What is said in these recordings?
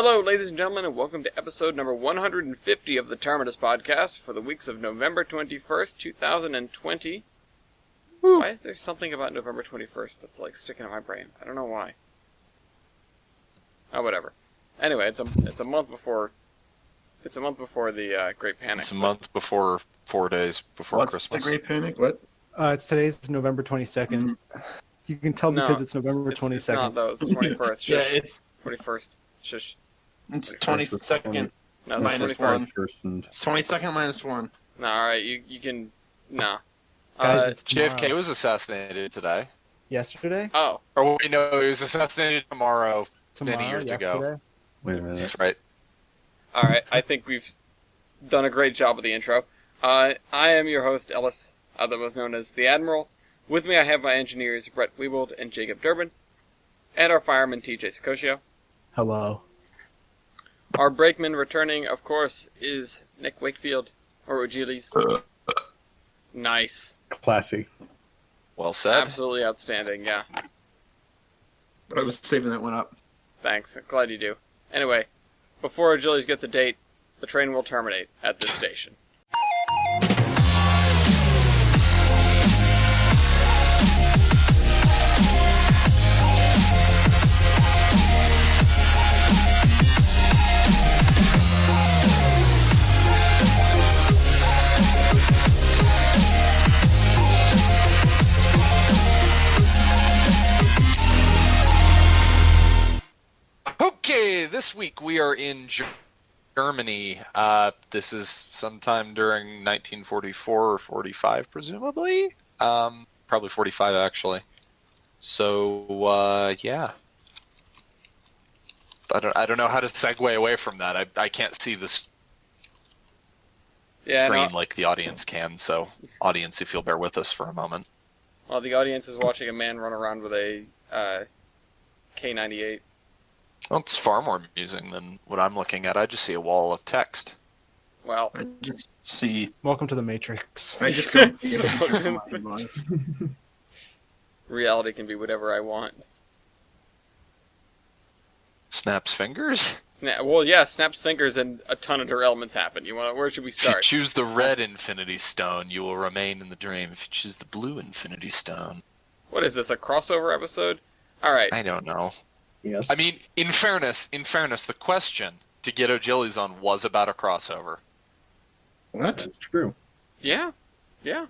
Hello, ladies and gentlemen, and welcome to episode number 150 of the Terminus podcast for the weeks of November 21st, 2020. Why is there something about November 21st that's, like, sticking in my brain? I don't know why. Oh, whatever. Anyway, it's a month before... It's a month before the Great Panic. It's a month before, 4 days before Christmas. What's the Great Panic? What? Today's November 22nd. You can tell because it's November 22nd. It's not, though. It's the 21st. Yeah, it's... 21st. Shush. It's 22nd No, minus 21st. 1. It's 22nd minus 1. No, alright, you can... No. Guys, it's tomorrow. JFK was assassinated today. Yesterday? Oh. Or wait, no, he was assassinated tomorrow many years ago. Yesterday? Wait a minute. That's right. Alright, I think we've done a great job with the intro. I am your host, Ellis, otherwise known as the Admiral. With me I have my engineers, Brett Weebold and Jacob Durbin, and our fireman, TJ Sicosio. Hello. Our brakeman returning, of course, is Nick Wakefield, or Ogiles. Nice. Classy. Well said. Absolutely outstanding, yeah. I was saving that one up. Thanks, I'm glad you do. Anyway, before Ogiles gets a date, the train will terminate at this station. Okay, this week we are in Germany. This is sometime during 1944 or 45, presumably. Probably 45, actually. So, yeah. I don't know how to segue away from that. I can't see the screen like the audience can. So, audience, if you'll bear with us for a moment. Well, the audience is watching a man run around with a K-98. Well, it's far more amusing than what I'm looking at. I just see a wall of text. Well, I just see... Welcome to the Matrix. I just don't see it. reality can be whatever I want. Snaps fingers? Well, yeah, snaps fingers and a ton of other elements happen. Where should we If you start? choose the red Infinity Stone, you will remain in the dream. If you choose the blue Infinity Stone... What is this, a crossover episode? Alright. I don't know. Yes. I mean, in fairness, the question to get O'Gillies on was about a crossover. What? That's true. Yeah. Yeah.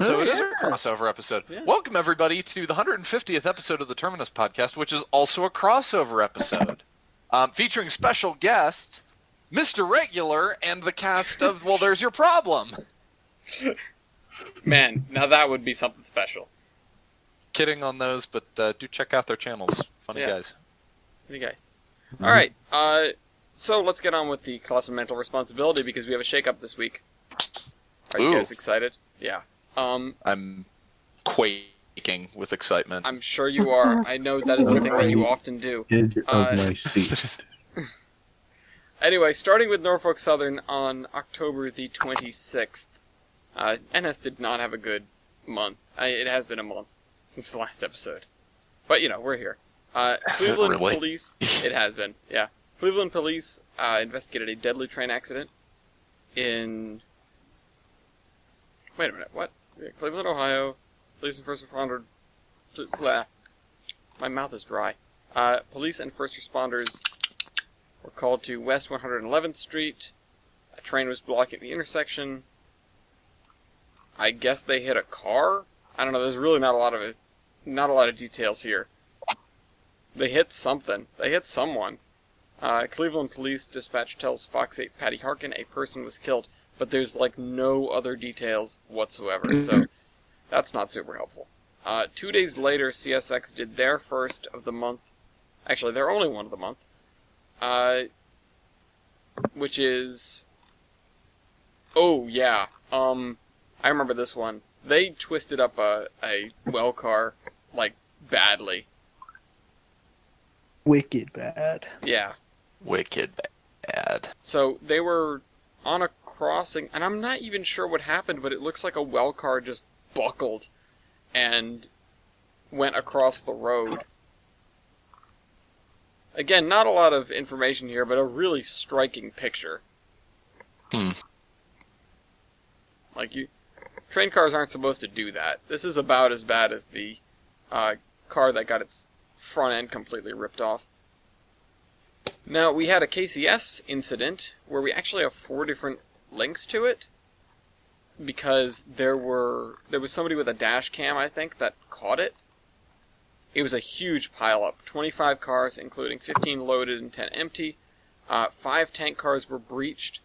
So it is a crossover episode. Yeah. Welcome, everybody, to the 150th episode of the Terminus podcast, which is also a crossover episode. Featuring special guests, Mr. Regular, and the cast of Well, There's Your Problem. Man, now that would be something special. Kidding on those, but do check out their channels. Funny Yeah. guys. What do you guys? Alright, so let's get on with the class of mental responsibility because we have a shake-up this week. Are you Ooh. guys excited? Yeah. I'm quaking with excitement. I'm sure you are. I know that is something that you often do. Edge of my seat. Anyway, starting with Norfolk Southern on October the 26th, NS did not have a good month. It has been a month since the last episode. But, we're here. Cleveland really? Police... It has been, yeah. Cleveland Police investigated a deadly train accident in... Wait a minute, what? Yeah, Cleveland, Ohio. Police and first responder... Blah. My mouth is dry. Police and first responders were called to West 111th Street. A train was blocking the intersection. I guess they hit a car? I don't know, there's really not a lot of details here. They hit something. They hit someone. Cleveland Police Dispatch tells Fox 8 Patty Harkin a person was killed, but there's, no other details whatsoever, so that's not super helpful. 2 days later, CSX did their first of the month. Actually, their only one of the month. Which is... Oh, yeah. I remember this one. They twisted up a well car, badly. Wicked bad. Yeah. Wicked bad. So they were on a crossing, and I'm not even sure what happened, but it looks like a well car just buckled and went across the road. Again, not a lot of information here, but a really striking picture. Like, train cars aren't supposed to do that. This is about as bad as the car that got its front end completely ripped off. Now, we had a KCS incident where we actually have 4 different links to it, because there was somebody with a dash cam, I think, that caught it. It was a huge pileup. 25 cars, including 15 loaded and 10 empty. 5 tank cars were breached,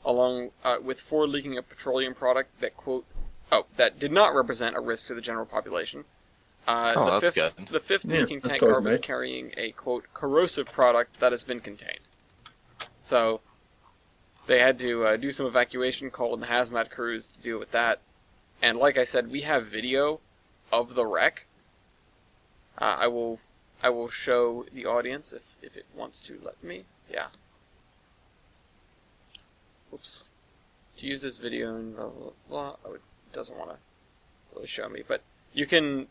along with 4 leaking a petroleum product that, quote, that did not represent a risk to the general population. That's good. The 5th Yeah, leaking tank that's car always was nice. carrying a, quote, corrosive product that has been contained. So, they had to do some evacuation, call in the hazmat crews to deal with that. And like I said, we have video of the wreck. I will show the audience if it wants to let me. Yeah. Oops. To use this video and blah blah blah. Oh, it doesn't want to really show me, but you can.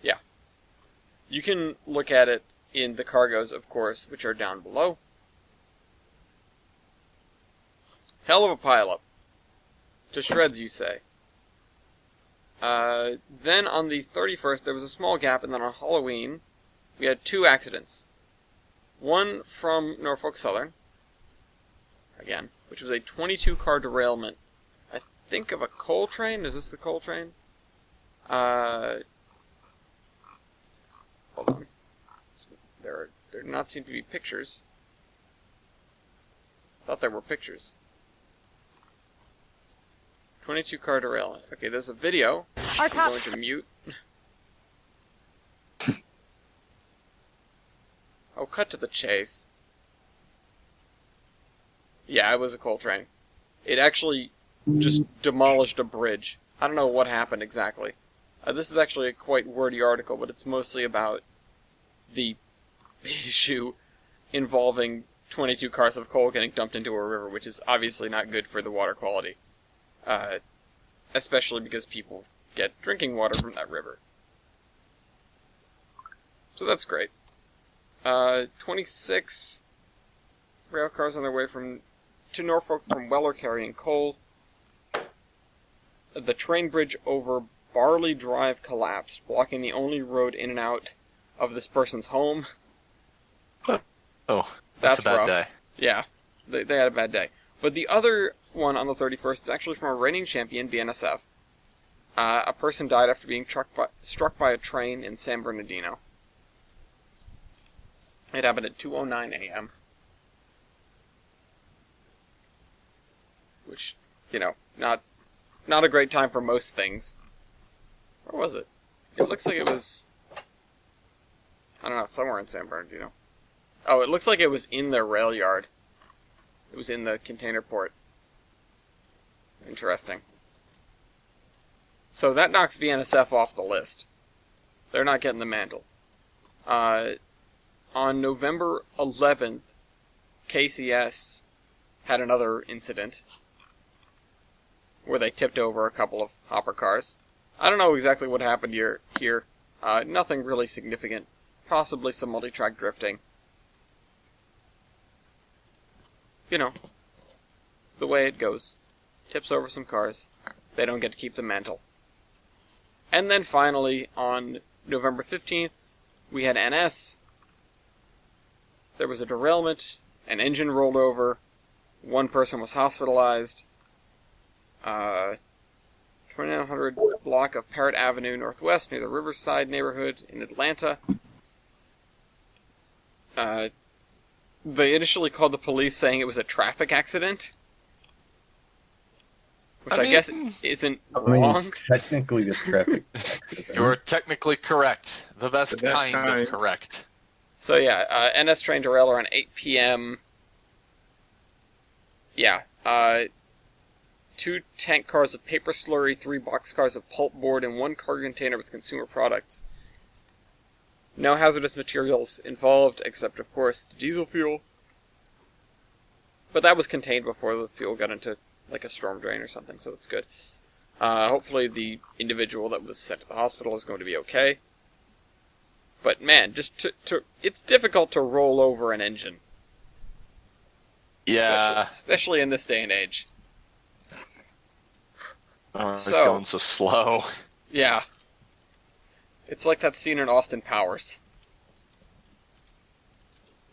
Yeah. You can look at it in the cargoes, of course, which are down below. Hell of a pileup. To shreds, you say. Then on the 31st, there was a small gap, and then on Halloween, we had 2 accidents. One from Norfolk Southern, again, which was a 22-car derailment, I think of a coal train. Is this the coal train? Hold on. There do not seem to be pictures. Thought there were pictures. 22-car derailment. Okay, there's a video. I'm going to mute. Oh, cut to the chase. Yeah, it was a coal train. It actually just demolished a bridge. I don't know what happened exactly. This is actually a quite wordy article, but it's mostly about the issue involving 22 cars of coal getting dumped into a river, which is obviously not good for the water quality. Especially because people get drinking water from that river. So that's great. 26 rail cars on their way to Norfolk from Weller carrying coal. The train bridge over Barley Drive collapsed, blocking the only road in and out of this person's home. Oh, that's a bad rough. day. Yeah, they had a bad day. But the other one on the 31st is actually from a reigning champion, BNSF. A person died after being struck by a train in San Bernardino. It happened at 2:09 a.m. Which, not a great time for most things. Where was it? It looks like it was, I don't know, somewhere in San Bernardino. Oh, it looks like it was in their rail yard. It was in the container port. Interesting. So that knocks BNSF off the list. They're not getting the mantle. On November 11th, KCS had another incident where they tipped over a couple of hopper cars. I don't know exactly what happened here. Nothing really significant. Possibly some multi-track drifting. The way it goes. Tips over some cars. They don't get to keep the mantle. And then finally, on November 15th, we had NS. There was a derailment. An engine rolled over. 1 person was hospitalized. 2900 block of Parrott Avenue Northwest near the Riverside neighborhood in Atlanta. They initially called the police saying it was a traffic accident. Which I guess isn't wrong. It's technically a traffic accident. You're technically correct. The best kind of correct. So yeah, NS train derailled around 8 p.m. Yeah, 2 tank cars of paper slurry, 3 boxcars of pulpboard, and 1 cargo container with consumer products. No hazardous materials involved, except, of course, the diesel fuel. But that was contained before the fuel got into, like, a storm drain or something, so that's good. Hopefully the individual that was sent to the hospital is going to be okay. But man, just it's difficult to roll over an engine. Yeah. Especially in this day and age. Oh, it's going so slow. Yeah. It's like that scene in Austin Powers.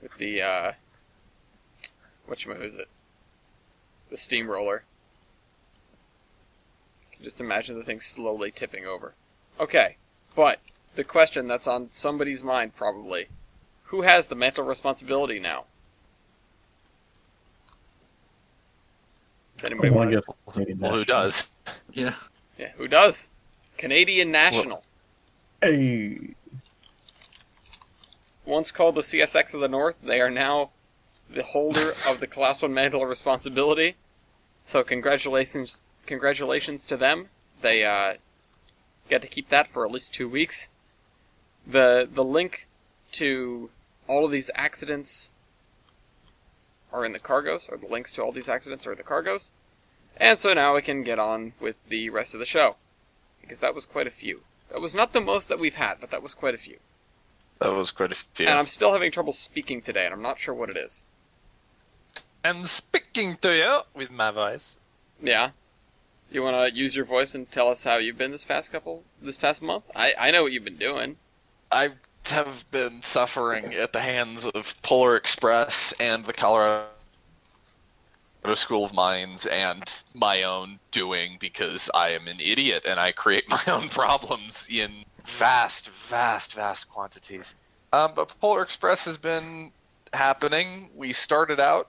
With the, whatchamacallit, the steamroller. You can just imagine the thing slowly tipping over. Okay, but the question that's on somebody's mind probably, who has the mental responsibility now? Does anybody Well, I want guess to... Canadian Well, who National. does? Yeah. Yeah, who does? Canadian National. Hey. Once called the CSX of the North, they are now the holder of the Class 1 mental responsibility. So congratulations to them. They get to keep that for at least 2 weeks. The link to all of these accidents are in the cargoes, or the links to all these accidents are in the cargoes. And so now we can get on with the rest of the show. Because that was quite a few. That was not the most that we've had, but that was quite a few. That was quite a few. And I'm still having trouble speaking today, and I'm not sure what it is. I'm speaking to you with my voice. Yeah? You want to use your voice and tell us how you've been this past month? I know what you've been doing. I have been suffering at the hands of Polar Express and the Colorado School of Mines and my own doing, because I am an idiot and I create my own problems in vast quantities. But Polar Express has been happening. We started out,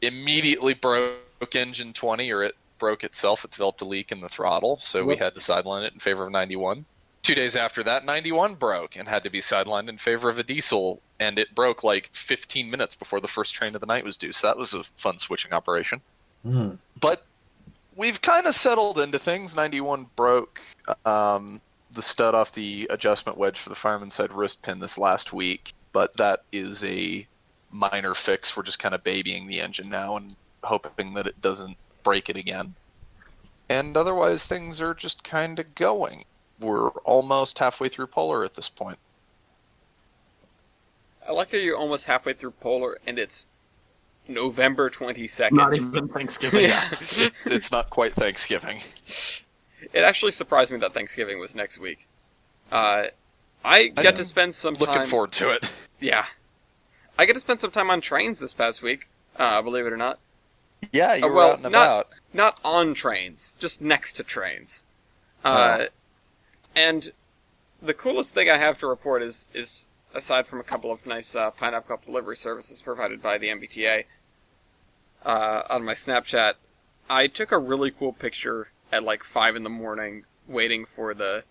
immediately broke engine 20, or it broke itself. It developed a leak in the throttle, so we had to sideline it in favor of 91. 2 days after that, 91 broke and had to be sidelined in favor of a diesel, and it broke like 15 minutes before the first train of the night was due, so that was a fun switching operation. But we've kind of settled into things. 91 broke the stud off the adjustment wedge for the fireman's side wrist pin this last week, but that is a minor fix. We're just kind of babying the engine now and hoping that it doesn't break it again. And otherwise, things are just kind of going. We're almost halfway through Polar at this point. I like how you're almost halfway through Polar, and it's November 22nd. Not even Thanksgiving. Yeah. It's not quite Thanksgiving. It actually surprised me that Thanksgiving was next week. I get to spend some time... Looking forward to it. Yeah. I get to spend some time on trains this past week, believe it or not. Yeah, you were well, out and about. Not on trains, just next to trains. And the coolest thing I have to report is aside from a couple of nice pineapple cup delivery services provided by the MBTA, on my Snapchat, I took a really cool picture at like 5 a.m, waiting for the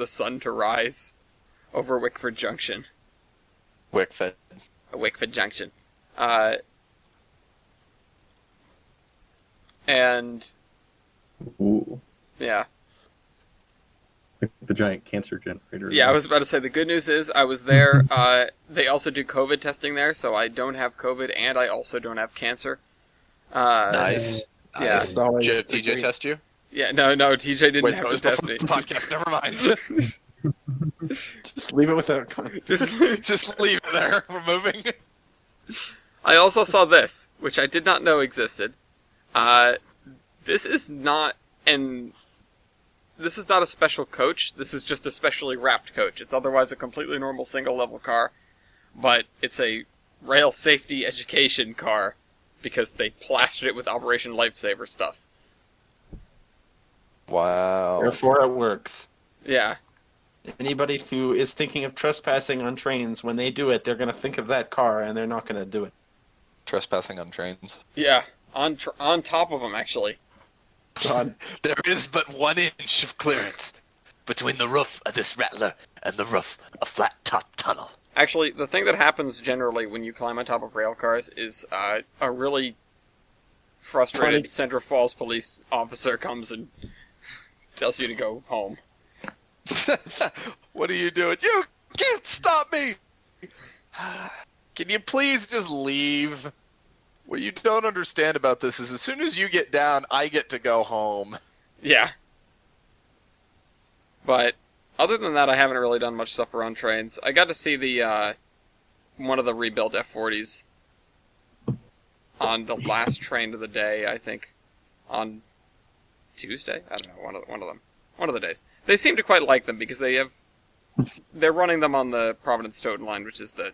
sun to rise over Wickford Junction. Wickford Junction. And Ooh. yeah. The giant cancer generator. Yeah, I was about to say, the good news is I was there. They also do COVID testing there, so I don't have COVID, and I also don't have cancer. Nice. Yeah. Nice. Did TJ test you? Yeah, no, TJ didn't Wait, have that to was test before me. the podcast. Never mind. Just leave it without comment. Just leave it there. We're moving. I also saw this, which I did not know existed. This is not a special coach. This is just a specially wrapped coach. It's otherwise a completely normal single-level car, but it's a rail safety education car because they plastered it with Operation Lifesaver stuff. Wow. Therefore, it works. Yeah. Anybody who is thinking of trespassing on trains, when they do it, they're going to think of that car, and they're not going to do it. Trespassing on trains. Yeah. On top of them, actually. God. There is but 1 inch of clearance between the roof of this rattler and the roof of flat top tunnel. Actually, the thing that happens generally when you climb on top of rail cars is a really frustrated Central Falls police officer comes and tells you to go home. What are you doing? You can't stop me! Can you please just leave? What you don't understand about this is as soon as you get down, I get to go home. Yeah. But other than that, I haven't really done much stuff around trains. I got to see the one of the rebuilt F40s on the last train of the day, I think, on Tuesday? I don't know, one of the days. They seem to quite like them because they're running them on the Providence-Stoughton line, which is the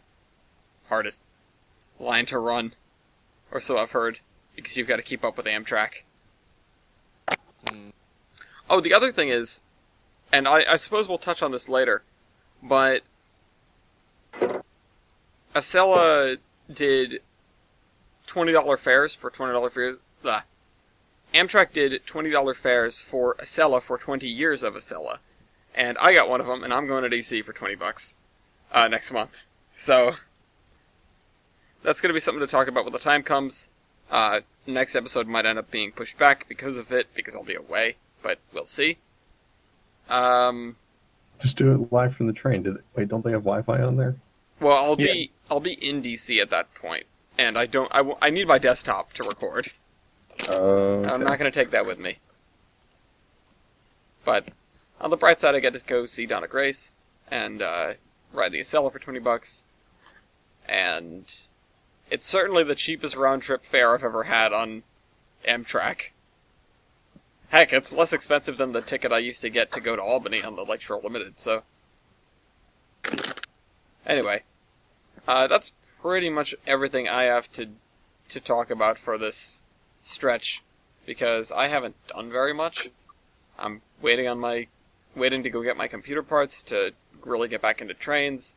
hardest line to run, or so I've heard, because you've got to keep up with Amtrak. Oh, the other thing is, and I suppose we'll touch on this later, but Acela did $20 fares for $20 fares. Amtrak did $20 fares for Acela for 20 years of Acela. And I got one of them, and I'm going to DC for $20 next month. So, that's going to be something to talk about when the time comes. Next episode might end up being pushed back because of it, because I'll be away, but we'll see. Just do it live from the train. Wait, don't they have Wi-Fi on there? Well, I'll be in DC at that point, and I need my desktop to record. Okay. I'm not going to take that with me. But on the bright side, I get to go see Donna Grace and ride the Acela for $20, and it's certainly the cheapest round trip fare I've ever had on Amtrak. Heck, it's less expensive than the ticket I used to get to go to Albany on the Lakeshore Limited. So anyway, that's pretty much everything I have to talk about for this stretch, because I haven't done very much. I'm waiting to go get my computer parts to really get back into trains,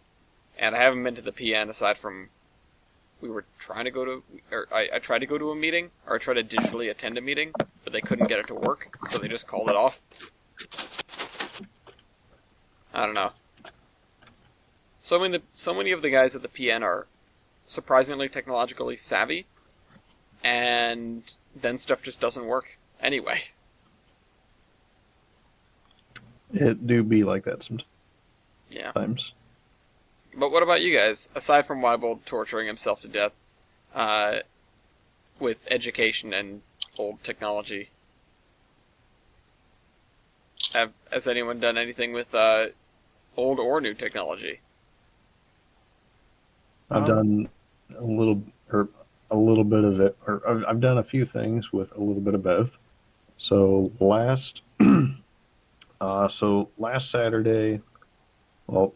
and I haven't been to the PN aside from we were trying to go to, or I tried to go to a meeting, or I tried to digitally attend a meeting, but they couldn't get it to work, so they just called it off. I don't know. So many of the guys at the PN are surprisingly technologically savvy, and then stuff just doesn't work anyway. It do be like that sometimes. Yeah. But what about you guys? Aside from Weibold torturing himself to death with education and old technology, has anyone done anything with old or new technology? I've done a little bit of it, or I've done a few things with a little bit of both. So last Saturday, well,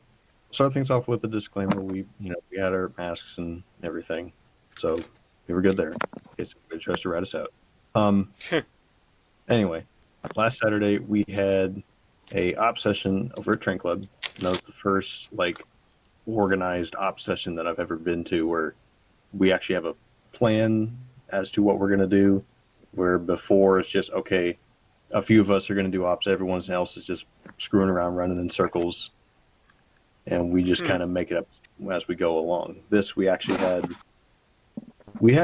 start things off with a disclaimer. We had our masks and everything, so we were good there. In case anybody tries to rat us out. Anyway, last Saturday we had a op session over at Train Club. And that was the first organized op session that I've ever been to, where we actually have a plan as to what we're going to do, where before it's just, okay, a few of us are going to do ops, everyone else is just screwing around, running in circles, and we just kind of make it up as we go along. This, we actually had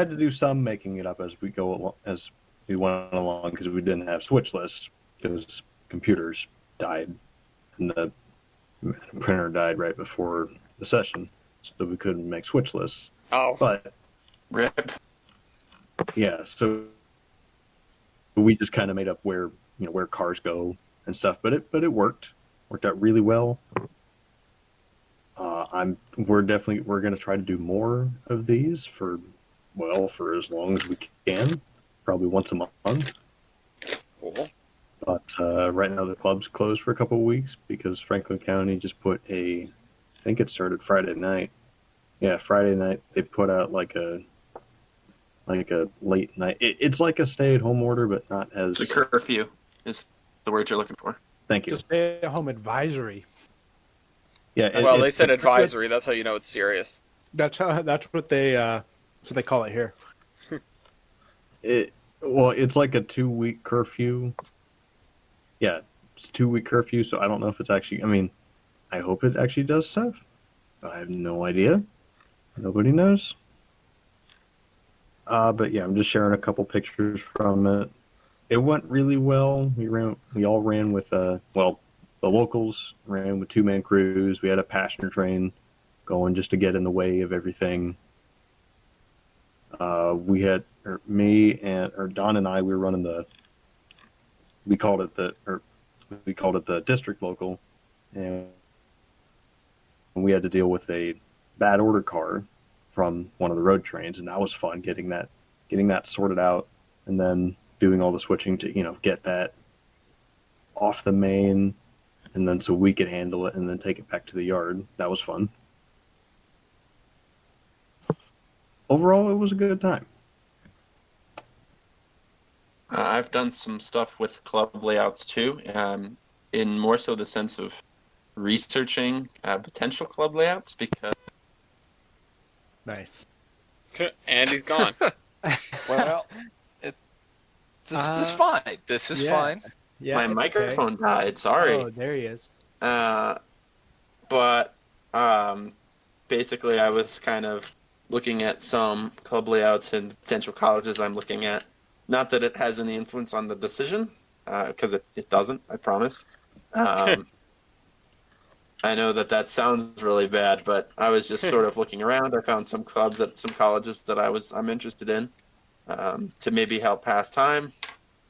to do some making it up as we go along, as we went along, because we didn't have switch lists, because computers died, and the printer died right before the session, so we couldn't make switch lists. Oh. But Rip. yeah, so we just kind of made up where cars go and stuff, but it worked out really well. We're going to try to do more of these for as long as we can, probably once a month. Cool. But right now the club's closed for a couple of weeks because Franklin County just put I think it started Friday night. Yeah, Friday night they put out like a late night. It's like a stay-at-home order, but not as... The curfew is the word you're looking for. Thank you. Just stay-at-home advisory. Yeah. They said advisory. That's how you know it's serious. That's what they call it here. It's like a 2-week curfew. Yeah, it's a 2-week curfew, so I don't know if it's actually... I mean, I hope it actually does stuff, but I have no idea. Nobody knows. But yeah, I'm just sharing a couple pictures from it. It went really well. We all ran with the locals ran with 2-man crews. We had a passenger train going just to get in the way of everything. We had Don and I. We were running we called it the district local, and we had to deal with a bad order car from one of the road trains, and that was fun getting that sorted out, and then doing all the switching to get that off the main, and then so we could handle it and then take it back to the yard. That was fun. Overall, it was a good time. I've done some stuff with club layouts too, in more so the sense of researching potential club layouts, because Nice. And he's gone. Well, this is fine. This is fine. Yeah, my it's microphone okay. died. Sorry. Oh, there he is. But basically, I was kind of looking at some club layouts and potential colleges I'm looking at. Not that it has any influence on the decision, because it doesn't, I promise. I know that sounds really bad, but I was just sort of looking around. I found some clubs at some colleges that I'm interested in, to maybe help pass time.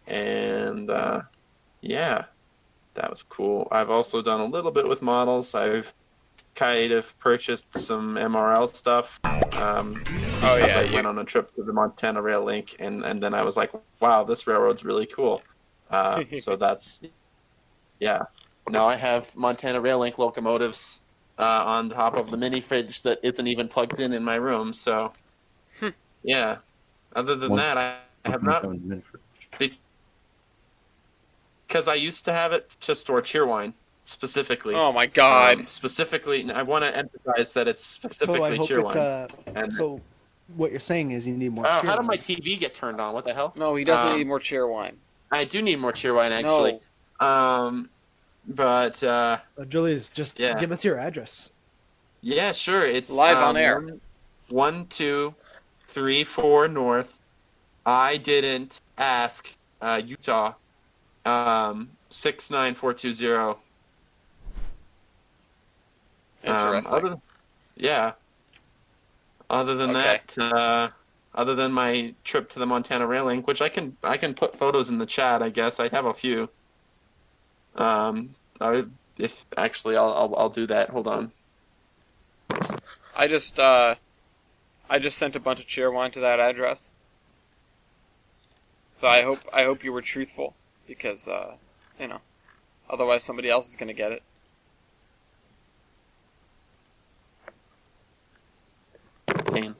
And yeah, that was cool. I've also done a little bit with models. I've kind of purchased some MRL stuff. I went on a trip to the Montana Rail Link, and then I was like, wow, this railroad's really cool. So that's, yeah. Now I have Montana Rail Link locomotives on top of the mini fridge that isn't even plugged in my room. So, yeah. Other than that, I have not. Because I used to have it to store Cheerwine, specifically. Oh my god. Specifically, I want to emphasize that it's specifically Cheerwine. So what you're saying is you need more Oh, Cheerwine. how did my TV get turned on? What the hell? No, he doesn't need more Cheerwine. I do need more Cheerwine, actually. No. But Julius, just give us your address. Yeah, sure. It's live on air. 1234 North. I didn't ask. Utah. 69420. Interesting. Other than that, other than my trip to the Montana Rail Link, which I can put photos in the chat. I guess I have a few. I'll do that. Hold on. I just sent a bunch of Cheerwine to that address. So I hope you were truthful, because otherwise somebody else is gonna get it. Pain.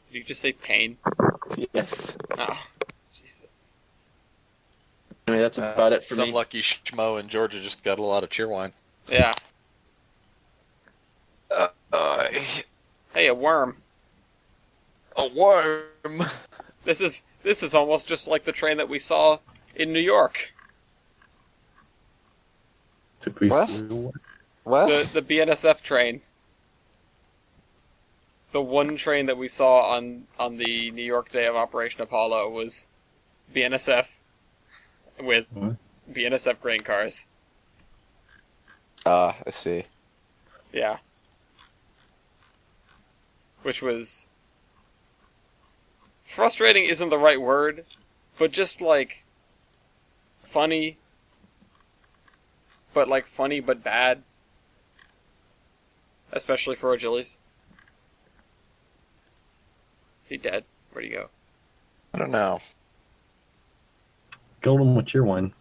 Did you just say pain? Yes. Oh, Jesus. Anyway, that's about it for me. Some lucky schmo in Georgia just got a lot of Cheerwine. Yeah. Hey, a worm. A worm. This is almost just like the train that we saw in New York. What? What? The BNSF train. The one train that we saw on the New York day of Operation Apollo was BNSF with BNSF grain cars. I see. Yeah. Which was... frustrating isn't the right word, but just, like, funny. But, like, funny but bad. Especially for Achilles. Is he dead? Where'd he go? I don't know. Killed him with Cheerwine.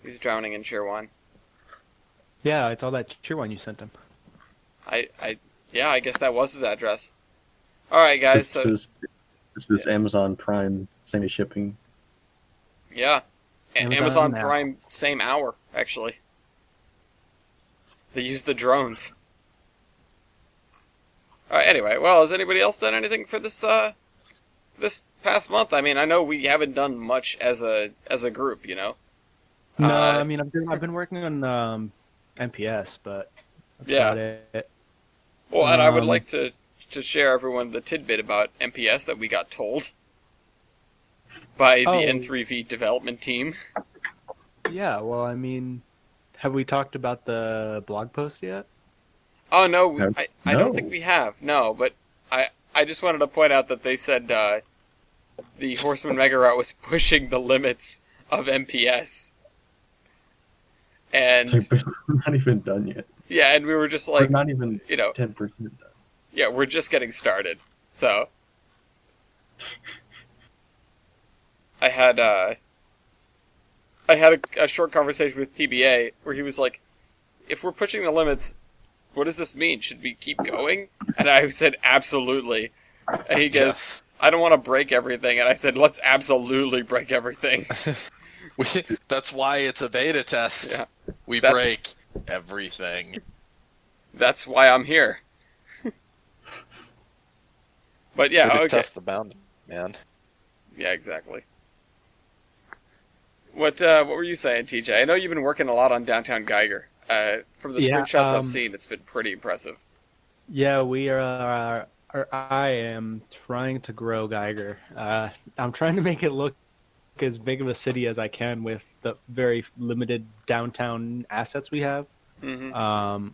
He's drowning in Cheerwine. Yeah, it's all that Cheerwine you sent him. Yeah, I guess that was his address. Alright, guys. It's this Amazon Prime same shipping. Yeah. Amazon Prime, same hour, actually. They use the drones. Alright, anyway. Well, has anybody else done anything for this past month? I mean, I know we haven't done much as a group, you know? No, I mean, I've been working on MPS, but that's about it. Well, and I would like to share everyone the tidbit about MPS that we got told by the N3V development team. Yeah, well, I mean, have we talked about the blog post yet? Oh, no, I don't think we have. No, but I just wanted to point out that they said the Horseman Mega Route was pushing the limits of MPS. And It's like, we're not even done yet. yeah, and we were just We're like, not even 10% done. yeah, we're just getting started. So I had a short conversation with TBA where he was like, if we're pushing the limits, what does this mean? Should we keep going? And I said, absolutely. And he goes, Yes. I don't want to break everything. And I said, let's absolutely break everything. That's why it's a beta test. Yeah. We That's- break everything. That's why I'm here. But yeah, Way to okay. test the bounds, man. Yeah, exactly. What were you saying, TJ? I know you've been working a lot on Downtown Geiger. From the Yeah, screenshots I've seen, it's been pretty impressive. Yeah, we are. Or I am trying to grow Geiger. I'm trying to make it look as big of a city as I can with the very limited downtown assets we have. Mm-hmm.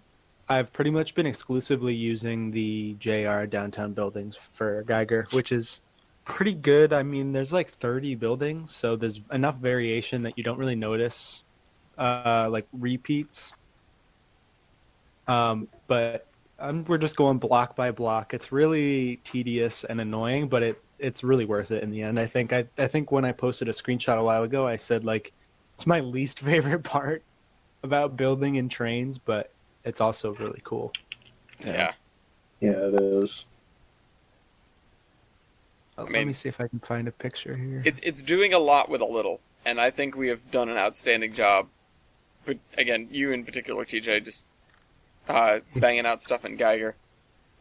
I've pretty much been exclusively using the JR downtown buildings for Geiger, which is pretty good. I mean, there's like 30 buildings, so there's enough variation that you don't really notice like repeats. But we're just going block by block. It's really tedious and annoying, but it's really worth it in the end. I think when I posted a screenshot a while ago, I said like it's my least favorite part about building in trains, but it's also really cool. Yeah. Yeah, it is. I mean, Let me see if I can find a picture here. It's doing a lot with a little, and I think we have done an outstanding job. But again, you in particular, TJ, just banging out stuff in Geiger.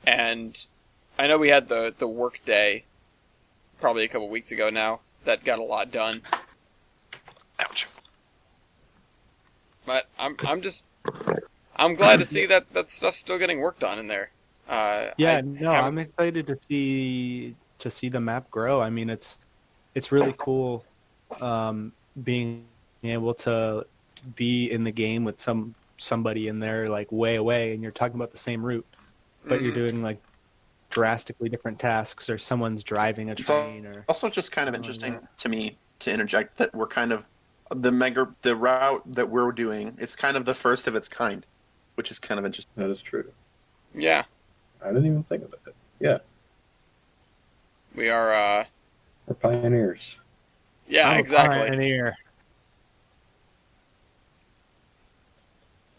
And I know we had the work day probably a couple weeks ago now that got a lot done. Ouch. But I'm glad to see that stuff's still getting worked on in there. I'm excited to see the map grow. I mean, it's really cool being able to be in the game with somebody in there like way away, and you're talking about the same route, but you're doing like drastically different tasks, or someone's driving a train. Or also just kind of interesting to me to interject that we're kind of the route that we're doing is kind of the first of its kind, which is kind of interesting. That is true. Yeah, I didn't even think of it. Yeah, we are. we're pioneers. Yeah, I'm exactly. a pioneer.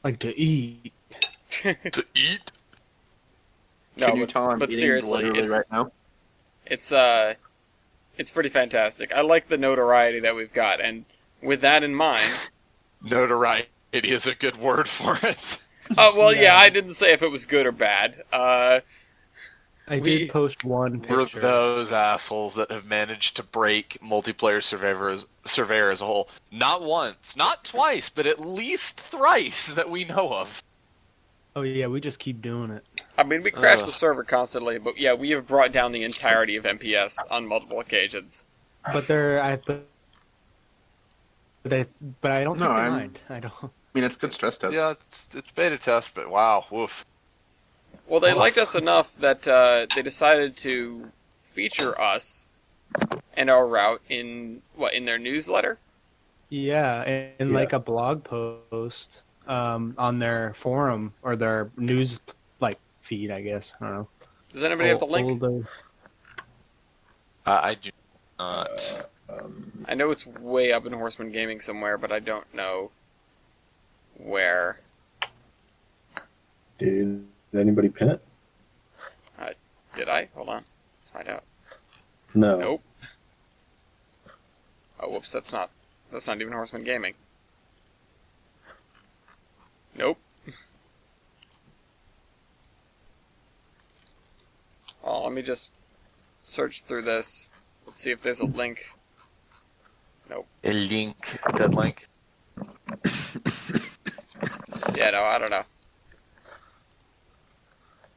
Like to eat. To eat? No, Can you tell I'm but eating seriously, literally right now? It's pretty fantastic. I like the notoriety that we've got, and with that in mind, Notoriety is a good word for it. well, yeah, I didn't say if it was good or bad. I did post one We're picture. those assholes that have managed to break multiplayer Surveyor as a whole. Not once, not twice, but at least thrice that we know of. Oh yeah, we just keep doing it. I mean, we crash Ugh. the server constantly, but yeah, we have brought down the entirety of MPS on multiple occasions. But I don't think they mind. I don't. I mean, it's good stress test. Yeah, it's beta test, but wow, woof. Well, they liked us enough that they decided to feature us and our route in their newsletter. Yeah, in like a blog post on their forum or their news like feed, I guess. I don't know. Does anybody have the link? I do not. I know it's way up in Horseman Gaming somewhere, but I don't know where. Did anybody pin it? Did I? Hold on. Let's find out. No. Nope. Oh, whoops, that's not even Horseman Gaming. Nope. Oh, let me just search through this. Let's see if there's a link. Nope. A link. Dead link. Yeah, no, I don't know.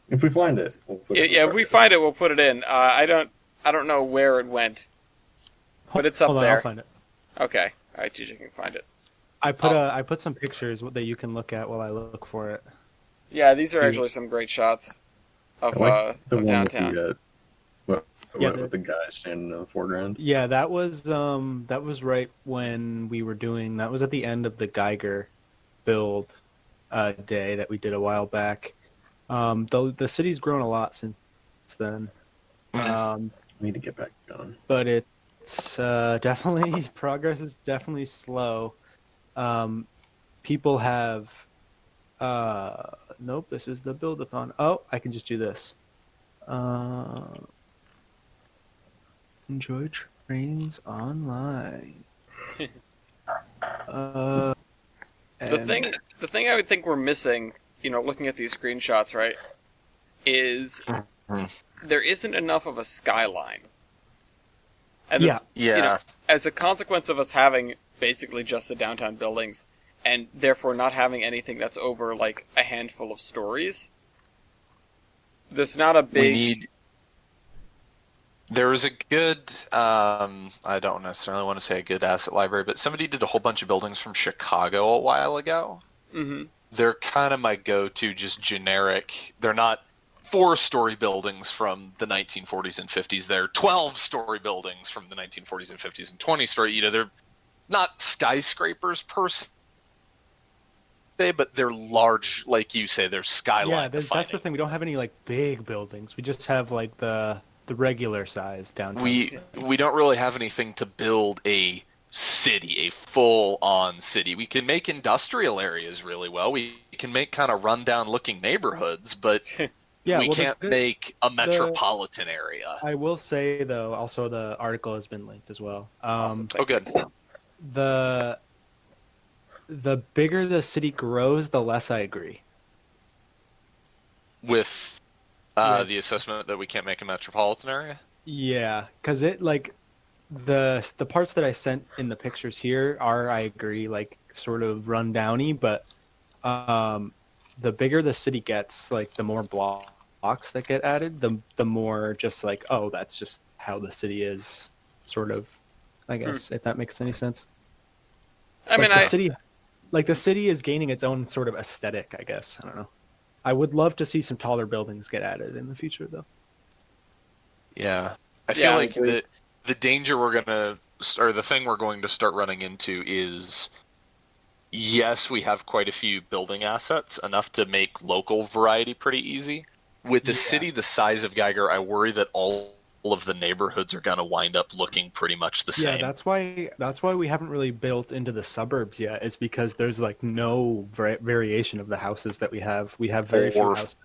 If we find it, we'll put it. Yeah, if we find it, we'll put it in. I don't know where it went, but it's up Hold on, there. I'll find it. Okay, all right, TJ can find it. I put some pictures that you can look at while I look for it. Yeah, these are actually some great shots of I like the of one downtown. with Yeah, the guy standing in the foreground. Yeah, that was right when we were doing. That was at the end of the Geiger build day that we did a while back. The city's grown a lot since then. I need to get back on. But it's definitely progress is definitely slow. People have nope, this is the build-a-thon. Oh, I can just do this. Enjoy trains online. The thing I would think we're missing, looking at these screenshots, right, is there isn't enough of a skyline. And this, Yeah. as a consequence of us having basically just the downtown buildings, and therefore not having anything that's over like a handful of stories, there's not a big. There was a good, I don't necessarily want to say a good asset library, but somebody did a whole bunch of buildings from Chicago a while ago. Mm-hmm. They're kind of my go-to, just generic. They're not 4-story buildings from the 1940s and 50s. They're 12-story buildings from the 1940s and 50s and 20-story. They're not skyscrapers per se, but they're large, like you say. They're skyline. Yeah, that's the thing. We don't have any like big buildings. We just have like the regular size downtown. We don't really have anything to build a city, a full-on city. We can make industrial areas really well. We can make kind of run-down looking neighborhoods, but we can't make a metropolitan area. I will say, though, also the article has been linked as well. Awesome. Good. The bigger the city grows, the less I agree. With the assessment that we can't make a metropolitan area? Yeah, because it like the parts that I sent in the pictures here are, I agree, like sort of run-downy, but the bigger the city gets, like the more blocks that get added, the more just like, oh, that's just how the city is, sort of, I guess, if that makes any sense. The city is gaining its own sort of aesthetic, I guess. I don't know. I would love to see some taller buildings get added in the future, though. Yeah. I feel like the danger the thing we're going to start running into is, yes, we have quite a few building assets, enough to make local variety pretty easy. With the city the size of Geiger, I worry that all of the neighborhoods are going to wind up looking pretty much the same. Yeah, that's why we haven't really built into the suburbs yet, is because there's like no variation of the houses that we have. We have very few houses.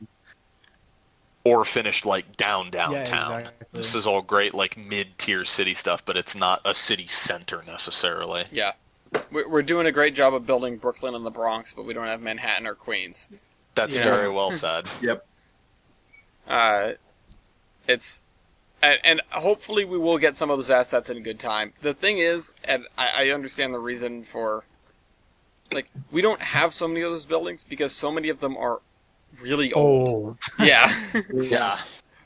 Or finished like downtown. Yeah, exactly. This is all great like mid-tier city stuff, but it's not a city center necessarily. Yeah. We're doing a great job of building Brooklyn and the Bronx, but we don't have Manhattan or Queens. That's very well said. Yep. And hopefully we will get some of those assets in good time. The thing is, and I understand the reason for, like, we don't have so many of those buildings because so many of them are really old. Yeah. Yeah.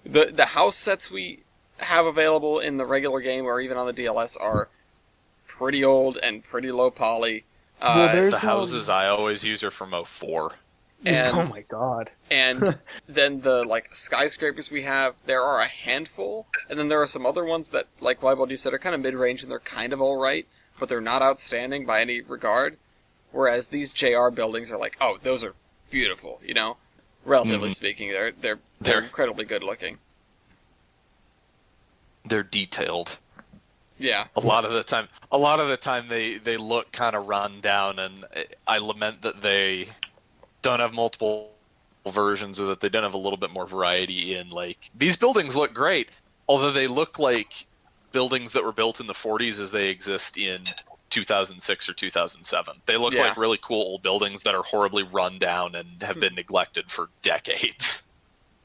The house sets we have available in the regular game or even on the DLS are pretty old and pretty low poly. The houses I always use are from 04. And, oh my god. And then the like skyscrapers we have, there are a handful, and then there are some other ones that, like Wibold, you said, are kind of mid-range and they're kind of alright, but they're not outstanding by any regard. Whereas these JR buildings are like, oh, those are beautiful, relatively speaking. They're incredibly good looking. They're detailed. Yeah. A lot of the time they look kind of run down, and I lament that they don't have multiple versions, or that they don't have a little bit more variety in, like, these buildings look great, although they look like buildings that were built in the 40s as they exist in 2006 or 2007. They look like really cool old buildings that are horribly run down and have been neglected for decades.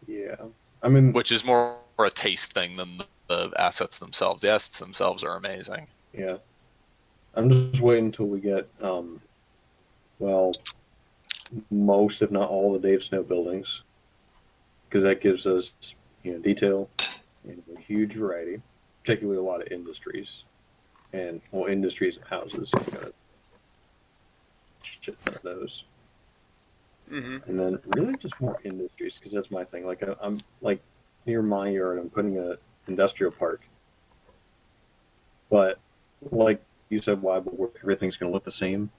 Yeah. I mean, which is more a taste thing than the assets themselves. The assets themselves are amazing. Yeah. I'm just waiting until we get, most, if not all, the Dave Snow buildings, because that gives us, detail and a huge variety, particularly a lot of industries, and industries and houses. Got a shit ton of those, and then really just more industries, because that's my thing. Like I'm like near my yard, I'm putting an industrial park, but like you said, why? But everything's going to look the same.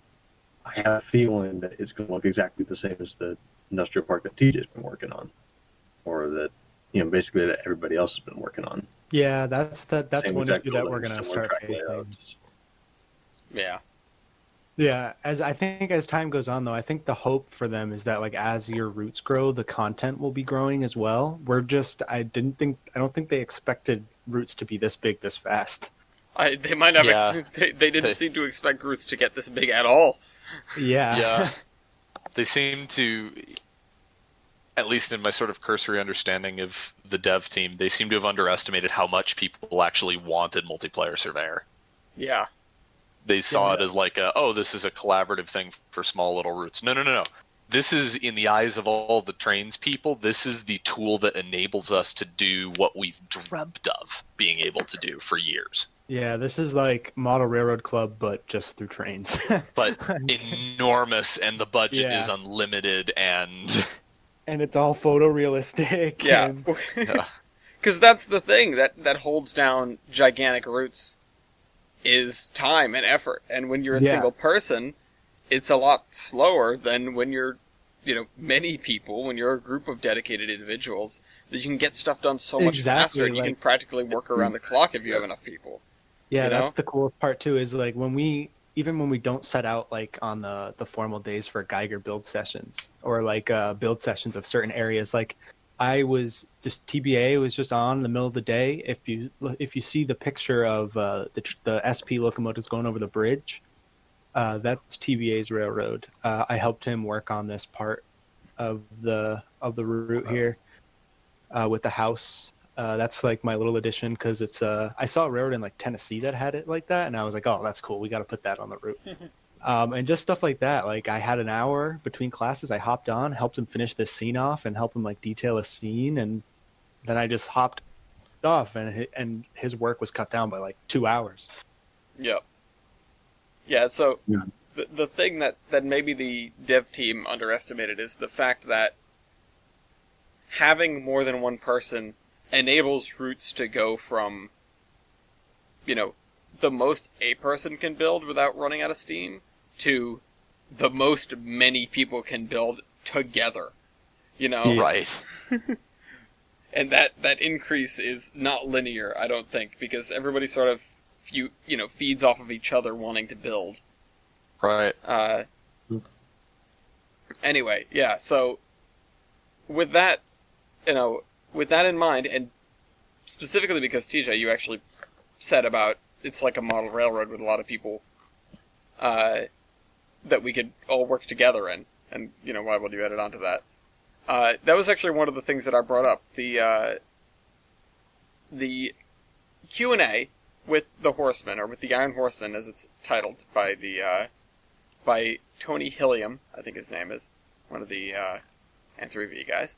I have a feeling that it's going to look exactly the same as the industrial park that TJ's been working on, or that basically that everybody else has been working on. Yeah, that's Same one exact issue that building, we're gonna similar start track facing. layouts. Yeah. Yeah, as time goes on though, I think the hope for them is that like as your roots grow, the content will be growing as well. I don't think they expected roots to be this big this fast. They might have. Yeah. They didn't seem to expect roots to get this big at all. Yeah. Yeah. They seem to, at least in my sort of cursory understanding of the dev team, they seem to have underestimated how much people actually wanted multiplayer Surveyor. Yeah. They saw it as like, this is a collaborative thing for small little roots. No. This is, in the eyes of all the trains people, this is the tool that enables us to do what we've dreamt of being able to do for years. Yeah, this is like Model Railroad Club, but just through trains. But enormous, and the budget Yeah. is unlimited, and And it's all photorealistic. Yeah. and- Because that's the thing that holds down gigantic roots is time and effort. And when you're a Yeah. single person, it's a lot slower than when you're, many people, when you're a group of dedicated individuals, that you can get stuff done so much Exactly, faster, and you can practically work around the clock if you have enough people. Yeah, You know? that's the coolest part too. Is like when we don't set out like on the formal days for Geiger build sessions or like build sessions of certain areas. Like I was just TBA was just on in the middle of the day. If you see the picture of the SP locomotives going over the bridge, that's TBA's railroad. I helped him work on this part of the route here with the house. That's like my little addition because it's I saw a railroad in like Tennessee that had it like that, and I was like, oh, that's cool. We got to put that on the route. And just stuff like that. Like I had an hour between classes. I hopped on, helped him finish this scene off, and help him like detail a scene, and then I just hopped off, and his work was cut down by like 2 hours. Yep. Yeah, so Yeah. the thing that maybe the dev team underestimated is the fact that having more than one person enables routes to go from, the most a person can build without running out of steam to the most many people can build together. Yeah. right. And that increase is not linear, I don't think, because everybody sort of feeds off of each other wanting to build. Right. Anyway, yeah, so with that, with that in mind, and specifically because TJ, you actually said about it's like a model railroad with a lot of people that we could all work together in, and why would you add it onto that? That was actually one of the things that I brought up. The Q&A with the Horseman, or with the Iron Horseman, as it's titled by by Tony Hilliam, I think his name is, one of the N3V guys.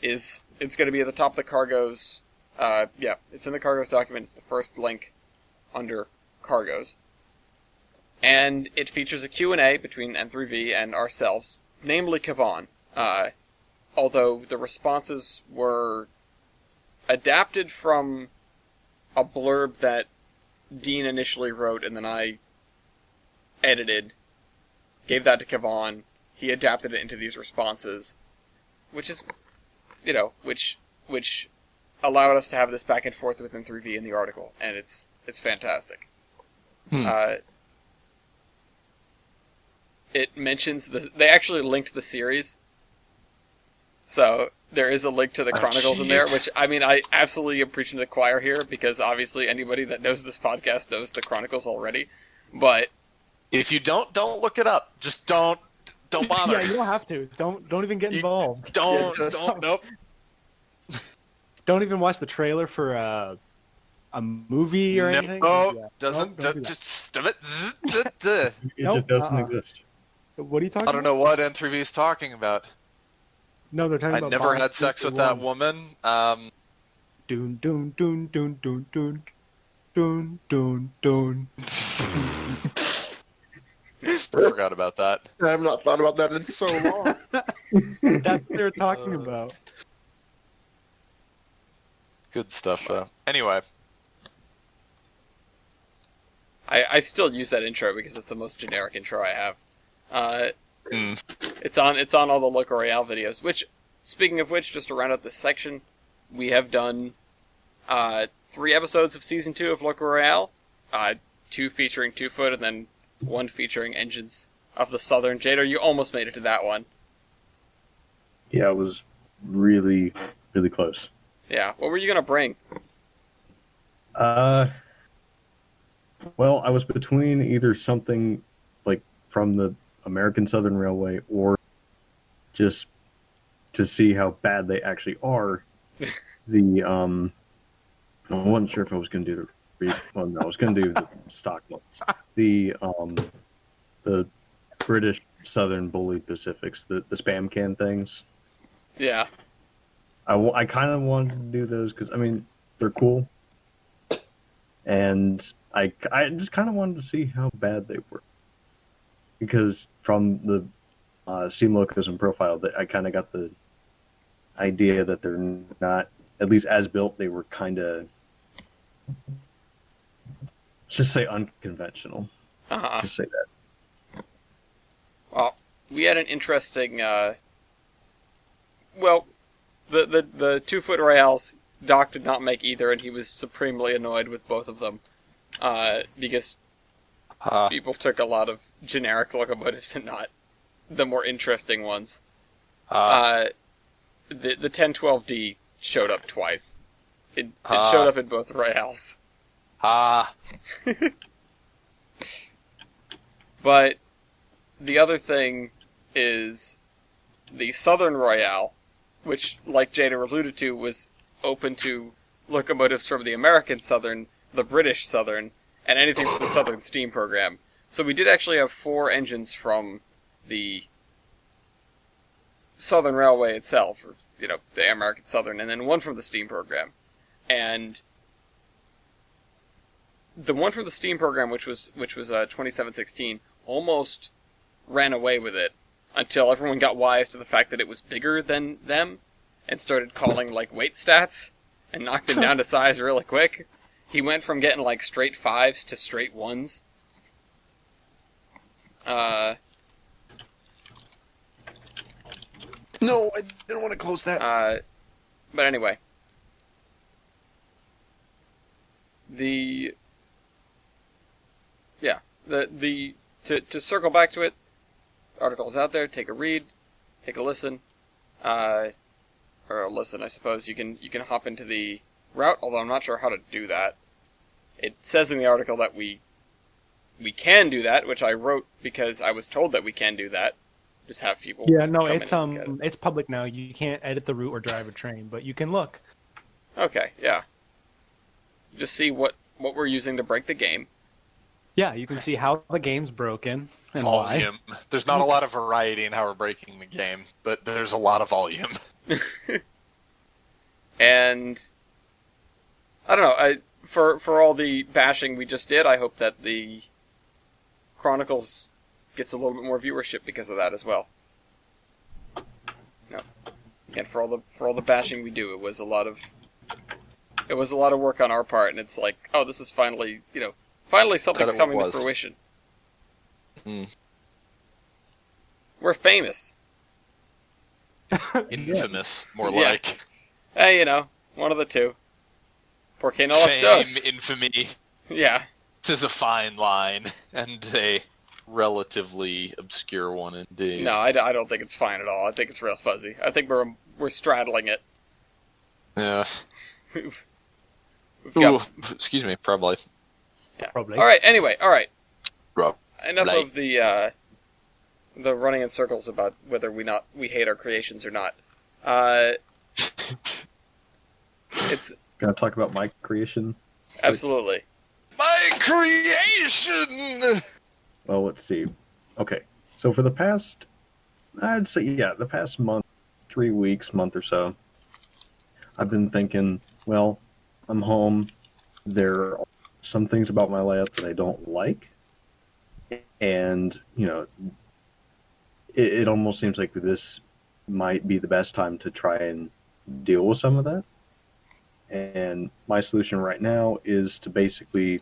It's going to be at the top of the Cargo's. Yeah, it's in the Cargo's document. It's the first link under Cargo's, and it features a Q&A between N3V and ourselves, namely Kavan. Although the responses were adapted from a blurb that Dean initially wrote, and then I edited, gave that to Kavan. He adapted it into these responses, which is, which allowed us to have this back and forth within 3V in the article, and it's fantastic. It mentions they actually linked the series, so there is a link to the Chronicles in there, which, I absolutely am preaching to the choir here, because obviously anybody that knows this podcast knows the Chronicles already, but If you don't look it up. Just don't bother. Yeah, you don't have to. Don't even get involved. Nope. Don't even watch the trailer for a movie or anything. No, Yeah. doesn't. Don't do that. Just stop it. It Nope, just doesn't uh-uh. exist. What are you talking I don't know what N3V is talking about. No, they're talking I about. never Bond had sex with that woman. Dun dun dun dun dun dun dun dun dun. I forgot about that. I have not thought about that in so long. That's what they're talking about. Good stuff, though. Anyway, I still use that intro because it's the most generic intro I have. Mm. It's on all the Local Royale videos. Which, speaking of which, just to round out this section, we have done 3 episodes of season 2 of Local Royale, 2 featuring 2-Foot, and then 1 featuring Engines of the Southern. Jader, you almost made it to that one. Yeah, it was really, really close. Yeah, what were you gonna bring? Well, I was between either something like from the American Southern Railway or just to see how bad they actually are. I wasn't sure if I was going to do no, I was going to do the stock ones. The British Southern Bully Pacifics, the spam can things. Yeah. I kind of wanted to do those because, I mean, they're cool. And I just kind of wanted to see how bad they were. Because from the Steam Localism profile, that I kind of got the idea that they're not, at least as built, they were kind of, just say unconventional. Uh-huh. Just say that. Well, we had an interesting, well, the 2-Foot Royales, Doc did not make either, and he was supremely annoyed with both of them, because people took a lot of generic locomotives and not the more interesting ones. The 1012D showed up twice. It showed up in both Royales. But the other thing is the Southern Royale, which, like Jada alluded to, was open to locomotives from the American Southern, the British Southern, and anything from the Southern Steam program. So we did actually have 4 engines from the Southern Railway itself, or, the American Southern, and then 1 from the Steam program. And the one from the Steam program, which was 2716, almost ran away with it until everyone got wise to the fact that it was bigger than them and started calling weight stats and knocked him down to size really quick. He went from getting straight 5s to straight 1s. No, I didn't want to close that. But anyway. To circle back to it, article's out there, take a read, take a listen, or a listen, I suppose. You can hop into the route, although I'm not sure how to do that. It says in the article that we can do that, which I wrote because I was told that we can do that. Just have people. Yeah, no, come it's in and look at it. it's public now. You can't edit the route or drive a train, but you can look. Okay, yeah. Just see what we're using to break the game. Yeah, you can see how the game's broken and why. Volume. There's not a lot of variety in how we're breaking the game, but there's a lot of volume. And I don't know. For all the bashing we just did, I hope that the Chronicles gets a little bit more viewership because of that as well. No, and for all the bashing we do, it was a lot of work on our part, and it's like, oh, this is finally something's coming to fruition. Mm. We're famous. Infamous, more Yeah. like. Hey, one of the two. Porque no las Fame, dos. infamy. Yeah. This is a fine line, and a relatively obscure one indeed. No, I don't think it's fine at all. I think it's real fuzzy. I think we're straddling it. Yeah. We've Ooh, got, excuse me, probably. yeah. Probably. All right. Anyway, all right. Rob. Enough Like. of the running in circles about whether we hate our creations or not. It's Gonna talk about my creation. absolutely. My creation! Well, let's see. Okay, so for the past, I'd say, the past month, 3 weeks, month or so, I've been thinking, well, I'm home. There are some things about my layout that I don't like. And, it almost seems like this might be the best time to try and deal with some of that. And my solution right now is to basically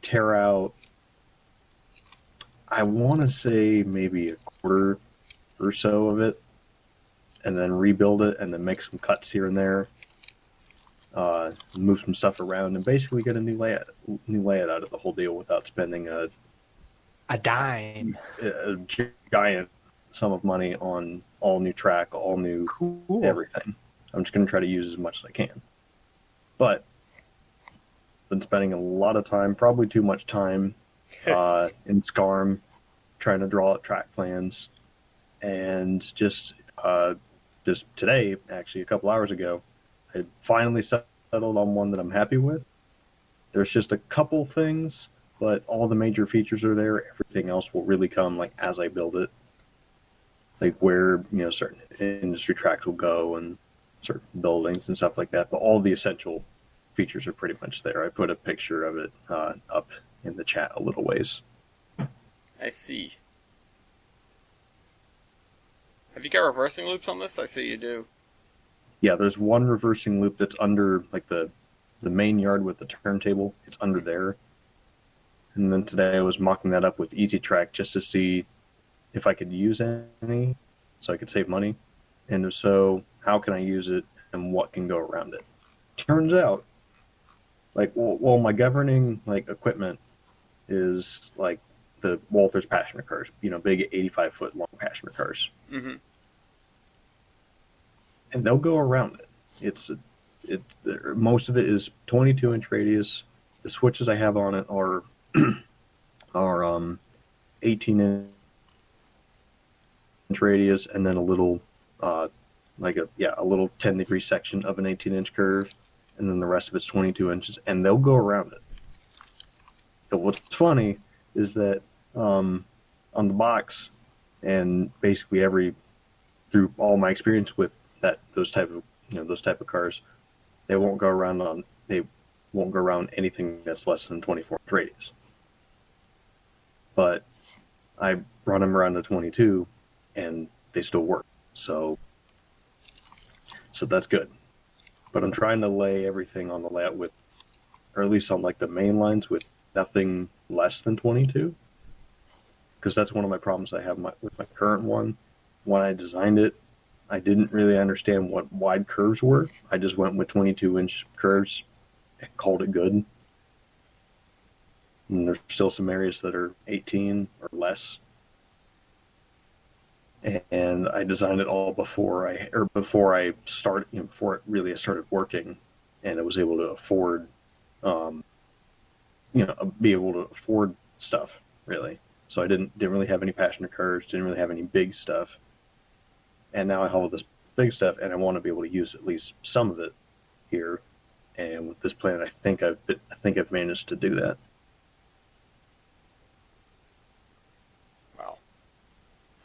tear out I want to say maybe a quarter or so of it, and then rebuild it, and then make some cuts here and there, move some stuff around, and basically get a new layout out of the whole deal without spending A dime. a giant sum of money on all new track, all new Cool. everything. I'm just going to try to use as much as I can. But been spending a lot of time, probably too much time, in Scarm, trying to draw out track plans, and just today, actually, a couple hours ago, I finally settled on one that I'm happy with. There's just a couple things, but all the major features are there. Everything else will really come like as I build it, like where certain industry tracks will go and certain buildings and stuff like that. But all the essential features are pretty much there. I put a picture of it up in the chat a little ways. I see. Have you got reversing loops on this? I see you do. Yeah, there's one reversing loop that's under like the main yard with the turntable. It's under there. And then today I was mocking that up with Easy Track just to see if I could use any, so I could save money. And if so, how can I use it and what can go around it? Turns out, like, well, my governing like equipment is like the Walther's passenger cars, big 85-foot long passenger cars. Mm-hmm. And they'll go around it. Most of it is 22-inch radius. The switches I have on it are 18-inch radius, and then a little a little 10-degree section of an 18-inch curve, and then the rest of it's 22 inches, and they'll go around it. But what's funny is that on the box, and basically through all my experience with those type of cars, they won't go around anything that's less than 24-inch radius. But I brought them around to 22, and they still work. So that's good. But I'm trying to lay everything on the layout with, or at least on like the main lines with nothing less than 22, because that's one of my problems I have with my current one. When I designed it, I didn't really understand what wide curves were. I just went with 22-inch curves and called it good. And there's still some areas that are 18 or less. And I designed it all before I started, before it really started working, and I was able to afford, be able to afford stuff really. So I didn't really have any passenger cars, didn't really have any big stuff. And now I have all this big stuff, and I want to be able to use at least some of it here. And with this plan, I think I've managed to do that. Well,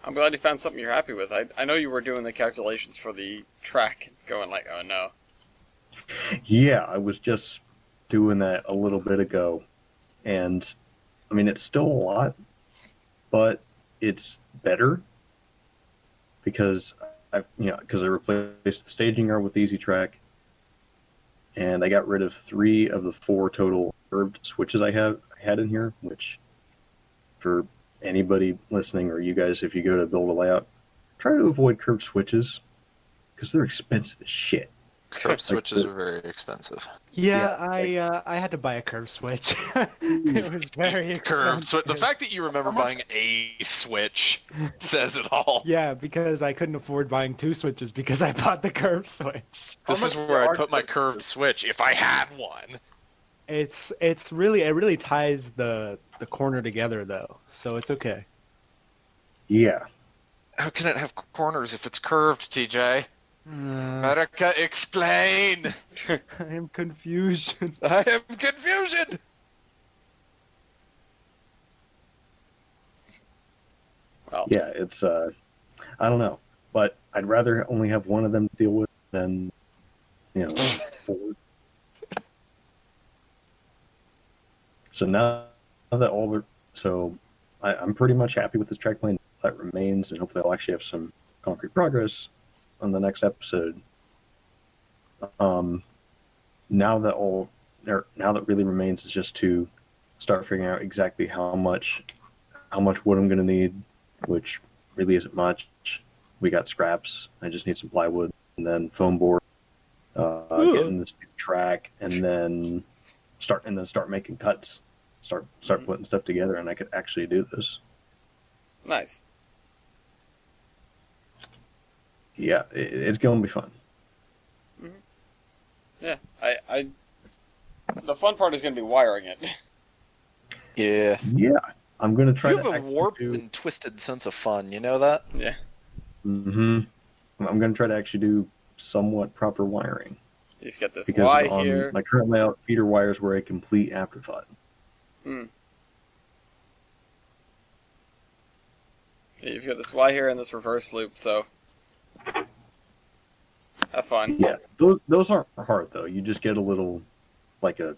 I'm glad you found something you're happy with. I know you were doing the calculations for the track, going like, oh no. Yeah, I was just doing that a little bit ago, and I mean it's still a lot, it's better because I replaced the staging yard with Easy Track, and I got rid of 3 of the 4 total curved switches I had in here, which for anybody listening or you guys, if you go to build a layout, try to avoid curved switches because they're expensive as shit. Curve switches are very expensive. Yeah, I had to buy a curve switch. It was very Curve expensive. switch. The fact that you remember buying a switch says it all. Yeah, because I couldn't afford buying 2 switches because I bought the curve switch. This is where I put my curved switch if I had one. It really ties the corner together though, so it's okay. Yeah. How can it have corners if it's curved, TJ? America, explain! I am confusion. I am confusion! Well, Yeah, it's I don't know, but I'd rather only have one of them to deal with than 4. So now that I'm pretty much happy with this track plan that remains, and hopefully I'll actually have some concrete progress on the next episode. Now that really remains is just to start figuring out exactly how how much wood I'm going to need, which really isn't much. We got scraps. I just need some plywood and then foam board. Getting this new track, and then start making cuts. Start putting stuff together, and I could actually do this. Nice. Yeah, it's going to be fun. Yeah, I the fun part is going to be wiring it. Yeah. Yeah, I'm going to try You to have a actually warped do... and twisted sense of fun, you know that? Yeah. Mm-hmm. I'm going to try to actually do somewhat proper wiring. You've got this Because Y on here. my current layout, feeder wires were a complete afterthought. Hmm. You've got this Y here and this reverse loop, so have fun. Yeah, those aren't hard though. You just get a little, like a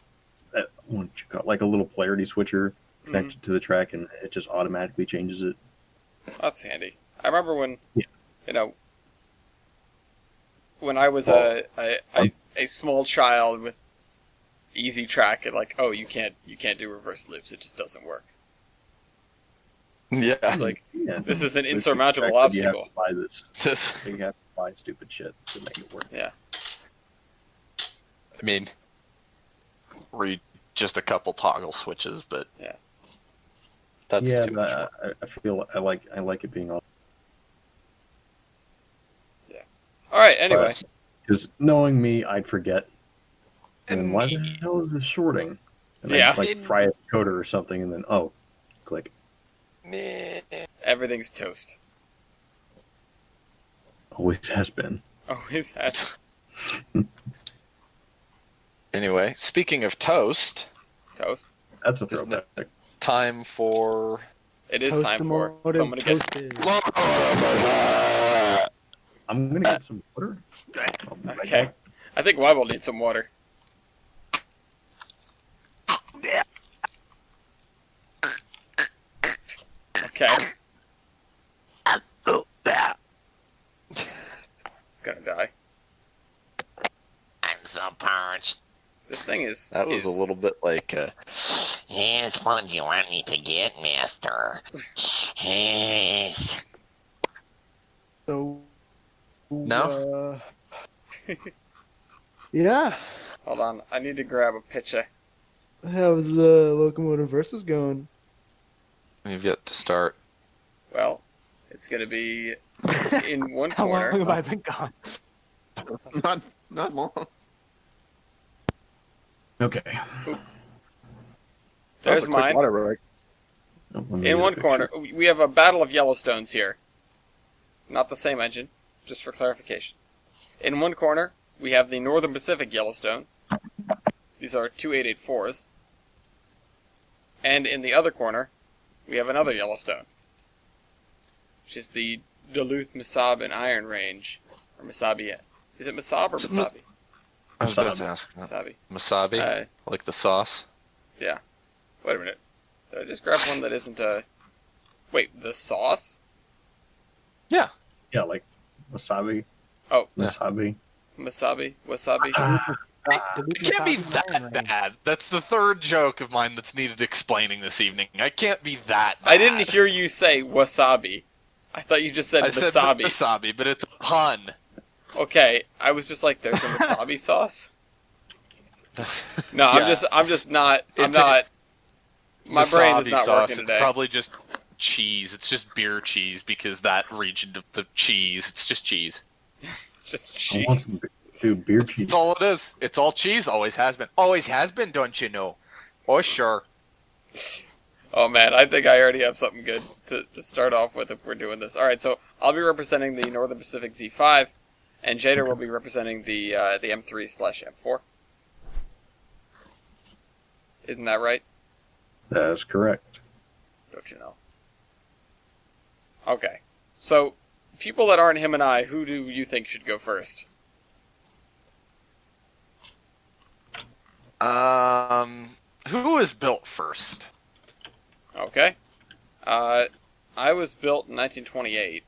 little polarity switcher connected to the track, and it just automatically changes it. That's handy. I remember when, Yeah. When I was a small child with easy track, and like, oh, you can't do reverse loops. It just doesn't work. Yeah. It's like, Yeah, this is an It's insurmountable just the fact that obstacle. You have to buy this. This, You have to buy stupid shit to make it work. Yeah. I mean, read just a couple toggle switches, but Yeah. that's yeah, too much but work. I feel I like it being on. All right. Anyway, Because knowing me, I'd forget. And And why the hell is this shorting? And Yeah. I'd, like fry a coder or something, and then click. Meh. everything's toast. Always has been. Always had. Anyway, speaking of toast, Toast. That's a Isn't throwback. it? Time for It is time for Toast-a-motive someone to get. toasted. I'm gonna get some water. I'll be right Okay. back. I think Weibel needs some water. Okay. Gonna die. I'm so parched. This thing is. that was a little bit like Yes, what do you want me to get, mister? Yes. So, No? yeah. Hold on. I need to grab a picture. How's Locomotive Versus going? you've yet to start. Well, it's gonna be in one How long corner. have I been gone? Not long. Okay. There's mine. Oh, let me In get a one picture. corner, we have a battle of Yellowstones here. Not the same engine, just for clarification. In one corner, we have the Northern Pacific Yellowstone. These are 2884s. And in the other corner, we have another Yellowstone, which is the Duluth-Mesab and Iron Range. Or Mesabi. Is it Mesab or Is it Mesabi? I was about Wasabi. to ask that. Mesabi. Wasabi? Like the sauce? Yeah. Wait a minute. Did I just grab one that isn't a... Wait, the sauce? Yeah. Yeah, like wasabi. Oh. Wasabi. Mesabi? Wasabi? It can't be that bad. That's the third joke of mine that's needed explaining this evening. I can't be that bad. I didn't hear you say wasabi. I thought you just said I said wasabi. wasabi, but it's a pun. Okay, I was just like, there's a wasabi sauce? No, Yeah. I'm just not, I'm It's a- not, my brain is Wasabi not sauce, working it's today. probably just cheese. It's just beer cheese because that region of the cheese. It's just cheese. Just I want some cheese. beer cheese. That's all it is. It's all cheese. Always has been. Always has been, don't you know? Oh, sure. Oh man, I think I already have something good to start off with if we're doing this. Alright, so I'll be representing the Northern Pacific Z5, and Jader will be representing the M3/M4. Isn't that right? That's correct. Don't you know? Okay. So, people that aren't him and I, who do you think should go first? Who was built first? Okay. I was built in 1928.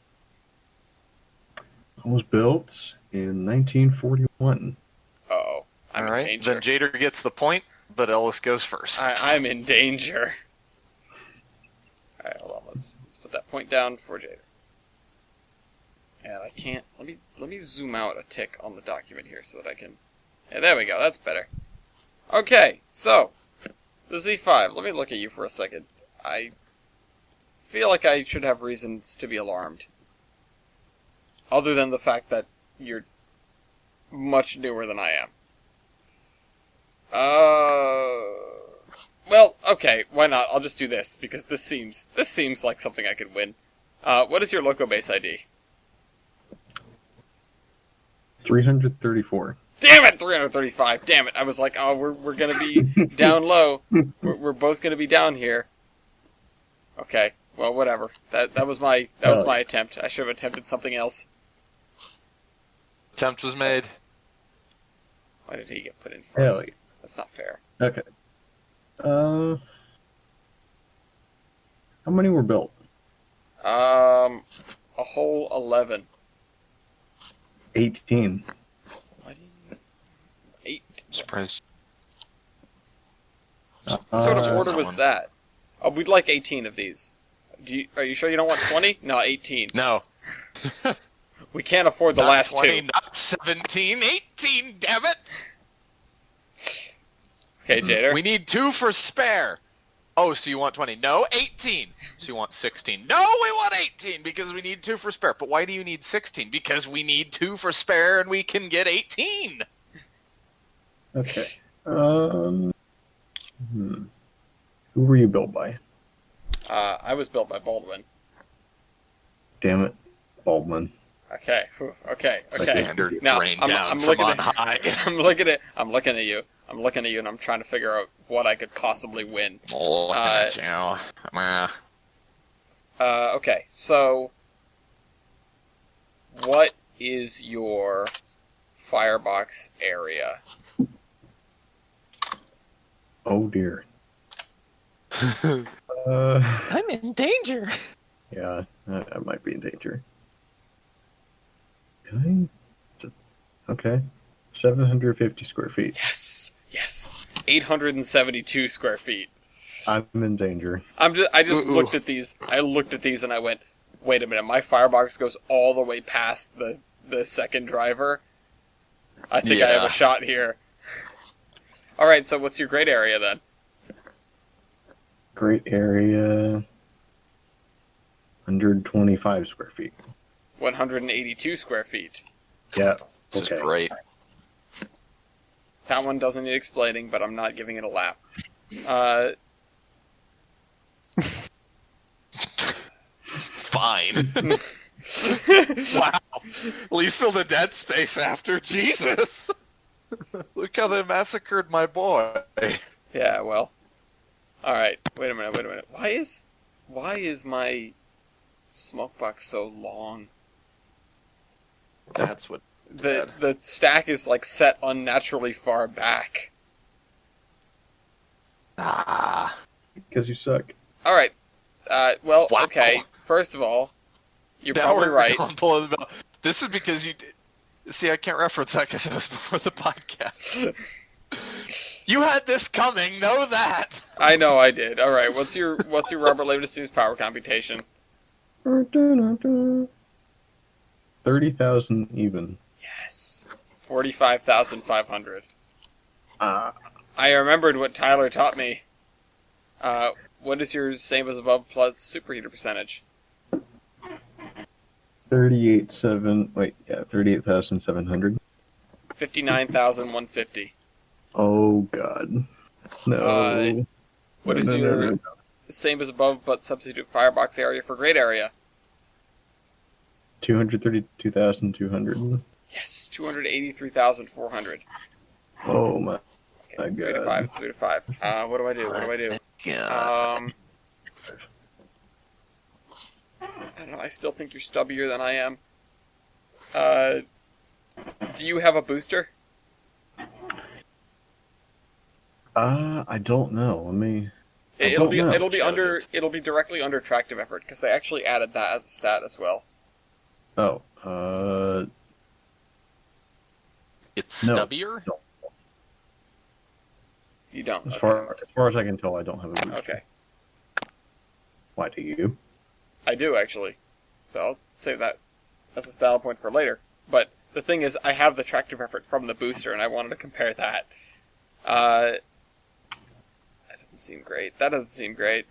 It was built in 1941. Uh-oh. I'm All in right. danger. Then Jader gets the point, but Ellis goes first. I'm in danger. Alright, hold on. point down for Jader. And I can't. Let me zoom out a tick on the document here so that I can. Yeah, there we go. That's better. Okay, so the Z5. Let me look at you for a second. I feel like I should have reasons to be alarmed, other than the fact that you're much newer than I am. Well, okay, why not? I'll just do this because this seems like something I could win. What is your loco base ID? 334. Damn it, 335. Damn it. I was like, oh, we're gonna be down low. We're both gonna be down here. Okay, well, whatever. That was my attempt. I should have attempted something else. Attempt was made. Why did he get put in Hell first? yeah. That's not fair. Okay. How many were built? A whole 11. 18. Why do you... 8? Surprised. What sort of Uh, order was that? Oh, we'd like 18 of these. Are you sure you don't want 20? No, 18. No. We can't afford the Not last 20, two. not 17, 18, damn it! Okay, Jader. We need 2 for spare. Oh, so you want 20? No, 18. So you want 16? No, we want 18 because we need 2 for spare. But why do you need 16? Because we need 2 for spare and we can get 18. Okay. Who were you built by? I was built by Baldwin. Damn it, Baldwin. Okay. Whew, okay. Standard Now, rain I'm down from looking on at- high. I'm looking at you, and I'm trying to figure out what I could possibly win. Looking at you. Okay, so what is your firebox area? Oh dear. I'm in danger. Yeah, I might be in danger. Really? Okay. 750 square feet. Yes. 872 square feet. I'm in danger. I just Ooh. looked at these. I looked at these and I went, wait a minute. My firebox goes all the way past the second driver. I think I have Yeah. a shot here. All right. So what's your great area then? Great area. 125 square feet. 182 square feet. Yeah. This Okay. is great. That one doesn't need explaining, but I'm not giving it a laugh. Fine. Wow. At least fill the dead space after. Jesus. Look how they massacred my boy. Yeah, well. Alright, wait a minute. Why is my smoke box so long? That's what. The stack is like set unnaturally far back. Ah. Because you suck. Alright, well, Wow. okay. First of all, you're Now probably we're right. going below the belt. This is because you. See, I can't reference that because it was before the podcast. You had this coming. Know that. I know I did. Alright, what's your Robert Leibniz power computation? 30,000 even. Yes. 45,500. Ah. I remembered what Tyler taught me. What is your same as above plus superheater percentage? 38,700. 59,150. Oh god. No. What is No, your no, no. same as above but substitute firebox area for great area? 232,200. Yes, 283,400. Oh my. Okay, it's 3 to God. 5. It's 3 to 5. What do I do? God. I don't know. I still think you're stubbier than I am. Do you have a booster? I don't know. Let me. I It'll don't be know. it'll be directly under attractive effort because they actually added that as a stat as well. Oh. It's no. stubbier? You don't. As Okay. far as I can tell, I don't have a booster. Okay. Why do you? I do, actually. So I'll save that as a style point for later. But the thing is, I have the tractive effort from the booster, and I wanted to compare that. That doesn't seem great. That doesn't seem great.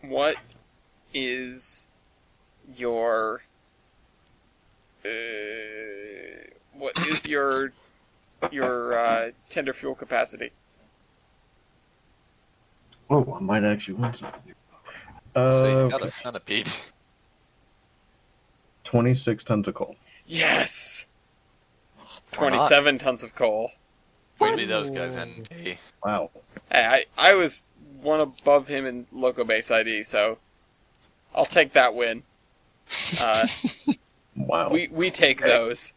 What is your... what is your tender fuel capacity? Oh, I might actually want something. So he's got Okay. a centipede. 26 tons of coal. Yes! Or not. 27 tons of coal. We'd be those guys in A. Wow. Hey, I was one above him in Loco Base ID, so I'll take that win. Wow. We take those.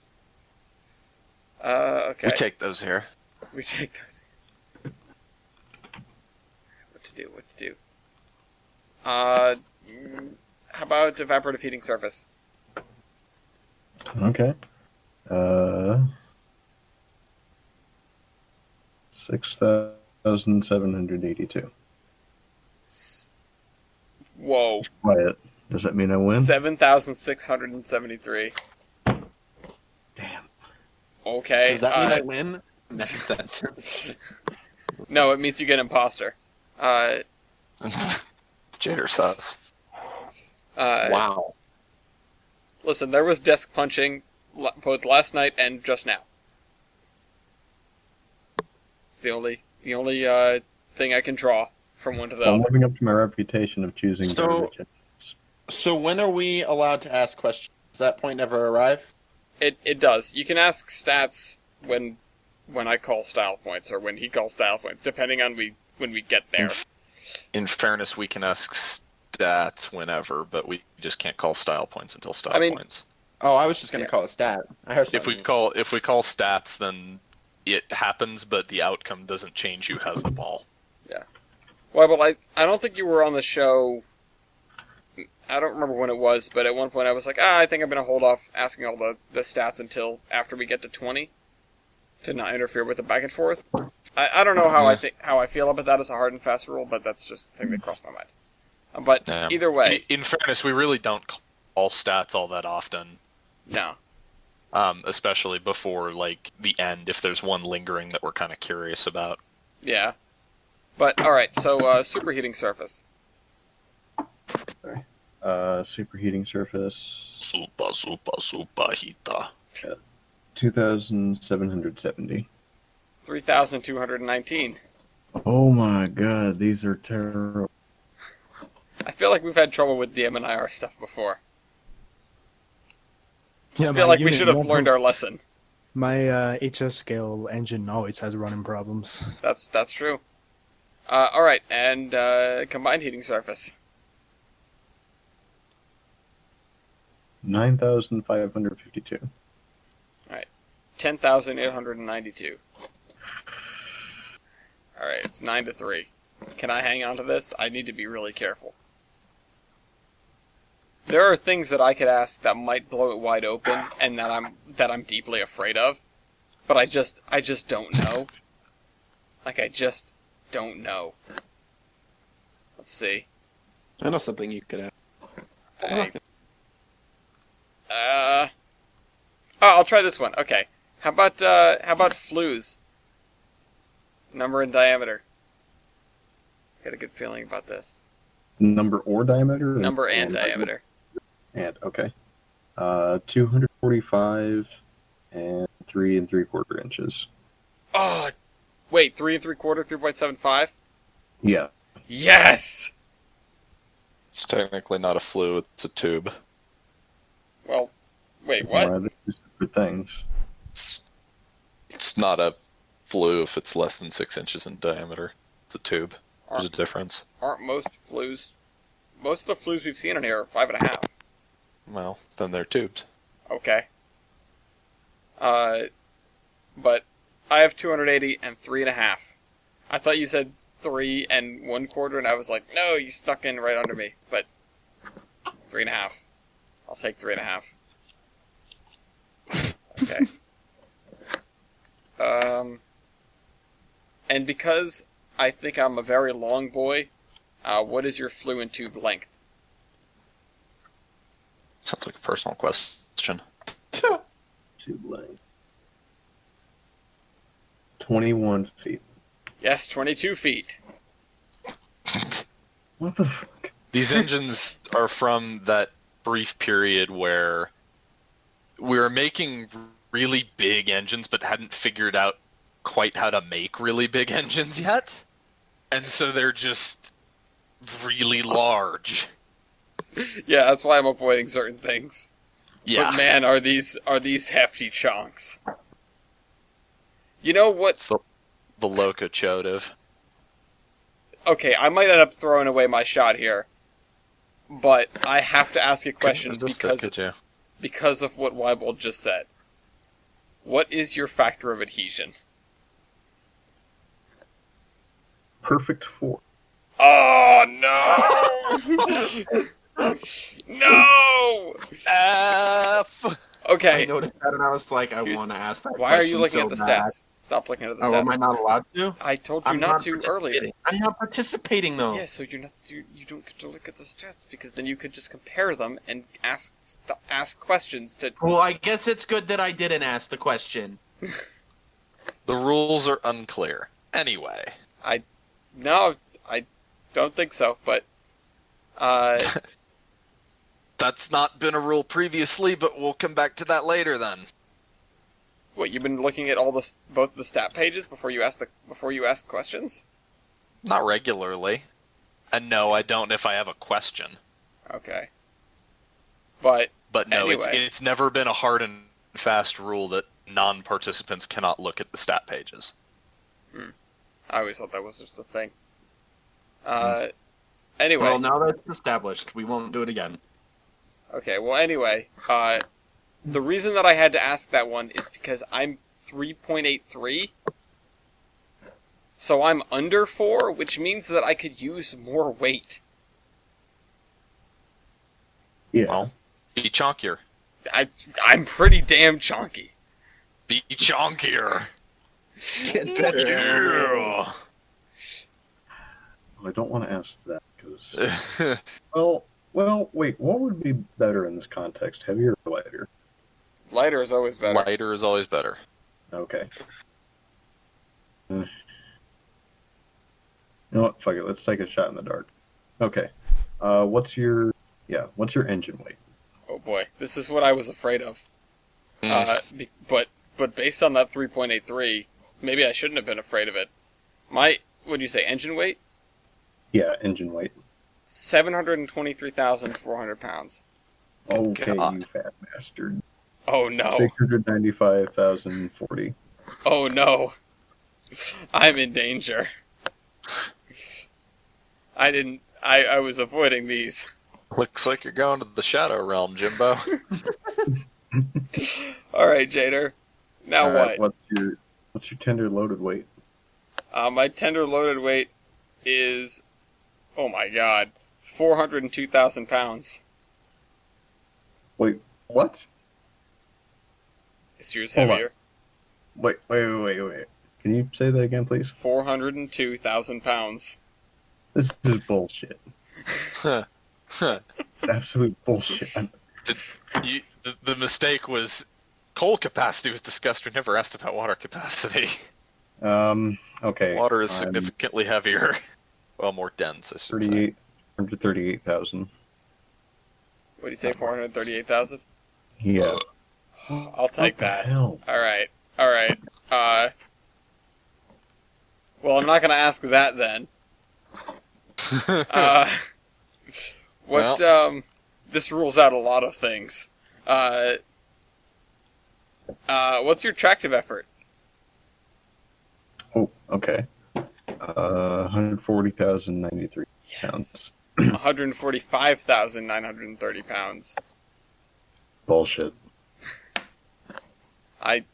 Okay. We take those here. We take those. What to do? How about evaporative heating surface? Okay. 6,782. Whoa. Quiet. Does that mean I win? 7,673. Damn. Okay. Does that mean I win? Next sentence. No, it means you get imposter. Jader sus. Wow. Listen, there was desk punching both last night and just now. It's the only thing I can draw from one to the I'm other. living up to my reputation of choosing So- garbage. So when are we allowed to ask questions? Does that point ever arrive? It does. You can ask stats when I call style points or when he calls style points, depending on when we get there. In fairness, we can ask stats whenever, but we just can't call style points until style points. Oh, I was just going to Yeah. call a stat. I heard If we call stats, then it happens, but the outcome doesn't change who has the ball. Well, but I don't think you were on the show. I don't remember when it was, but at one point I was like, I think I'm going to hold off asking all the stats until after we get to 20 to not interfere with the back and forth. I don't know how how I feel about that as a hard and fast rule, but that's just the thing that crossed my mind. But either way, In fairness, we really don't call stats all that often, no. especially before like the end. If there's one lingering that we're kind of curious about. Yeah. But alright, so superheating surface. Superheating surface. Super hita. 2,770. 3,219. Oh my god, these are terrible. I feel like we've had trouble with DM and IR stuff before. Yeah, I feel like we should have learned our lesson. My HS scale engine always has running problems. That's true. Alright, and combined heating surface. 9,552. 10,892. Alright, it's 9-3. Can I hang on to this? I need to be really careful. There are things that I could ask that might blow it wide open, and that I'm deeply afraid of, but I just don't know. Like, I just don't know. Let's see. I know something you could ask. I'll try this one. Okay. How about flues? Number and diameter. Got a good feeling about this. Number or diameter? Number and diameter. And, okay. 245 and 3 3/4 inches. Oh, wait, 3 3/4, 3.75? Yeah. Yes! It's technically not a flue; it's a tube. Well, wait, what? These are good things. It's not a flue if it's less than 6 inches in diameter. It's a tube. There's a difference. Aren't most flues... Most of the flues we've seen in here are 5.5. Well, then they're tubes. Okay. But I have 280 and 3.5. I thought you said 3 1/4, and I was like, no, you stuck in right under me. But 3.5. I'll take 3.5. Okay. And because I think I'm a very long boy. What is your fluent tube length? Sounds like a personal question. Tube length. 21 feet. Yes, 22 feet. What the fuck? These engines are from that brief period where we were making really big engines but hadn't figured out quite how to make really big engines yet. And so they're just really large. Yeah, that's why I'm avoiding certain things. Yeah. But man, are these hefty chunks. You know what? It's the locomotive. Okay, I might end up throwing away my shot here, but I have to ask a question because of what Weibold just said. What is your factor of adhesion? Perfect 4. Oh no! No! F. Okay. I noticed that and I was like, I want to ask that question. Why are you looking so at the bad. stats? Stop looking at the Oh, stats. am I not allowed to? I told you I'm not to participating. earlier. I'm not participating though. Yeah, so you don't get to look at the stats because then you could just compare them and ask questions to. Well, I guess it's good that I didn't ask the question. The rules are unclear. Anyway. No, I don't think so. But That's not been a rule previously, but we'll come back to that later then. what, you've been looking at both the stat pages before you ask questions? Not regularly. And no, I don't if I have a question. Okay. But no, anyway. it's never been a hard and fast rule that non-participants cannot look at the stat pages. I always thought that was just a thing. Anyway. Well, now that's established, we won't do it again. Okay, well, anyway, the reason that I had to ask that one is because I'm 3.83, so I'm under 4, which means that I could use more weight. Yeah. Well, be chonkier. I'm pretty damn chunky. Be chonkier. Get better. Yeah. I don't want to ask that because. Well, wait. What would be better in this context, heavier or lighter? Lighter is always better. Lighter is always better. Okay. You know what? Fuck it. Let's take a shot in the dark. Okay. What's your engine weight? Oh boy, this is what I was afraid of. But based on that 3.83, maybe I shouldn't have been afraid of it. What'd you say, engine weight? Yeah, engine weight. 723,400 pounds. Okay, God. you fat bastard. Oh no. 695,040. Oh no. I'm in danger. I was avoiding these. Looks like you're going to the Shadow Realm, Jimbo. Alright, Jader. Now what? What's your tender loaded weight? My tender loaded weight is, oh my god, 402,000 pounds. Wait, what? Is yours Hold on. heavier? Wait. Can you say that again, please? 402,000 pounds. This is bullshit. Huh. It's absolute bullshit. The mistake was coal capacity was discussed. We never asked about water capacity. Okay. Water is significantly heavier. Well, more dense, I should say. 438,000. What do you say, 438,000? Yeah. I'll take that. Hell? Alright. Well, I'm not gonna ask that then. This rules out a lot of things. What's your tractive effort? Oh, okay. 140,093 pounds. 145,930 pounds. Bullshit. I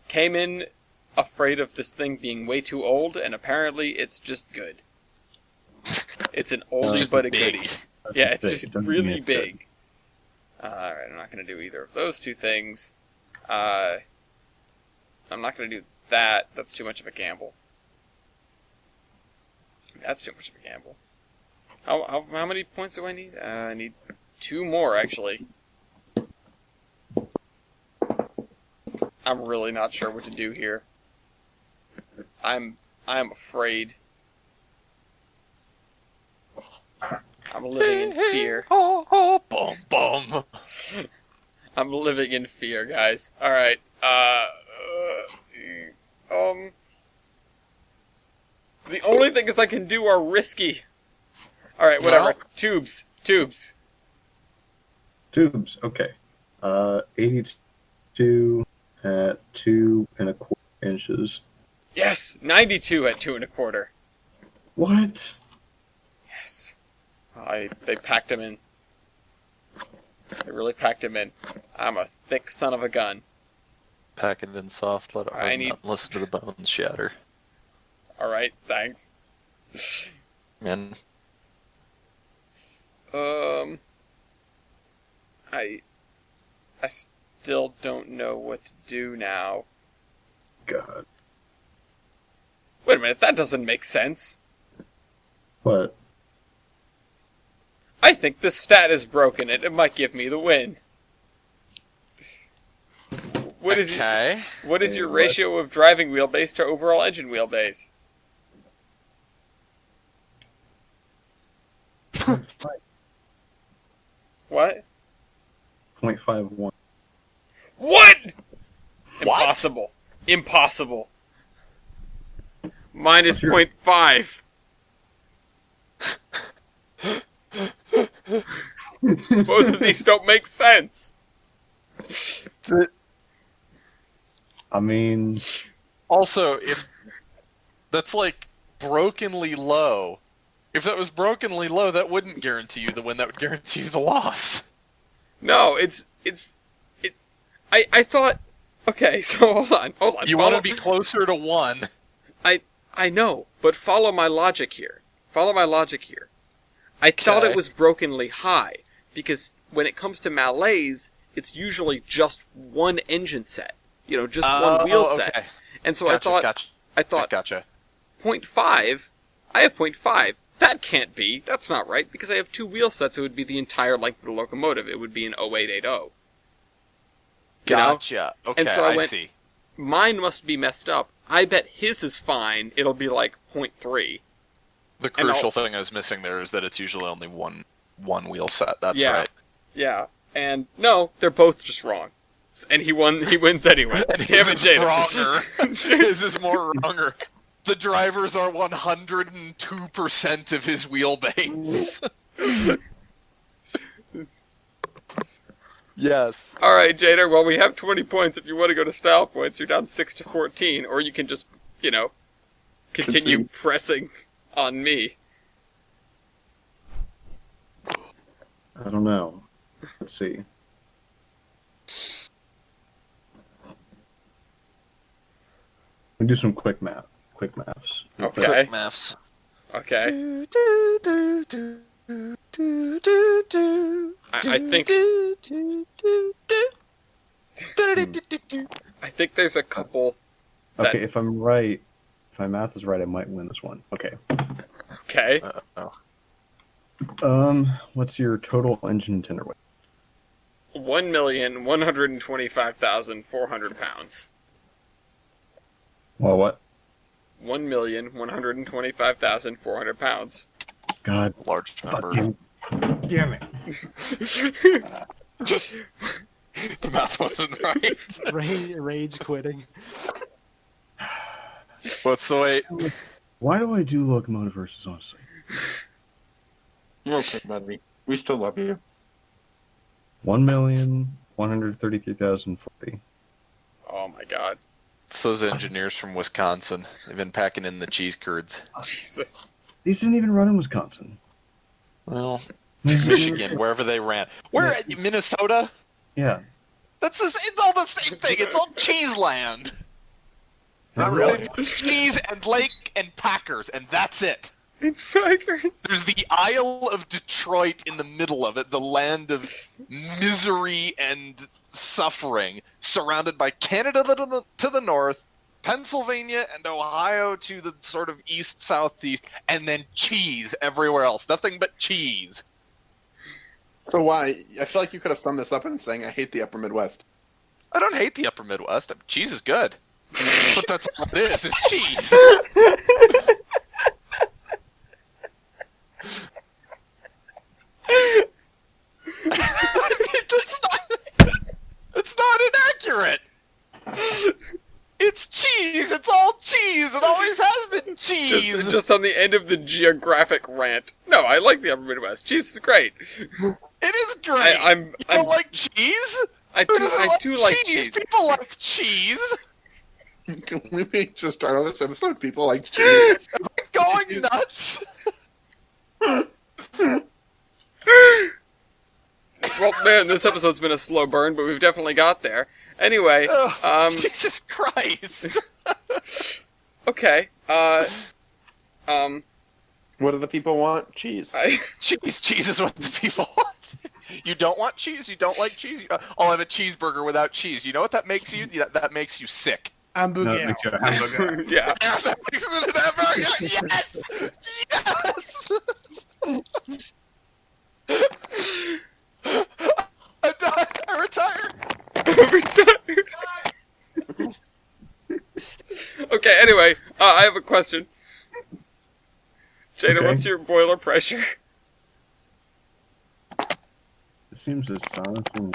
came in afraid of this thing being way too old, and apparently it's just good. It's an oldie just but a big. goodie. Yeah, it's Big. just Doesn't mean really it's good. big. Alright, I'm not going to do either of those two things. I'm not going to do that. That's too much of a gamble. That's too much of a gamble. How many points do I need? I need 2 more, actually. I'm really not sure what to do here. I'm afraid. I'm living in fear. Oh, bum, bum. I'm living in fear, guys. Alright, the only things I can do are risky. Alright, whatever. Well- Tubes. Tubes, okay. 82 at 2.25 inches. Yes! 92 at 2.25. What? Yes. They packed him in. They really packed him in. I'm a thick son of a gun. Pack it in soft, let it harden up, and listen to the bones shatter. Alright, thanks. And I still don't know what to do now. God. Wait a minute, that doesn't make sense. What? I think this stat is broken and it might give me the win. What is okay. what is your What? ratio of driving wheelbase to overall engine wheelbase? What? 0.51. What? Impossible. Impossible. Mine is What's your- 0.5. Both of these don't make sense. I mean, Also, if that's like brokenly low, if that was brokenly low, that wouldn't guarantee you the win. That would guarantee you the loss. No, I thought, okay, so hold on. You want to be closer to 1. I know, but follow my logic here. I thought it Okay. was brokenly high, because when it comes to malaise, it's usually just one engine set. You know, just one wheel set. Okay. And so Gotcha, I thought gotcha. 0.5, I have 0.5. That can't be. That's not right, because I have 2 wheel sets. It would be the entire length of the locomotive. It would be an 0880. You know? Gotcha. Okay, And so I went- see. Mine must be messed up. I bet his is fine. It'll be like 0.3. The and crucial thing I was missing there is that it's usually only one wheel set. That's Yeah. right. Yeah. And no, they're both just wrong. And he wins anyway. And Damn it, his is Jada. wronger. His is more wronger. The drivers are 102% of his wheelbase. Yes. All right, Jader. Well, we have 20 points. If you want to go to style points, you're down 6-14, or you can just, continue Concede. pressing on me. I don't know. Let's see. We do some quick maths. Okay. Maths. Okay. I think there's a couple. Okay, if I'm right, if my math is right, I might win this one. Okay. Okay. What's your total engine tender weight? 1,125,400 pounds. Well, what? 1,125,400 pounds. God, Large number. fucking damn it! The math wasn't right. Rage quitting. What's the weight? Why do I do locomotive versus honestly? You're okay, buddy. We still love you. 1,133,040. Oh my god. It's those engineers from Wisconsin. They've been packing in the cheese curds. Jesus. These didn't even run in Wisconsin. Well, Michigan, wherever they ran. Where? Minnesota? Yeah. It's all the same thing. It's all cheese land. Not really. Cheese and lake and Packers, and that's it. It's Packers. There's the Isle of Detroit in the middle of it, the land of misery and suffering, surrounded by Canada to the north, Pennsylvania and Ohio to the sort of east-southeast, and then cheese everywhere else. Nothing but cheese. So why? I feel like you could have summed this up in saying I hate the Upper Midwest. I don't hate the Upper Midwest. Cheese is good. But that's all it is cheese. It's not inaccurate. It's cheese. It's all cheese. It always has been cheese. Just on the end of the geographic rant. No, I like the Upper Midwest. Cheese is great. It is great. I'm You don't like cheese? I do like cheese. People like cheese. Can we just start on this episode? People like cheese. Going nuts. Well, man, this episode's been a slow burn, but we've definitely got there. Anyway, Jesus Christ. okay, What do the people want? Cheese. Cheese is what the people want. You don't want cheese? You don't like cheese? I'll have a cheeseburger without cheese. You know what that makes you? That makes you sick. No, it makes you a hamburger. yeah. That makes it an hamburger. Yes! Yes! I die. I retire. Okay, anyway, I have a question. Jada, Okay. what's your boiler pressure? It seems astonishing.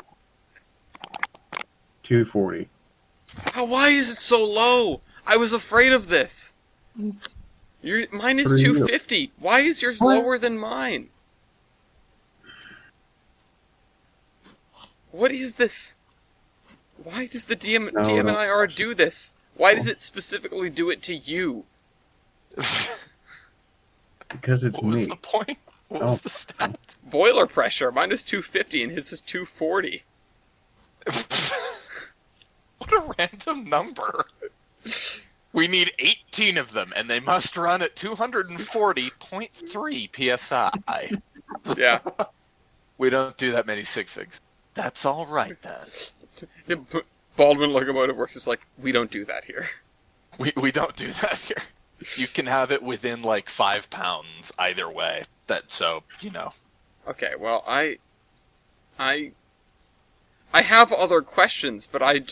240. Why is it so low? I was afraid of this. Mine is For you. 250. Why is yours lower than mine? What is this? Why does the DMNIR do this? Why does it specifically do it to you? Because it's What was me. the point? What was the stat? Boiler pressure. Mine is 250 and his is 240. What a random number. We need 18 of them, and they must run at 240.3 psi. Yeah. We don't do that many sig figs. That's all right, then. Baldwin Locomotive Works is like, we don't do that here. We don't do that here. You can have it within like 5 pounds either way. So. Okay, well, I have other questions, but I'm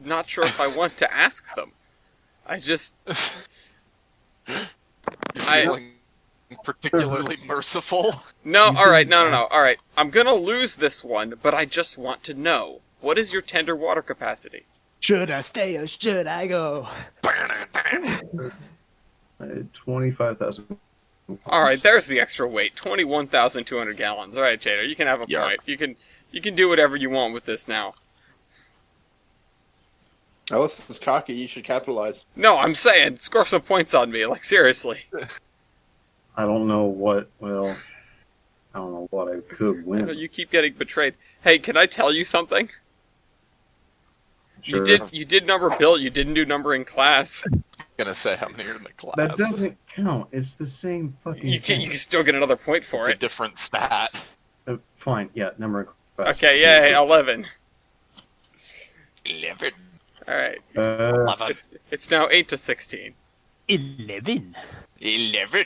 not sure if I want to ask them. You're feeling particularly merciful. No, alright, no, alright. I'm gonna lose this one, but I just want to know. What is your tender water capacity? Should I stay or should I go? 25,000. Alright, there's the extra weight. 21,200 gallons. Alright, Jada, you can have a Yeah. point. You can do whatever you want with this now. Ellis is cocky. You should capitalize. No, I'm saying, score some points on me, like, seriously. I don't know what I could win. You keep getting betrayed. Hey, can I tell you something? Sure. You did number Bill, you didn't do number in class. I'm gonna say how many are in the class. That doesn't count. It's the same fucking You thing. can still get another point for It's a it. different stat. Fine, yeah, number of class. Okay, yay, 11. 11. Alright. 11. It's now 8 to 16. 11. 11.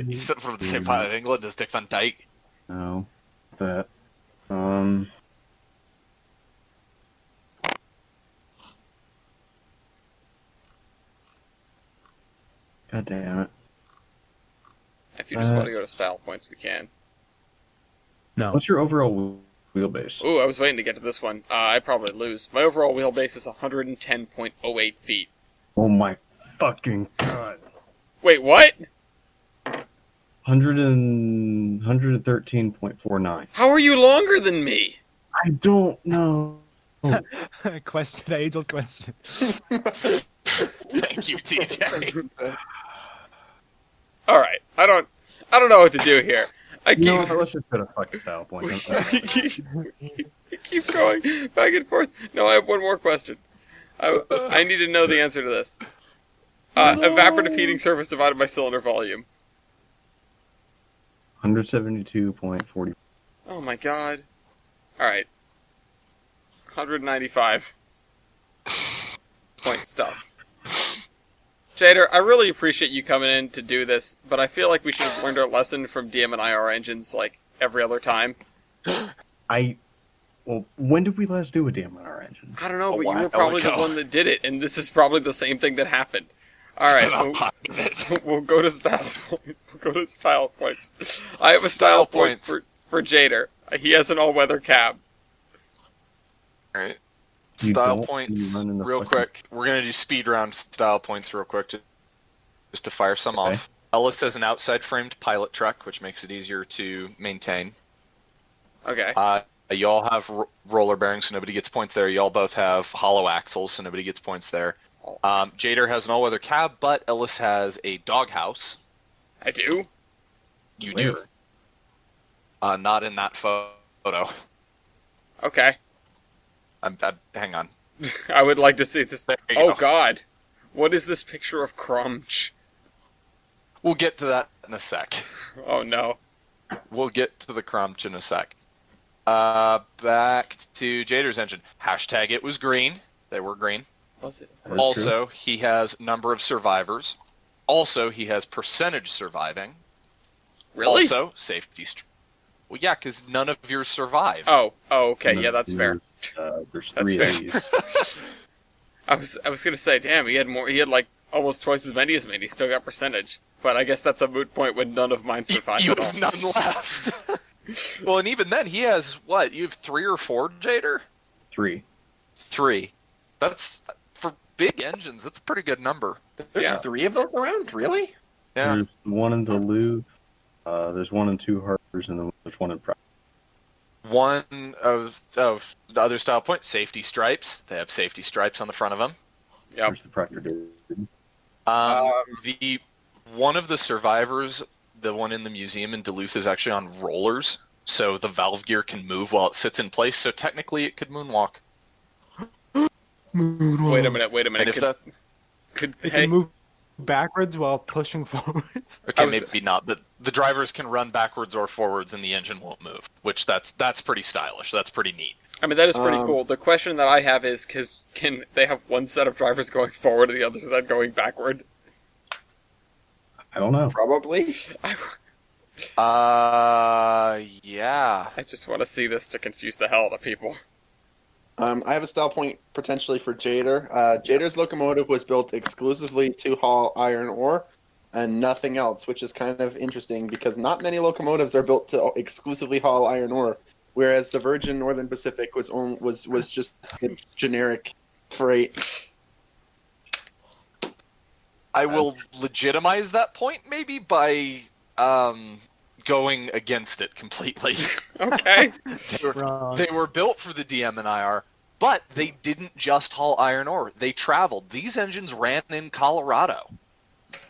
You said from the same part of England as Dick Van Dyke. No, that. God damn it. If you just want to go to style points, we can. No. What's your overall wheelbase? Ooh, I was waiting to get to this one. I probably lose. My overall wheelbase is 110.08 feet. Oh my fucking god. Wait, what? 113.49. How are you longer than me? I don't know. Question, angel question. Thank you, TJ. Alright, I don't know what to do here. I keep, You know what? Let's just put a fucking style point. keep going back and forth. No, I have one more question. I need to know the answer to this. Evaporative heating surface divided by cylinder volume. 172.40. Oh my god. Alright. 195. point stuff. Jader, I really appreciate you coming in to do this, but I feel like we should have learned our lesson from DM and IR engines like every other time. Well, when did we last do a DMR engine? I don't know, A but you while were probably the ago. one that did it, and this is probably the same thing that happened. Alright, we'll go to style points. We'll go to style points. I have a style point for Jader. He has an all-weather cab. Alright. You Style don't points, run in the real fucking- quick. We're going to do speed round style points real quick just to fire some Okay. off. Ellis has an outside framed pilot truck, which makes it easier to maintain. Okay. Y'all have roller bearings, so nobody gets points there. Y'all both have hollow axles, so nobody gets points there. Jader has an all-weather cab, but Ellis has a doghouse. I do? You Where? do. Not in that photo. Okay. Hang on. I would like to see this. There you Oh go. god. What is this picture of Crumch? We'll get to that in a sec. Oh no. We'll get to the crunch in a sec. Back to Jader's engine. Hashtag it was green. They were green. Was it? That is Also, he has number of survivors. Also, he has percentage surviving. Really? Also, safety. Well, yeah, because none of yours survive. Oh, okay, true. yeah, that's fair. There's That's 3 fair. of these. I was gonna say, damn, he had more. He had like almost twice as many as me. And he still got percentage. But I guess that's a moot point when none of mine survive You at all. have none left. Well, and even then, he has what? You have 3 or 4, Jader? 3. 3. That's for big engines. That's a pretty good number. There's Yeah. 3 of those around? Really? Yeah. There's one in Duluth. There's one in Two Harbors, and then there's one in Pride. One of the other style points, safety stripes. They have safety stripes on the front of them. Yep. There's the Proctor David. The one of the survivors, the one in the museum in Duluth, is actually on rollers, so the valve gear can move while it sits in place. So technically, it could moonwalk. Wait a minute. And if that, Could It hey, can move backwards while pushing forwards. okay, I was- maybe not, but the drivers can run backwards or forwards, and the engine won't move. Which that's pretty stylish. That's pretty neat. I mean, that is pretty Um, cool. The question that I have is, can they have one set of drivers going forward and the other set going backward? I don't know. Probably. Yeah. I just want to see this to confuse the hell out of people. I have a style point potentially for Jader. Jader's locomotive was built exclusively to haul iron ore and nothing else, which is kind of interesting because not many locomotives are built to exclusively haul iron ore, whereas the Virgin Northern Pacific was just a generic freight. I will legitimize that point maybe by going against it completely. Okay. Wrong. They were built for the DM and IR, but they didn't just haul iron ore. They traveled. These engines ran in Colorado.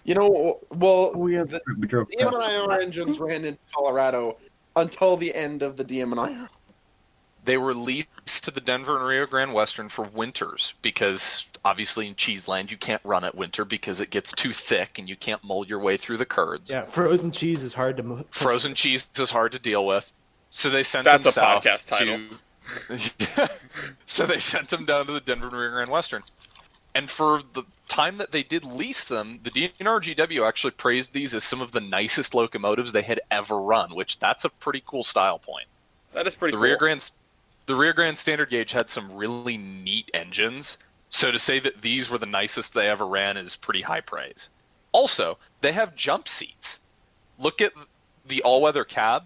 You know, well, We drove past DM&IR engines ran in Colorado until the end of the DM&IR. They were leased to the Denver and Rio Grande Western for winters because obviously in Cheeseland you can't run at winter because it gets too thick and you can't mold your way through the curds. Yeah, frozen cheese is hard to move. Frozen cheese is hard to deal with. So they sent That's them a south podcast title. So they sent them down to the Denver and Rio Grande Western. And for the time that they did lease them, the DNRGW actually praised these as some of the nicest locomotives they had ever run, which that's a pretty cool style point. That is pretty The cool. Rio Grande Standard Gauge had some really neat engines, so to say that these were the nicest they ever ran is pretty high praise. Also, they have jump seats. Look at the all-weather cab.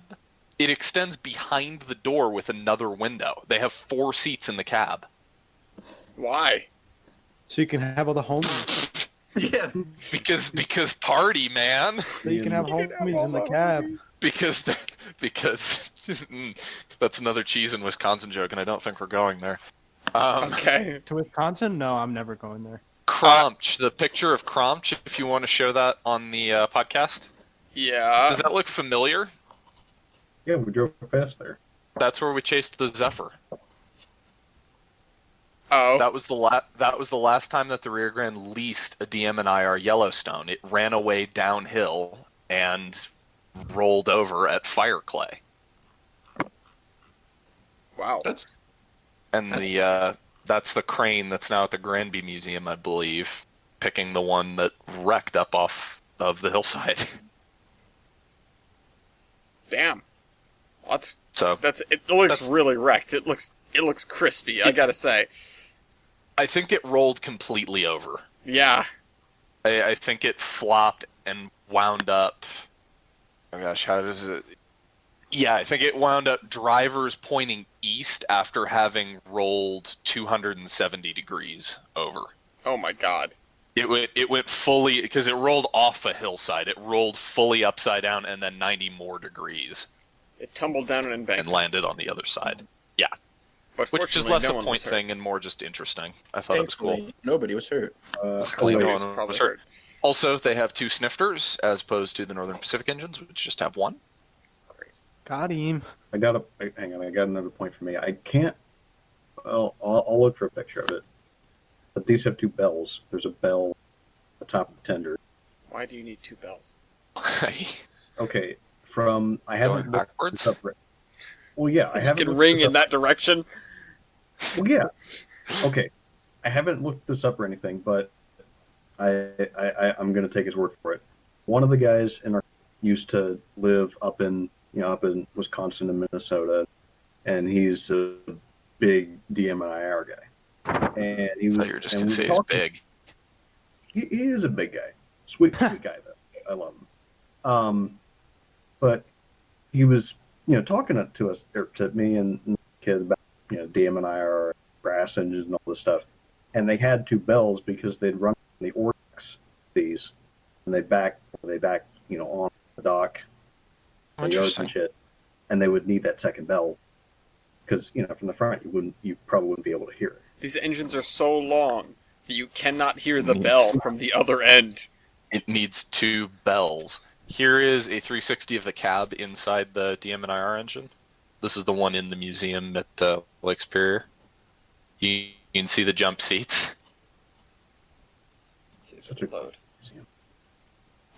It extends behind the door with another window. They have 4 seats in the cab. Why? So you can have all the homies. Yeah. Because party, man. So you can have homies in the cab. Because that's another cheese in Wisconsin joke, and I don't think we're going there. Okay. To Wisconsin? No, I'm never going there. Cromch, the picture of Cromch, if you want to show that on the podcast. Yeah. Does that look familiar? Yeah, we drove past there. That's where we chased the Zephyr. Oh. That was the last time that the Rio Grande leased a DM and IR Yellowstone. It ran away downhill and rolled over at Fireclay. Wow. And the That's the crane that's now at the Granby Museum, I believe, picking the one that wrecked up off of the hillside. Damn. Well, So it looks really wrecked. It looks crispy, I gotta say. I think it rolled completely over. Yeah. I think it flopped and wound up. Oh gosh, how does it? Yeah, I think it wound up drivers pointing east after having rolled 270 degrees over. Oh my god. It went fully, because it rolled off a hillside. It rolled fully upside down and then 90 more degrees. It tumbled down an embankment. And landed on the other side. Yeah. But Which is fortunately, less no a one point was hurt. thing and more just interesting. I thought it was cool. Thankfully, nobody was hurt. Luckily, Somebody no was one probably was hurt. hurt. Also, they have 2 snifters as opposed to the Northern Pacific engines, which just have 1. Got him. Hang on, I got another point for me. I can't. Well, I'll look for a picture of it. But these have 2 bells. There's a bell at the top of the tender. Why do you need 2 bells? Okay, I haven't Going looked backwards? this up. Well, yeah, So I you haven't. can looked ring this in up. that direction. Well, yeah. Okay, I haven't looked this up or anything, but I'm going to take his word for it. One of the guys in our used to live up in Wisconsin and Minnesota, and he's a big DMIR guy. And he I was. thought you were just and going to we say were he's talking- big. He is a big guy, sweet guy though. I love him. But he was talking to us or to me and the kid about DM&IR, brass engines and all this stuff, and they had 2 bells because they'd run the Ortex these, and they back on the dock, the yards and shit, and they would need that second bell because from the front you probably wouldn't be able to hear it. These engines are so long that you cannot hear the bell from the other end. It needs 2 bells. Here is a 360 of the cab inside the DM&IR engine. This is the one in the museum at Lake Superior. You can see the jump seats. Let's see if Such it'll a load.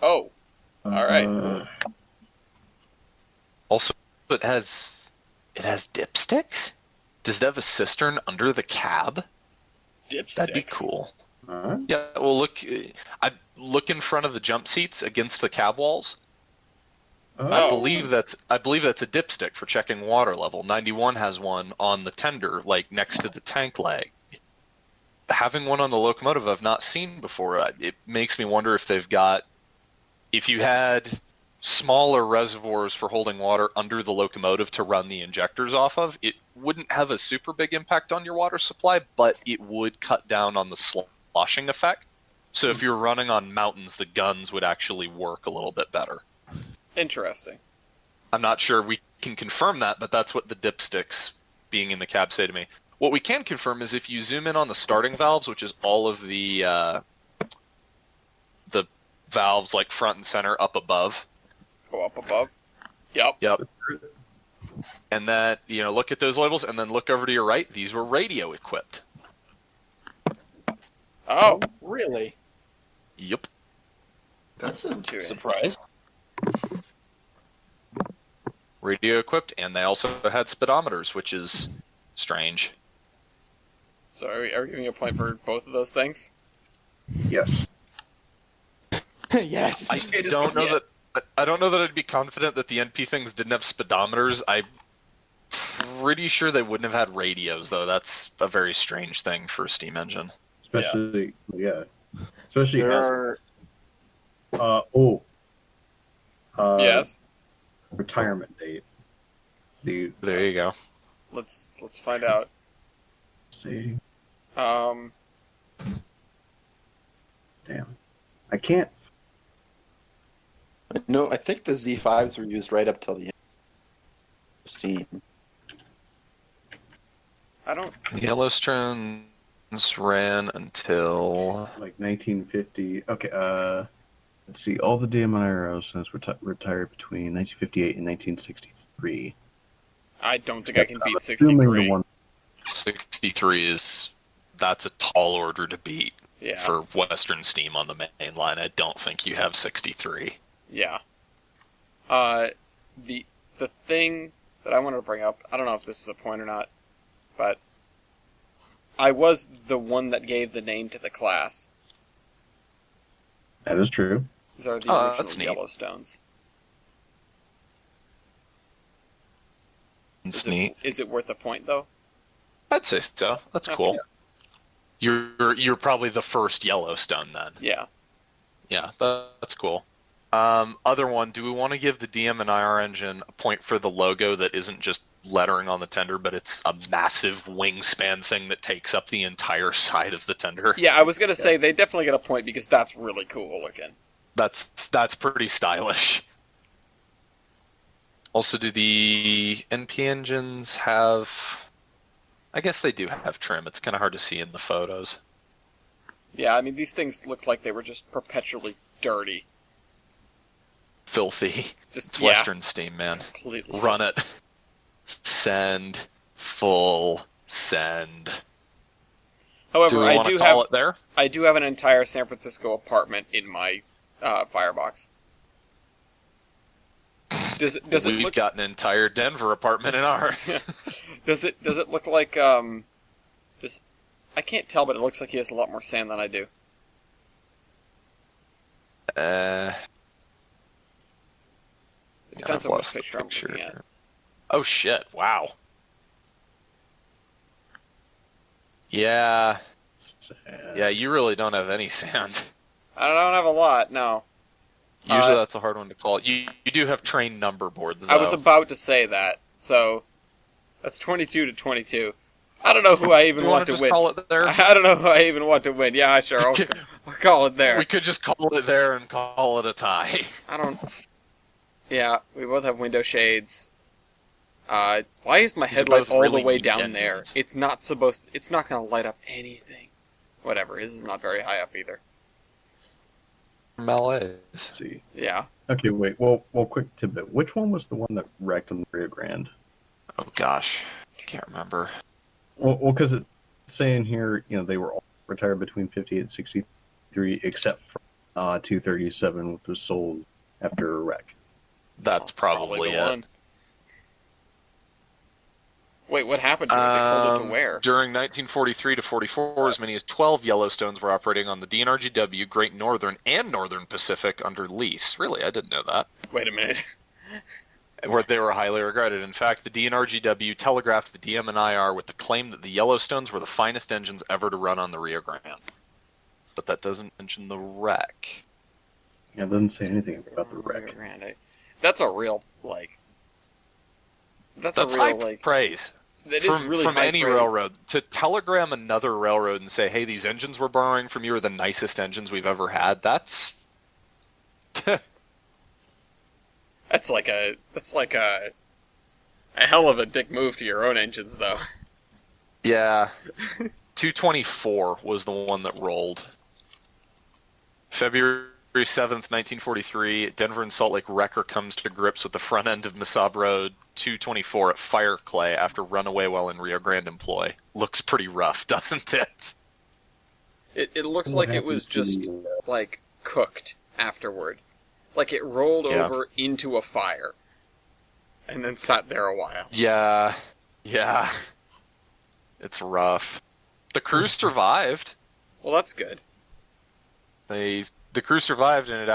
Oh, alright. Also, it has dipsticks? Does it have a cistern under the cab? Dipsticks. That'd be cool. Huh? Yeah, well, look in front of the jump seats against the cab walls. I believe that's a dipstick for checking water level. 91 has one on the tender, like next to the tank leg. Having one on the locomotive I've not seen before. It makes me wonder if you had smaller reservoirs for holding water under the locomotive to run the injectors off of, it wouldn't have a super big impact on your water supply, but it would cut down on the sloshing effect. So if you're running on mountains, the guns would actually work a little bit better. Interesting. I'm not sure we can confirm that, but that's what the dipsticks being in the cab say to me. What we can confirm is if you zoom in on the starting valves, which is all of the valves like front and center up above. Go up above. Yep. And that, look at those labels and then look over to your right. These were radio equipped. Oh, Really? Yep. That's a Curious. surprise. Radio equipped, and they also had speedometers, which is strange. so are we giving a point for both of those things? Yes. Yes. I don't know that I'd be confident that the NP things didn't have speedometers. I'm pretty sure they wouldn't have had radios, though. That's a very strange thing for a steam engine. Especially, Especially There as are Yes. retirement date. Do you There you go. Let's find out. see? Um, Damn. I can't. no. I think the Z5s were used right up till the end of Steam. I don't. The Yellowstones ran until... Like 1950. Okay, let's see. All the DMI since retired between 1958 and 1963. I don't think I can beat Assuming the 63. one. 63 that's a tall order to beat Yeah. for Western Steam on the main line. I don't think you have 63. Yeah. The thing that I wanted to bring up, I don't know if this is a point or not, but I was the one that gave the name to the class. That is true. These are the that's original neat. Yellowstones. It's neat. Is it worth a point though? I'd say so. That's Okay. cool. You're probably the first Yellowstone then. Yeah. Yeah, that's cool. Other one, do we want to give the DM and IR engine a point for the logo that isn't just lettering on the tender, but it's a massive wingspan thing that takes up the entire side of the tender? Yeah, I was gonna say they definitely get a point because that's really cool looking. That's pretty stylish. Also, do the NP engines have... I guess they do have trim. It's kind of hard to see in the photos. Yeah, I mean these things look like they were just perpetually dirty. Filthy. Just It's Western Steam, man. completely. Run it. Send. Full send. However, Do we I want to do call have it there? I do have an entire San Francisco apartment in my firebox. Does it We've look got an entire Denver apartment in ours. does it look like just I can't tell, but it looks like he has a lot more sand than I do. It depends on what lost the picture I'm looking at. Oh shit! Wow. Yeah, yeah. You really don't have any sand. I don't have a lot, no. Usually that's a hard one to call. You do have train number boards, though. I was about to say that, so that's 22 to 22. I don't know who I even Do you want to just win. call it there? I don't know who I even want to win. Yeah, sure. I'll call it there. We could just call it there and call it a tie. I don't. Yeah, we both have window shades. Why is my These are headlight both all really the way neat down there? engines. It's not supposed. It's not going to light up anything. Whatever. His is not very high up either. Malaise. Let's see. Yeah. Okay, wait. Well, quick tidbit. Which one was the one that wrecked in the Rio Grande? Oh gosh, can't remember. Well, because it's saying here, they were all retired between 58 and 63, except for 237, which was sold after a wreck. That's probably the it. one. Wait, what happened to it? They sold it to where? During 1943 to 44, as many as 12 Yellowstones were operating on the DNRGW, Great Northern, and Northern Pacific under lease. Really, I didn't know that. Wait a minute. Where they were highly regarded. In fact, the DNRGW telegraphed the DM and IR with the claim that the Yellowstones were the finest engines ever to run on the Rio Grande. But that doesn't mention the wreck. Yeah, it doesn't say anything about the Rio wreck. Grande. That's a real That's a high real praise. That is really from high any praise. railroad. To telegram another railroad and say, hey, these engines we're borrowing from you are the nicest engines we've ever had, that's... That's like a hell of a dick move to your own engines, though. Yeah. 224 was the one that rolled. February 7th, 1943, Denver and Salt Lake Wrecker comes to grips with the front end of Mesab Road 224 at Fireclay after runaway while in Rio Grande employ. Looks pretty rough, doesn't it? It looks What like it was happened just to, cooked afterward. Like it rolled Yeah. over into a fire. And then sat there a while. Yeah. It's rough. The crew survived. Well, that's good. The crew survived, and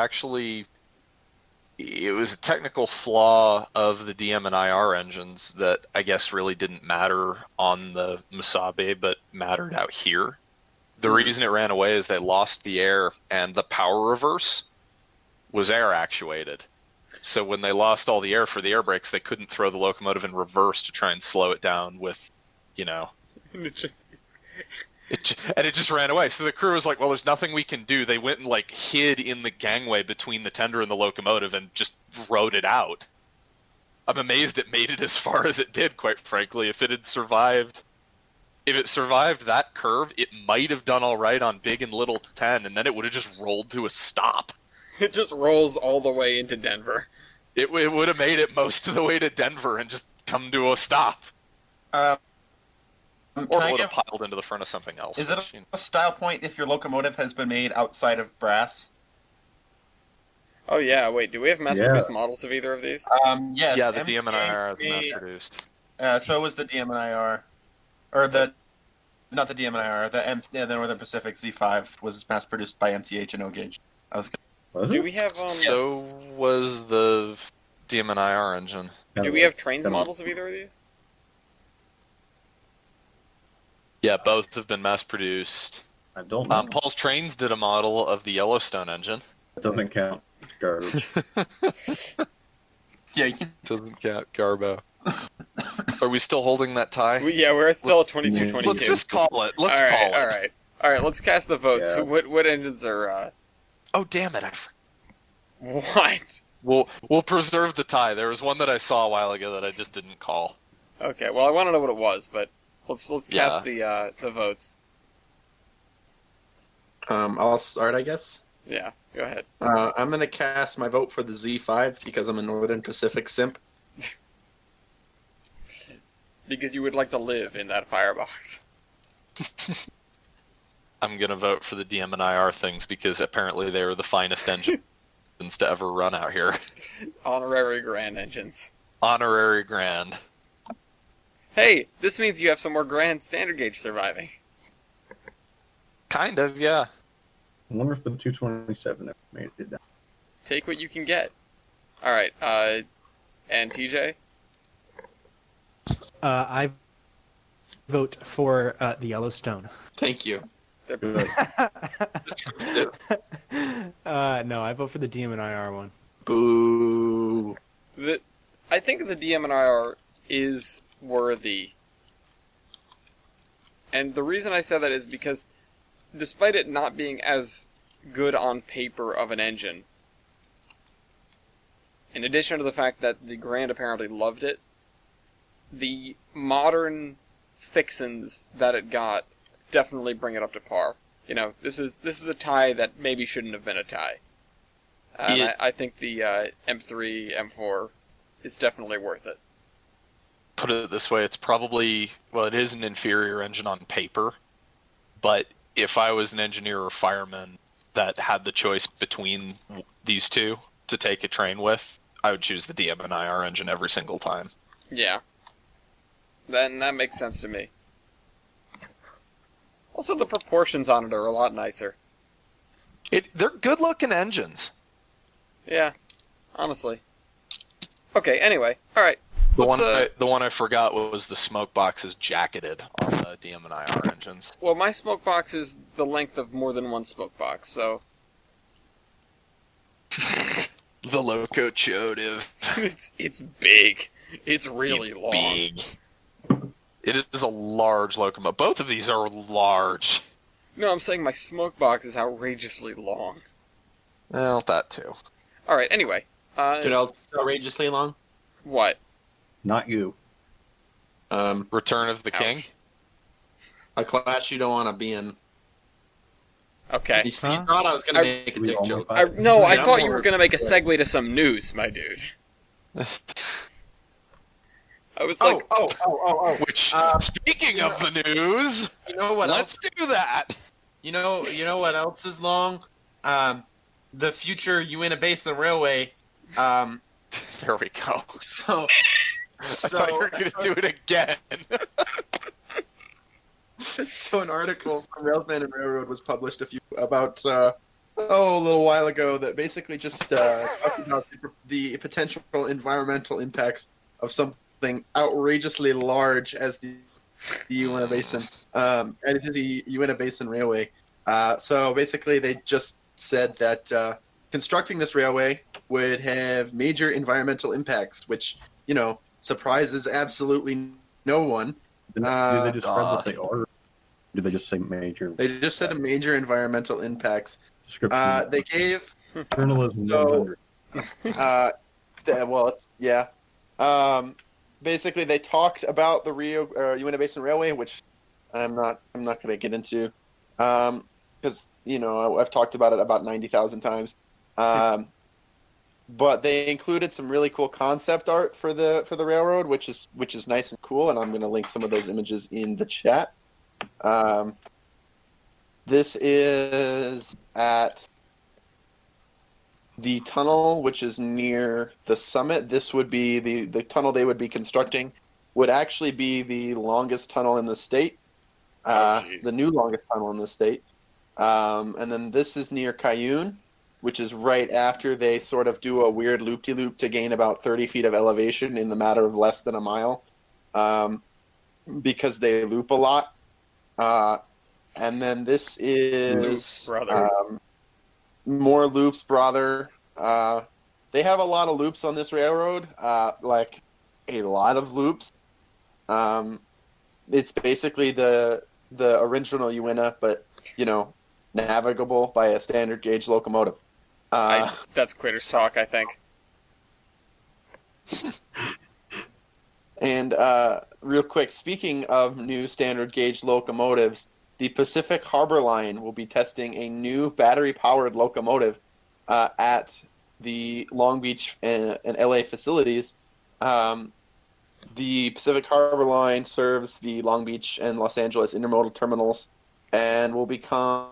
it was a technical flaw of the DM and IR engines that I guess really didn't matter on the Masabe, but mattered out here. The reason it ran away is they lost the air, and the power reverse was air actuated. So when they lost all the air for the air brakes, they couldn't throw the locomotive in reverse to try and slow it down with, And it just... It just ran away. So the crew was like, well, there's nothing we can do. They went and hid in the gangway between the tender and the locomotive and just rode it out. I'm amazed it made it as far as it did, quite frankly. If it survived that curve, it might have done all right on Big and Little 10, and then it would have just rolled to a stop. It just rolls all the way into Denver. It would have made it most of the way to Denver and just come to a stop. Or Can I would have give, piled into the front of something else. is it a style point if your locomotive has been made outside of brass? Oh yeah, wait, do we have mass-produced models of either of these? Yes. Yeah, the DM and MPA IR are the mass produced. So was the DM and IR, or the not the DMIR. The Northern Pacific Z5 was mass produced by MTH and O-Gauge. Was Do it? we have So was the DMNIR engine. do we have trains Kinda- models of either of these? Yeah, both have been mass produced. I don't know. Paul's Trains did a model of the Yellowstone engine. It doesn't count. It's garbage. Yeah, Doesn't count Garbo. Are we still holding that tie? We're still at 22-22. Let's just call it. Let's all right, call it. all right. Let's cast the votes. Yeah. What engines are? Oh damn it! What? We'll preserve the tie. There was one that I saw a while ago that I just didn't call. Okay. Well, I want to know what it was, but let's Yeah. cast the votes. I'll start, I guess. Yeah. Go ahead. I'm gonna cast my vote for the Z5 because I'm a Northern Pacific simp. Because you would like to live in that firebox. I'm gonna vote for the DMNIR things because apparently they are the finest engines to ever run out here. Honorary Grand engines. Honorary Grand. Hey, this means you have some more Grand Standard Gauge surviving. Kind of, yeah. I wonder if the 227 ever made it down. Take what you can get. All right. And TJ. I vote for the Yellowstone. Thank you. Good. No, I vote for the DMNIR one. Boo. I think the DMNIR is worthy. And the reason I said that is because despite it not being as good on paper of an engine, in addition to the fact that the Grand apparently loved it, the modern fixins that it got definitely bring it up to par. You know, this is a tie that maybe shouldn't have been a tie. And I think the M3, M4 is definitely worth it. Put it this way, it's probably, well, it is an inferior engine on paper, but if I was an engineer or fireman that had the choice between these two to take a train with, I would choose the DMNIR engine every single time. Yeah. Then that makes sense to me. Also, the proportions on it are a lot nicer. They're good-looking engines. Yeah, honestly. Okay, anyway. Alright. The one I forgot was the smoke box is jacketed on the DMNIR engines. Well, my smoke box is the length of more than one smoke box, so... The locomotive. it's big. It's really It's long. big. It is a large locomotive. Both of these are large. No, I'm saying my smoke box is outrageously long. Well, that too. Alright, anyway. Dude, else outrageously long. What? Not you. Return of the Ouch. King. A class you don't want to be in. Okay. You thought I was gonna make a We dick all joke. went by. No, I Yeah, thought you more- were going to make a segue to some news, my dude. I was like, oh. Which, Um, speaking of the news, You know what let's else? do that. You know what else is long? The future Uinta Basin Railway. There we go. So, I thought you were going to do it again. so an article from Railsman and Railroad was published about a little while ago that basically just talked about the potential environmental impacts of something outrageously large as the Uinta Basin, and it is the Uinta Basin Railway. So basically, they just said that constructing this railway would have major environmental impacts, which surprises absolutely no one. Do they describe what they are? Or do they just say major? They just said major environmental impacts. Description. They gave, Journalism so- 100. yeah. Basically, they talked about the Uinta Basin Railway, which I'm not going to get into, because I've talked about it about 90,000 times. But they included some really cool concept art for the railroad, which is nice and cool, and I'm going to link some of those images in the chat. This is at the tunnel, which is near the summit. This would be the tunnel they would be constructing would actually be the longest tunnel in the state. jeez. the new longest tunnel in the state. And then this is near Cayenne, which is right after they sort of do a weird loop-de-loop to gain about 30 feet of elevation in the matter of less than a mile, because they loop a lot. And then this is Loops, brother. more loops, brother. They have a lot of loops on this railroad, like a lot of loops. It's basically the original Uinta, but navigable by a standard gauge locomotive. That's Quitter's talk, I think. And real quick, speaking of new standard gauge locomotives, the Pacific Harbor Line will be testing a new battery-powered locomotive at the Long Beach and LA facilities. The Pacific Harbor Line serves the Long Beach and Los Angeles intermodal terminals and will become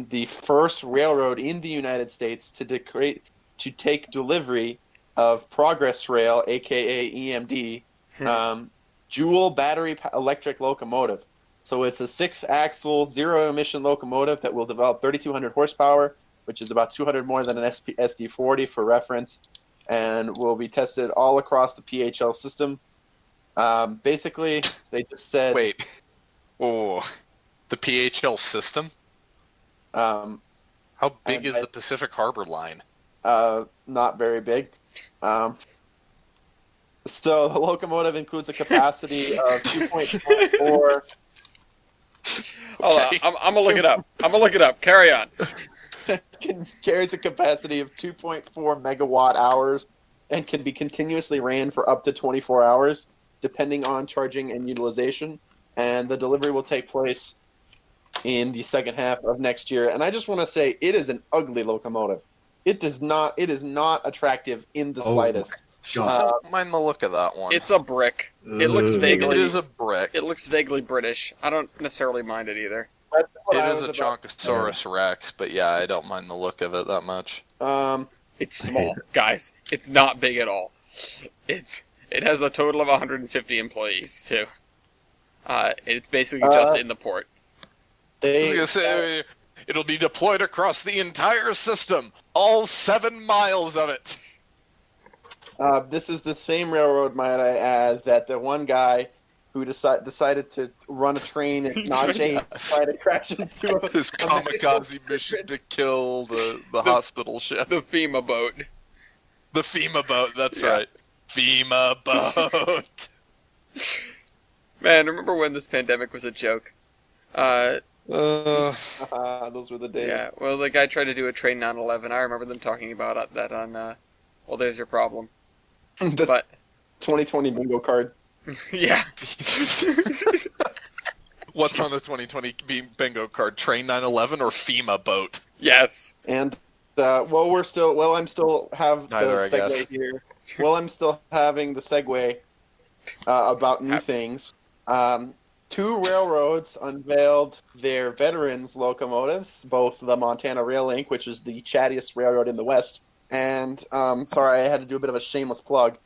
the first railroad in the United States to take delivery of Progress Rail, aka EMD, dual battery electric locomotive. So it's a 6-axle, zero-emission locomotive that will develop 3,200 horsepower, which is about 200 more than an SD40 for reference, and will be tested all across the PHL system. Basically, they just said... Wait. Oh, the PHL system? How big is the Pacific Harbor Line? Not very big. So the locomotive includes a capacity of 2.4. Hold on, I'm gonna look it up. Carry on. Carries a capacity of 2.4 megawatt hours and can be continuously ran for up to 24 hours, depending on charging and utilization. And the delivery will take place in the second half of next year. And I just want to say, it is an ugly locomotive. It is not attractive in the slightest. I don't mind the look of that one. It's a brick. It looks vaguely. It is a brick. It looks vaguely British. I don't necessarily mind it either. It is a Chonkosaurus Rex, but yeah, I don't mind the look of it that much. It's small, guys. It's not big at all. It has a total of 150 employees too. It's basically just in the port. I was gonna say, it'll be deployed across the entire system, all 7 miles of it. This is the same railroad, might I add, that the one guy who decided to run a train and not change tried to crash into his kamikaze mission to kill the hospital ship. The FEMA boat. The FEMA boat, that's right. FEMA boat. Man, remember when this pandemic was a joke? Those were the days. Yeah, well, the guy tried to do a train 9/11. I remember them talking about that on, well, There's Your Problem. But 2020 bingo card. Yeah. What's on the 2020 bingo card? Train 9/11 or FEMA boat? Yes. And I'm still have Neither, the segue here. Well, I'm still having the segue about new things. 2 railroads unveiled their veterans locomotives, both the Montana Rail Link, which is the chattiest railroad in the West, and sorry, I had to do a bit of a shameless plug.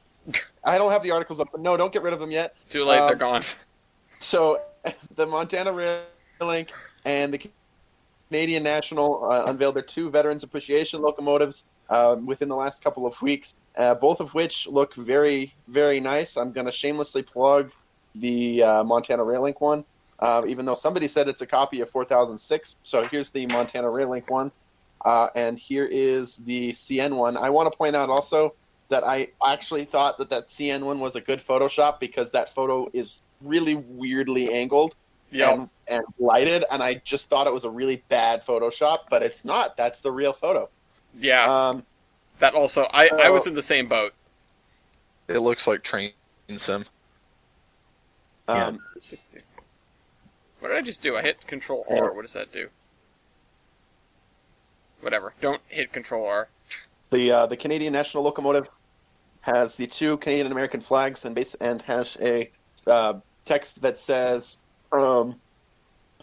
I don't have the articles up, but no, don't get rid of them yet. Too late, they're gone. So, the Montana Rail Link and the Canadian National unveiled their 2 Veterans Appreciation locomotives within the last couple of weeks, both of which look very, very nice. I'm going to shamelessly plug the Montana Rail Link one, even though somebody said it's a copy of 4006. So here's the Montana Rail Link one, and here is the CN one. I want to point out also that I actually thought that CN one was a good Photoshop because that photo is really weirdly angled and lighted, and I just thought it was a really bad Photoshop, but it's not. That's the real photo. Yeah. That also, I was in the same boat. It looks like Train Sim. What did I just do? I hit Control R. What does that do? Whatever. Don't hit Control R. The Canadian National Locomotive has the 2 Canadian American flags and has a text that says,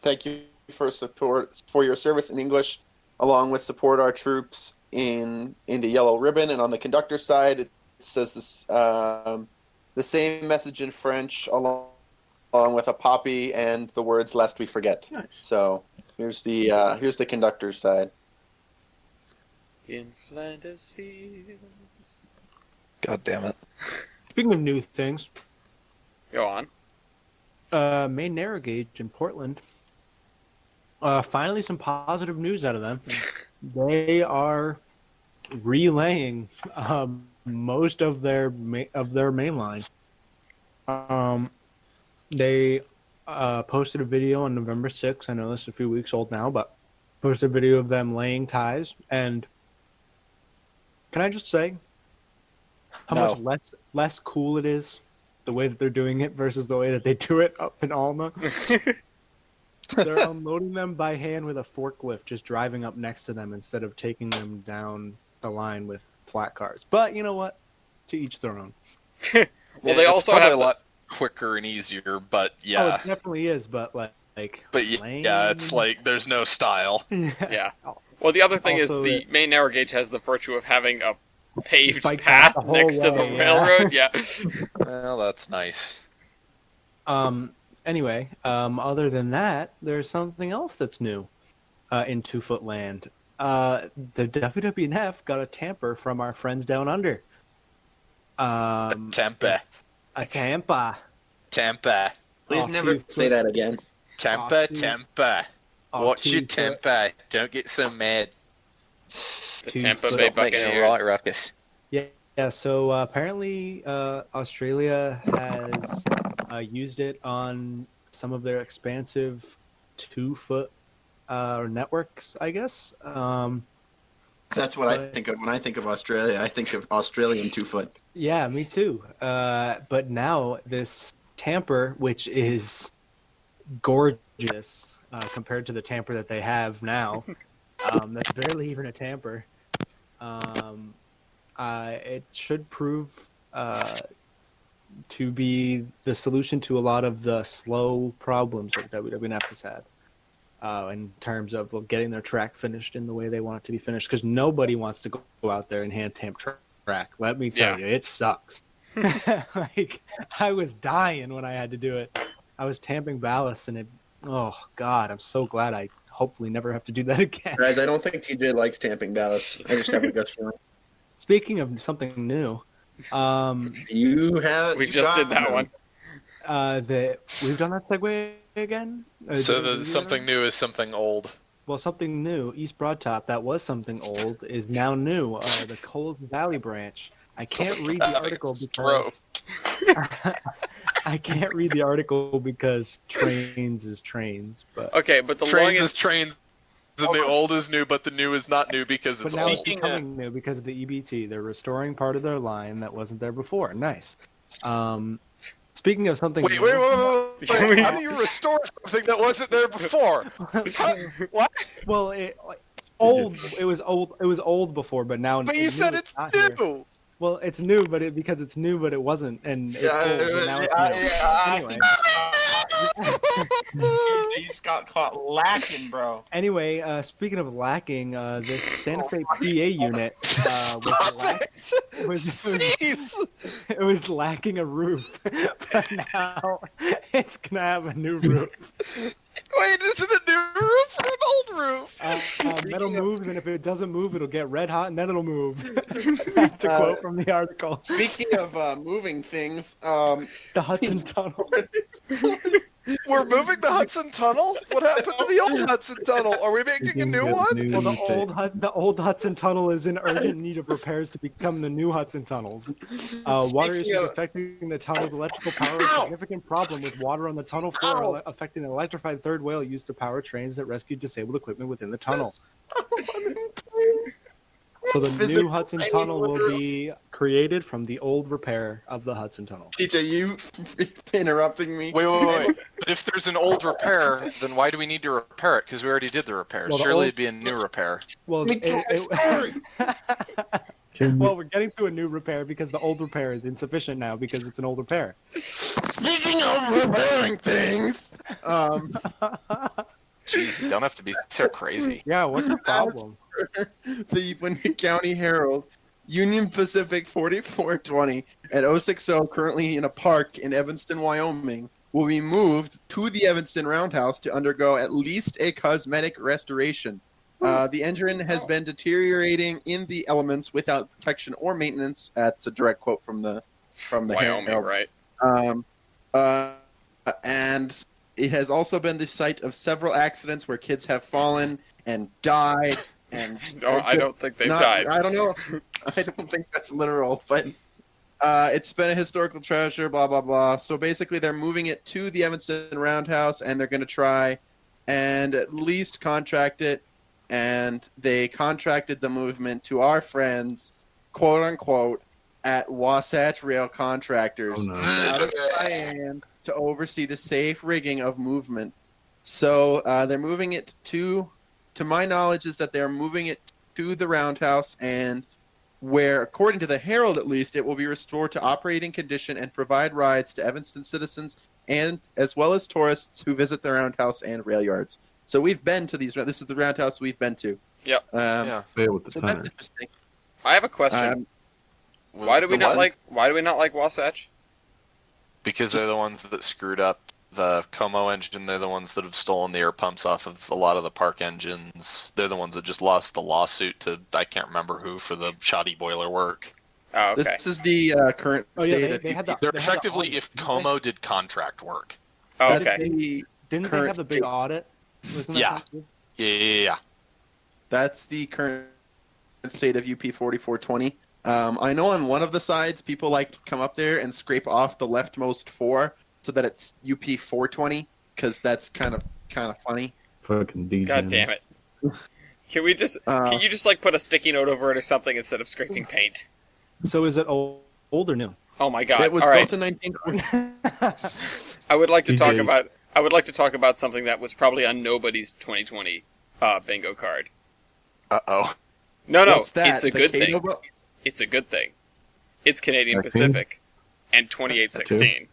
"Thank you for your service in English, along with support our troops in the yellow ribbon." And on the conductor's side, it says this the same message in French, along along with a poppy and the words "Lest we forget." Nice. So here's the conductor's side. In Flanders fields. God damn it. Speaking of new things, Go on. Main narrow gauge in Portland. Finally, some positive news out of them. They are relaying most of their main line. They posted a video on November 6th. I know this is a few weeks old now, but posted a video of them laying ties. And can I just say how No. much less cool it is the way that they're doing it versus the way that they do it up in Alma? They're unloading them by hand with a forklift, just driving up next to them instead of taking them down the line with flat cars. But you know what? To each their own. Well, they It's also probably have a lot quicker and easier, but Oh, yeah. it definitely is, but Yeah, it's like there's no style. Yeah. Well, the other thing Also, is the main narrow gauge has the virtue of having a paved Bike path path the whole next to the way, yeah. railroad. Yeah. Well, that's nice. Anyway, other than that, there's something else that's new in 2-foot land. The WWNF got a tamper from our friends down under. Tempe. A tampa. Tempe. Please Oh, never 2 say that again. Tempe, Oh, tempe. Watch your 2 foot. tempe. Don't get so mad. The 2 Tampa foot. Bay Stop making a Buccaneers. right ruckus. Yeah, so apparently Australia has used it on some of their expansive 2-foot networks, I guess. That's what I But- think of when I think of Australia. I think of Australian 2-foot. Yeah, me too. But now this tamper, which is gorgeous compared to the tamper that they have now, that's barely even a tamper. It should prove to be the solution to a lot of the slow problems that WWNF has had in terms of getting their track finished in the way they want it to be finished. Because nobody wants to go out there and hand tamp track. Let me tell you, it sucks. Like, I was dying when I had to do it. I was tamping ballast, and oh God, I'm so glad I hopefully never have to do that again. Guys, I don't think TJ likes tamping ballast. I just have a gut feeling. Speaking of something new, You have. We you just got did that them. one. we've done that segue again. So Did we do that something already? new is something old. Well, something new. East Broadtop, that was something old, is now new. The Coles Valley branch. I can't read the article because I can't read the article because trains is trains, but Okay, but the Trains longest is trains, and the old is new, but the new is not new because but it's now it's old. becoming new because of the EBT. They're restoring part of their line that wasn't there before. Nice. Speaking of something Wait, new, wait. How do you restore something that wasn't there before? What? well, it was old before, but now. But you said it's not here. new. Well, it's new, because it's new, but it wasn't, and it's old, but now it's new. Anyway, TJ, you just got caught lacking, bro. anyway, speaking of lacking, this Santa Fe PA unit Jeez. it was lacking a roof, but now it's gonna have a new roof. Wait, is it a new roof or an old roof? Metal moves, and if it doesn't move, it'll get red hot, and then it'll move. That's a quote from the article. Speaking of moving things, The Hudson Tunnel. We're moving the Hudson Tunnel? What happened to the old Hudson Tunnel? Are we making a new one? Well, the old Hudson Tunnel is in urgent need of repairs to become the new Hudson Tunnels. Water Speaking issues of- affecting the tunnel's electrical power. A significant problem with water on the tunnel floor affecting an electrified third wheel used to power trains that rescued disabled equipment within the tunnel. So the new Physical Hudson training Tunnel will literal- be created from the old repair of the Hudson Tunnel. TJ, you interrupting me. Wait. But if there's an old repair, then why do we need to repair it? Because we already did the repair. Well, the Surely old- it'd be a new repair. Well, Me too, sorry. well, we're getting to a new repair because the old repair is insufficient now because it's an old repair. Speaking of repairing things, Jeez, you don't have to be so crazy. Yeah, what's the problem? the Winnie County Herald, Union Pacific 4420 at 060, currently in a park in Evanston, Wyoming, will be moved to the Evanston Roundhouse to undergo at least a cosmetic restoration. The engine has been deteriorating in the elements without protection or maintenance. That's a direct quote from the Wyoming, Herald. right? And it has also been the site of several accidents where kids have fallen and died. And I don't think they've died. I don't know. I don't think that's literal, but it's been a historical treasure. Blah blah blah. So basically, they're moving it to the Evanston Roundhouse, and they're going to try and at least contract it. And they contracted the movement to our friends, quote unquote, at Wasatch Rail Contractors out of Cheyenne to oversee the safe rigging of movement. So they're moving it to my knowledge, is that they're moving it to the Roundhouse, and where, according to the Herald at least, it will be restored to operating condition and provide rides to Evanston citizens and as well as tourists who visit the Roundhouse and rail yards. So we've been to these. This is the Roundhouse we've been to. Yep. Yeah. With the So timer. that's interesting. I have a question. Why do we not like Wasatch? Because they're the ones that screwed up the Como engine. They're the ones that have stolen the air pumps off of a lot of the Park engines. They're the ones that just lost the lawsuit to I can't remember who for the shoddy boiler work. Oh, okay. This is the current state of they had the, They're they had the effectively audit, if didn't Como did contract work. Oh, That is okay. the Didn't they current have the big state. audit? Wasn't that Yeah. something? Yeah. That's the current state of UP 4420. I know on one of the sides, people like to come up there and scrape off the leftmost 4 so that it's UP 420, because that's kind of funny. Fucking DJ. God damn it. Can we just? Can you just like put a sticky note over it or something instead of scraping paint? So is it old or new? Oh my god! It was All right. built in 1940. I would like to talk DJ. about. I would like to talk about something that was probably on nobody's 2020 bingo card. Uh-oh. No, What's that? it's a The good Cato thing. boat? It's a good thing. It's Canadian Vaccine? Pacific and 2816.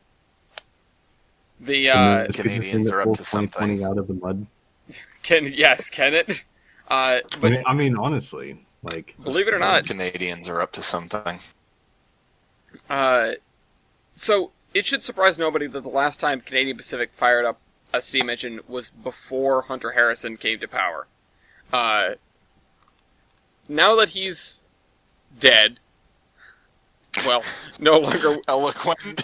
The Canadians are up to something. Out of the mud. can it? But I mean, honestly, like, believe it or not, Canadians are up to something. so it should surprise nobody that the last time Canadian Pacific fired up a steam engine was before Hunter Harrison came to power. Now that he's dead, well, no longer Eloquent. with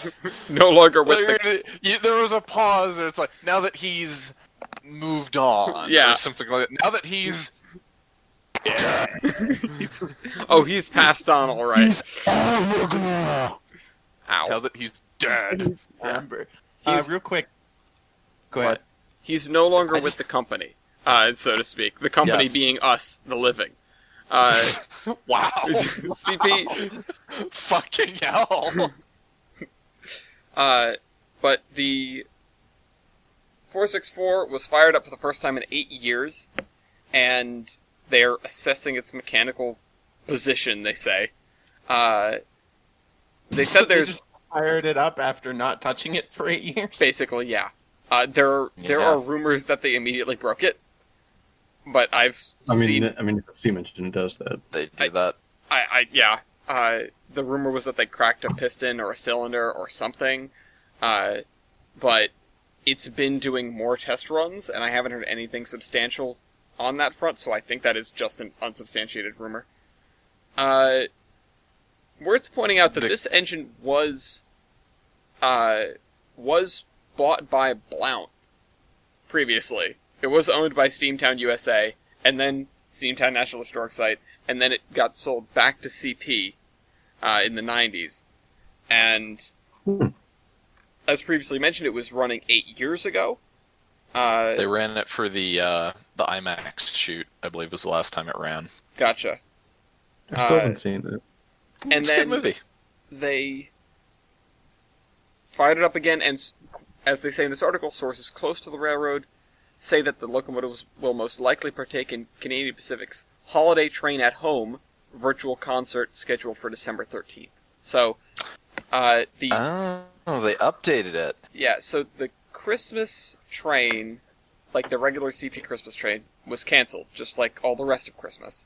the... There was a pause. There. It's like, now that he's moved on. Yeah. Or something like that. Now that he's... Oh, he's passed on, all right. Now Ow. that he's dead. Remember. He's- Real quick. Go ahead. He's no longer with the company, so to speak. The company Yes. being us, the living. Wow. CP... Fucking hell. But the 464 was fired up for the first time in 8 years, and they're assessing its mechanical position, they say. They said They there's... just fired it up after not touching it for 8 years. Basically, yeah. There Yeah. are rumors that they immediately broke it, but I've seen... if a steam engine does that. They do that. The rumor was that they cracked a piston or a cylinder or something, but it's been doing more test runs, and I haven't heard anything substantial on that front, so I think that is just an unsubstantiated rumor. Worth pointing out that this engine was bought by Blount previously. It was owned by Steamtown USA, and then Steamtown National Historic Site, and then it got sold back to CP in the 90s. And as previously mentioned, it was running 8 years ago. They ran it for the IMAX shoot, I believe was the last time it ran. Gotcha. I still haven't seen it. And It's a then good movie. they fired it up again, and as they say in this article, sources close to the railroad say that the locomotives will most likely partake in Canadian Pacific's Holiday Train at Home virtual concert scheduled for December 13th. So, Oh, they updated it. so the Christmas train, like the regular CP Christmas train, was canceled, just like all the rest of Christmas,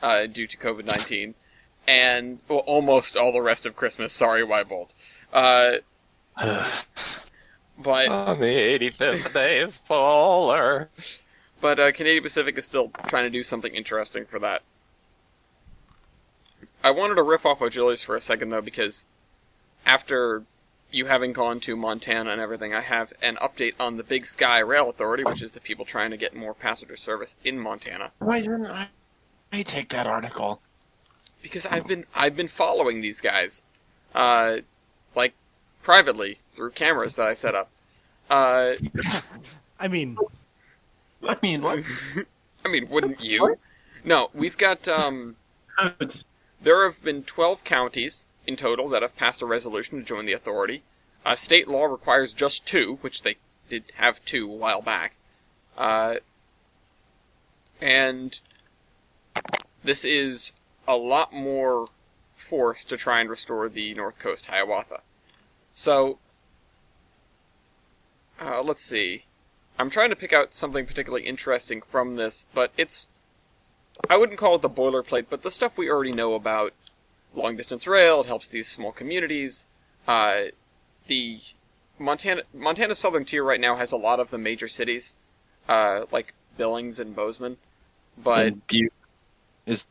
due to COVID-19. And, well, almost all the rest of Christmas, sorry, Weibold. But On the 85th day of polar. Canadian Pacific is still trying to do something interesting for that. I wanted to riff off of Julius for a second, though, because after you having gone to Montana and everything, I have an update on the Big Sky Rail Authority, which is the people trying to get more passenger service in Montana. Why didn't I take that article? Because I've been following these guys, like privately through cameras that I set up. I mean, I mean, what? I mean, wouldn't you? No, we've got there have been 12 counties in total that have passed a resolution to join the authority. State law requires just 2, which they did have 2 a while back. And this is a lot more force to try and restore the North Coast Hiawatha. So, let's see. I'm trying to pick out something particularly interesting from this, but I wouldn't call it the boilerplate, but the stuff we already know about long-distance rail. It helps these small communities. The Montana's southern tier right now has a lot of the major cities, like Billings and Bozeman. But and Butte is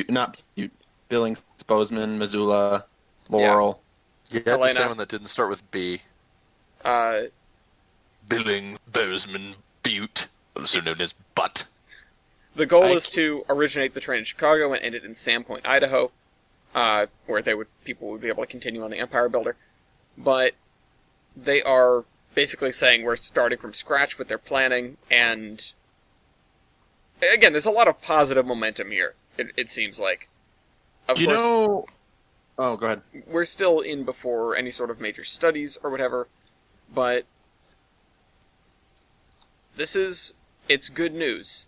not Butte. Billings, Bozeman, Missoula, Laurel. Yeah, Helena. the someone that didn't start with B. Billings, Bozeman, Butte, also known as Butt. the goal is to originate the train in Chicago and end it in Sandpoint, Idaho, where people would be able to continue on the Empire Builder. But they are basically saying we're starting from scratch with their planning, and again, there's a lot of positive momentum here, it seems like. Of Do you course, know? Oh, go ahead. we're still in before any sort of major studies or whatever, but it's good news.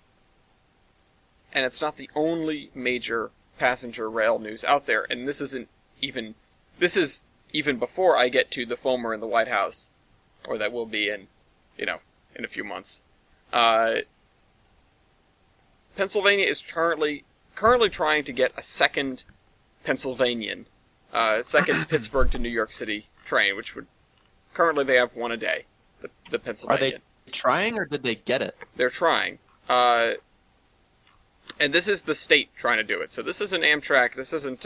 And it's not the only major passenger rail news out there, and this is even before I get to the Foamer in the White House, or that will be in a few months. Pennsylvania is currently trying to get a second Pennsylvanian, second Pittsburgh to New York City train, which currently they have one a day, the Are Pennsylvanian. they trying, or did they get it? They're trying. And this is the state trying to do it. So this isn't Amtrak. This isn't,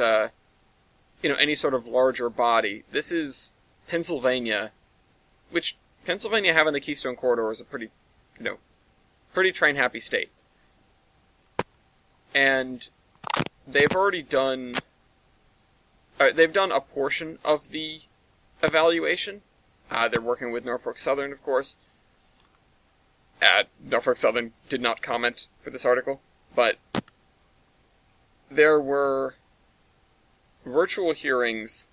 any sort of larger body. This is Pennsylvania, which Pennsylvania having the Keystone Corridor is a pretty train-happy state. And they've already done... they've done a portion of the evaluation. They're working with Norfolk Southern, of course. Norfolk Southern did not comment for this article, but there were virtual hearings.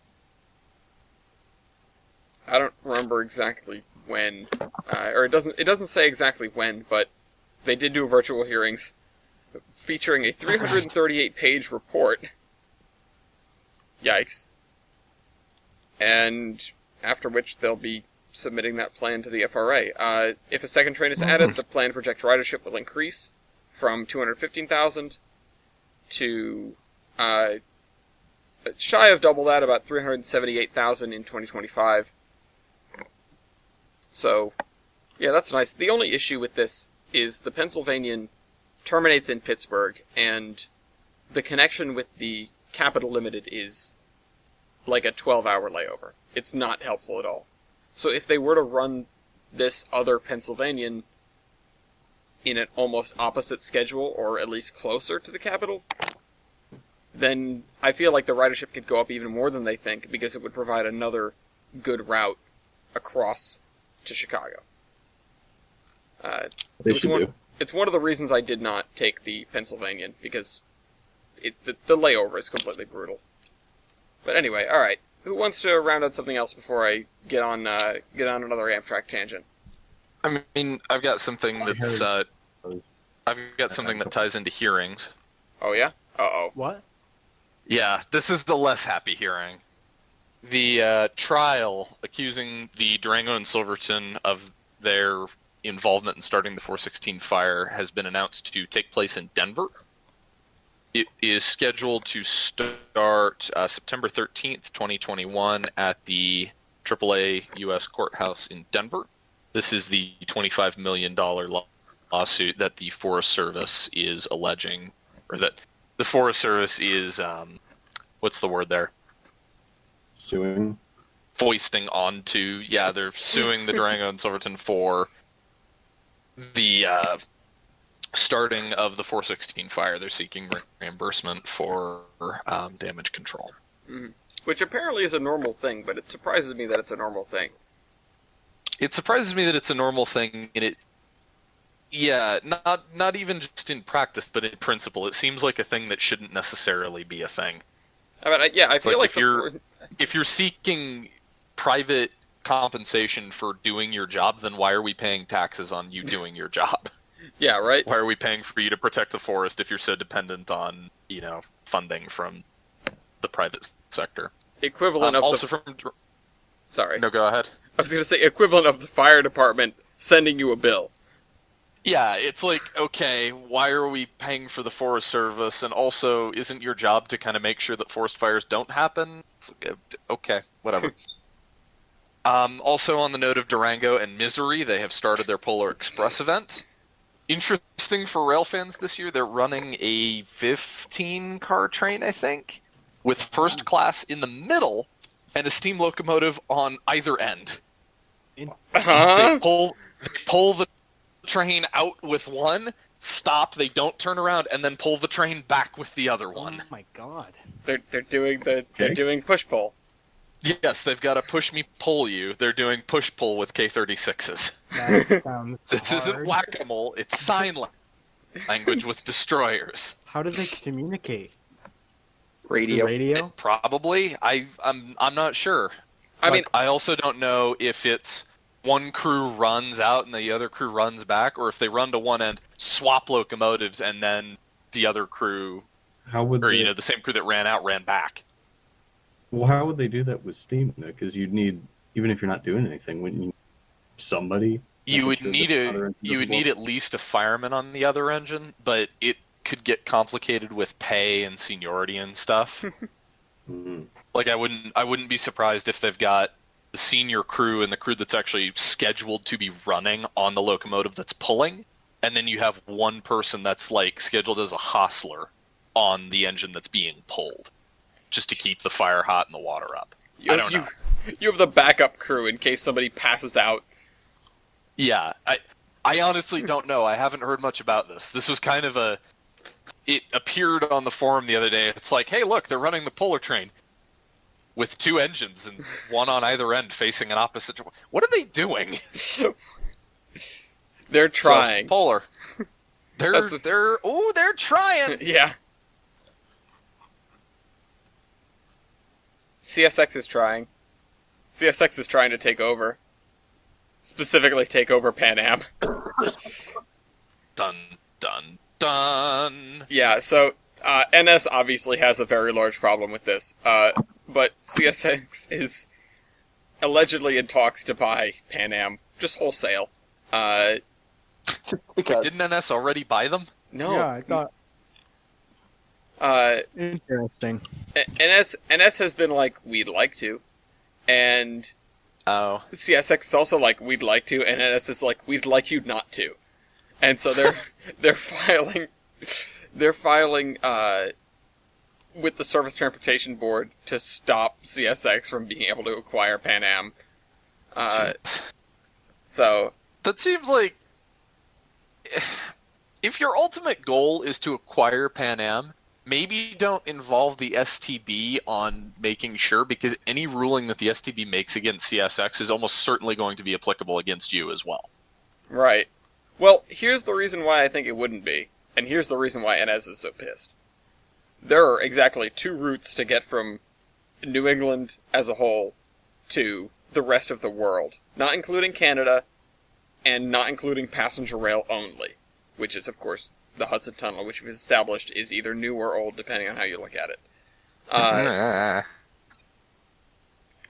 I don't remember exactly when, or it doesn't say exactly when, but they did do virtual hearings featuring a 338-page report. Yikes. And after which they'll be submitting that plan to the FRA. If a second train is added, the plan projects ridership will increase from 215,000 to shy of double that, about 378,000 in 2025. So, yeah, that's nice. The only issue with this is the Pennsylvanian terminates in Pittsburgh, and the connection with the Capital Limited is like a 12-hour layover. It's not helpful at all. So if they were to run this other Pennsylvanian in an almost opposite schedule, or at least closer to the capital, then I feel like the ridership could go up even more than they think, because it would provide another good route across to Chicago. It's one of the reasons I did not take the Pennsylvanian, because the layover is completely brutal. But anyway, alright. Who wants to round out something else before I get on another Amtrak tangent? I mean, I've got something that ties into hearings. Oh yeah? Uh-oh. what? Yeah, this is the less happy hearing. The trial accusing the Durango and Silverton of their involvement in starting the 416 fire has been announced to take place in Denver. It is scheduled to start September 13th, 2021 at the AAA U.S. courthouse in Denver. This is the $25 million lawsuit that the Forest Service is alleging, or that the Forest Service is, what's the word there? Suing. Foisting onto, they're suing the Durango and Silverton for the starting of the 416 fire. They're seeking reimbursement for damage control. Mm-hmm. Which apparently is a normal thing, but it surprises me that it's a normal thing. It surprises me that it's a normal thing, and not even just in practice, but in principle. It seems like a thing that shouldn't necessarily be a thing. I mean, I feel like if you're seeking private compensation for doing your job, then why are we paying taxes on you doing your job? Yeah, right? Why are we paying for you to protect the forest if you're so dependent on, funding from the private sector? Equivalent of also the... from... Sorry. No, go ahead. I was going to say equivalent of the fire department sending you a bill. Yeah, it's like, okay, why are we paying for the Forest Service? And also, isn't your job to kind of make sure that forest fires don't happen? Okay, whatever. Also, on the note of Durango and Misery, they have started their Polar Express event. Interesting for rail fans this year, they're running a 15-car train, I think, with first class in the middle and a steam locomotive on either end. Huh? They pull the train out with one, stop, they don't turn around, and then pull the train back with the other one. Oh my god. They're doing push pull. Yes, they've got a push me pull you. They're doing push pull with K-36s. That sounds This isn't hard. whack-a-mole, it's sign language with destroyers. How do they communicate? Radio. Radio? Probably. I'm not sure. I mean, I also don't know if it's one crew runs out and the other crew runs back, or if they run to one end, swap locomotives, and then the other crew, How would they, the same crew that ran out ran back. well, how would they do that with steam? Because you'd need, even if you're not doing anything, wouldn't you need somebody? You would making sure that the other engine need doesn't at least a fireman on the other engine, but it could get complicated with pay and seniority and stuff. blow? Mhm. Like I wouldn't be surprised if they've got the senior crew and the crew that's actually scheduled to be running on the locomotive that's pulling, and then you have one person that's like scheduled as a hostler on the engine that's being pulled, just to keep the fire hot and the water up. I don't know. You have the backup crew in case somebody passes out. Yeah, I honestly don't know. I haven't heard much about this. This was kind of it appeared on the forum the other day. It's like, hey, look, they're running the polar train with two engines and one on either end facing an opposite. What are they doing? They're trying. So, polar. They're trying. Yeah. CSX is trying. CSX is trying to take over. Specifically take over Pan Am. Dun, dun, dun. Yeah, so NS obviously has a very large problem with this. But CSX is allegedly in talks to buy Pan Am, just wholesale. Because Didn't NS already buy them? No. Yeah, I thought Uh, interesting. NS has been like, we'd like to. And Oh. CSX is also like, we'd like to. And NS is like, we'd like you not to. And so they're filing with the Surface Transportation Board to stop CSX from being able to acquire Pan Am. So That seems like if your ultimate goal is to acquire Pan Am, maybe don't involve the STB on making sure, because any ruling that the STB makes against CSX is almost certainly going to be applicable against you as well. right. Well, here's the reason why I think it wouldn't be, and here's the reason why NS is so pissed. There are exactly two routes to get from New England as a whole to the rest of the world, not including Canada, and not including passenger rail only, which is, of course, the Hudson Tunnel, which we've established is either new or old, depending on how you look at it.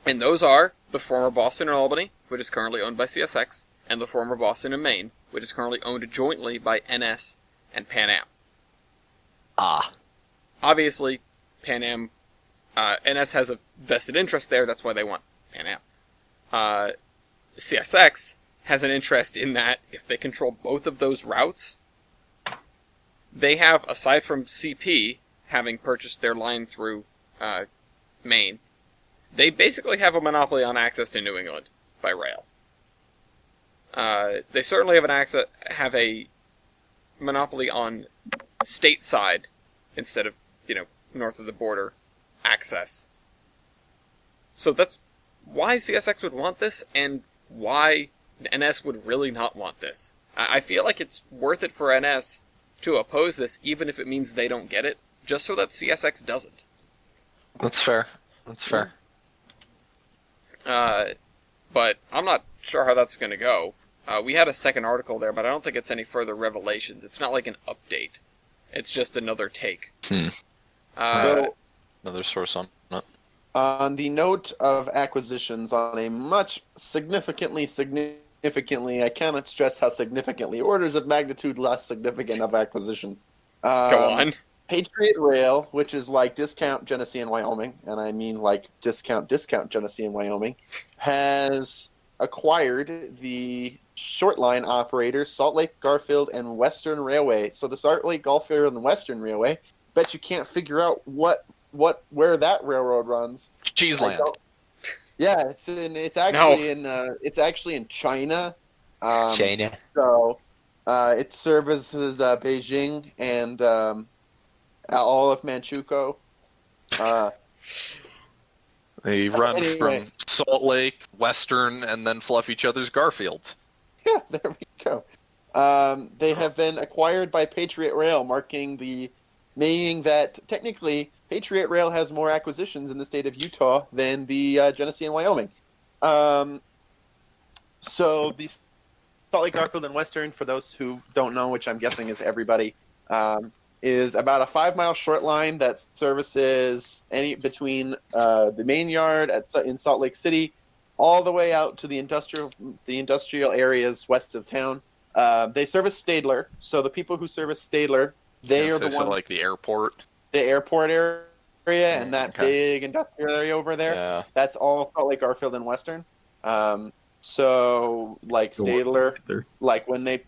And those are the former Boston and Albany, which is currently owned by CSX, and the former Boston and Maine, which is currently owned jointly by NS and Pan Am. Obviously, Pan Am, NS has a vested interest there, that's why they want Pan Am. CSX has an interest in that if they control both of those routes, they have, aside from CP having purchased their line through Maine, they basically have a monopoly on access to New England by rail. They certainly have a monopoly on stateside instead of, north of the border access. So that's why CSX would want this, and why NS would really not want this. I feel like it's worth it for NS to oppose this, even if it means they don't get it, just so that CSX doesn't. That's fair. That's fair. But I'm not sure how that's going to go. We had a second article there, but I don't think it's any further revelations. It's not like an update. It's just another take. So, Another source on it. on the note of acquisitions, on a much significantly, I cannot stress how significantly, orders of magnitude less significant of acquisition. Go on. Patriot Rail, which is like discount Genesee and Wyoming, and I mean like discount Genesee and Wyoming, has acquired the short line operator Salt Lake, Garfield, and Western Railway. So the Salt Lake, Garfield, and Western Railway, bet you can't figure out where that railroad runs. Cheeseland. Yeah, it's actually in China. China. So it services Beijing and all of Manchukuo. They run Anyway. from Salt Lake, Western, and then fluff each other's Garfields. Yeah, there we go. They have been acquired by Patriot Rail, meaning that technically Patriot Rail has more acquisitions in the state of Utah than the Genesee and Wyoming. So the Salt Lake, Garfield, and Western, for those who don't know, which I'm guessing is everybody, is about a 5-mile short line that services between the main yard in Salt Lake City all the way out to the industrial areas west of town. They service Stadler, so the people who service Stadler, they are the ones, like the airport. the airport area and that big industrial area over there. Yeah. That's all Salt Lake, Garfield, and Western. So like Stadler, like when they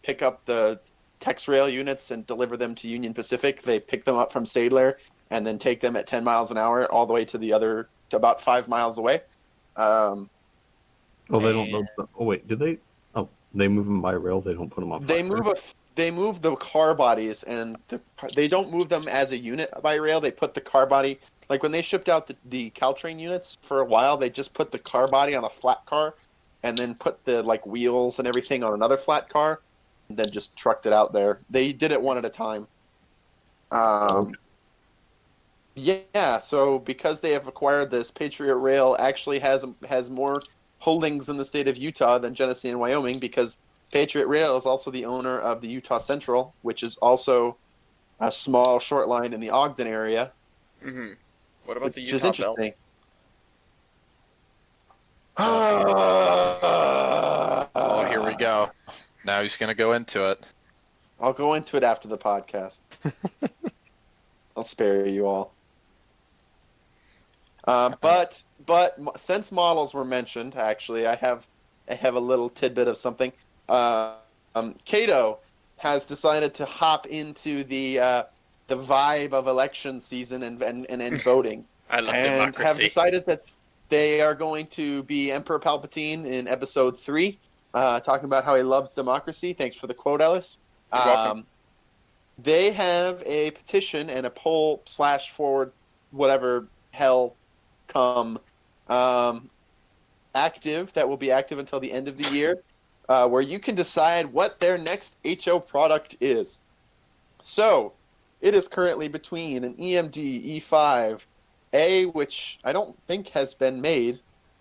pick up the Tex Rail units and deliver them to Union Pacific, they pick them up from Stadler and then take them at 10 miles an hour all the way to about 5 miles away. Oh, they don't know. Oh, wait, did they? Oh, they move them by rail. They don't put them on. They move the car bodies, and they don't move them as a unit by rail. They put the car body, like when they shipped out the Caltrain units for a while, they just put the car body on a flat car, and then put the wheels and everything on another flat car, and then just trucked it out there. They did it one at a time. Yeah, so because they have acquired this, Patriot Rail actually has more holdings in the state of Utah than Genesee and Wyoming, because Patriot Rail is also the owner of the Utah Central, which is also a small short line in the Ogden area. Mm-hmm. What about the Which Utah is Belt? interesting. Oh, here we go. Now he's going to go into it. I'll go into it after the podcast. I'll spare you all. But since models were mentioned, actually, I have a little tidbit of something. Cato has decided to hop into the vibe of election season and voting. I love and democracy. have decided that they are going to be Emperor Palpatine in episode 3, talking about how he loves democracy. Thanks for the quote, Ellis. You're welcome. They have a petition and a poll /forward, whatever hell come active, that will be active until the end of the year, where you can decide what their next HO product is. So, it is currently between an EMD E5A, which I don't think has been made,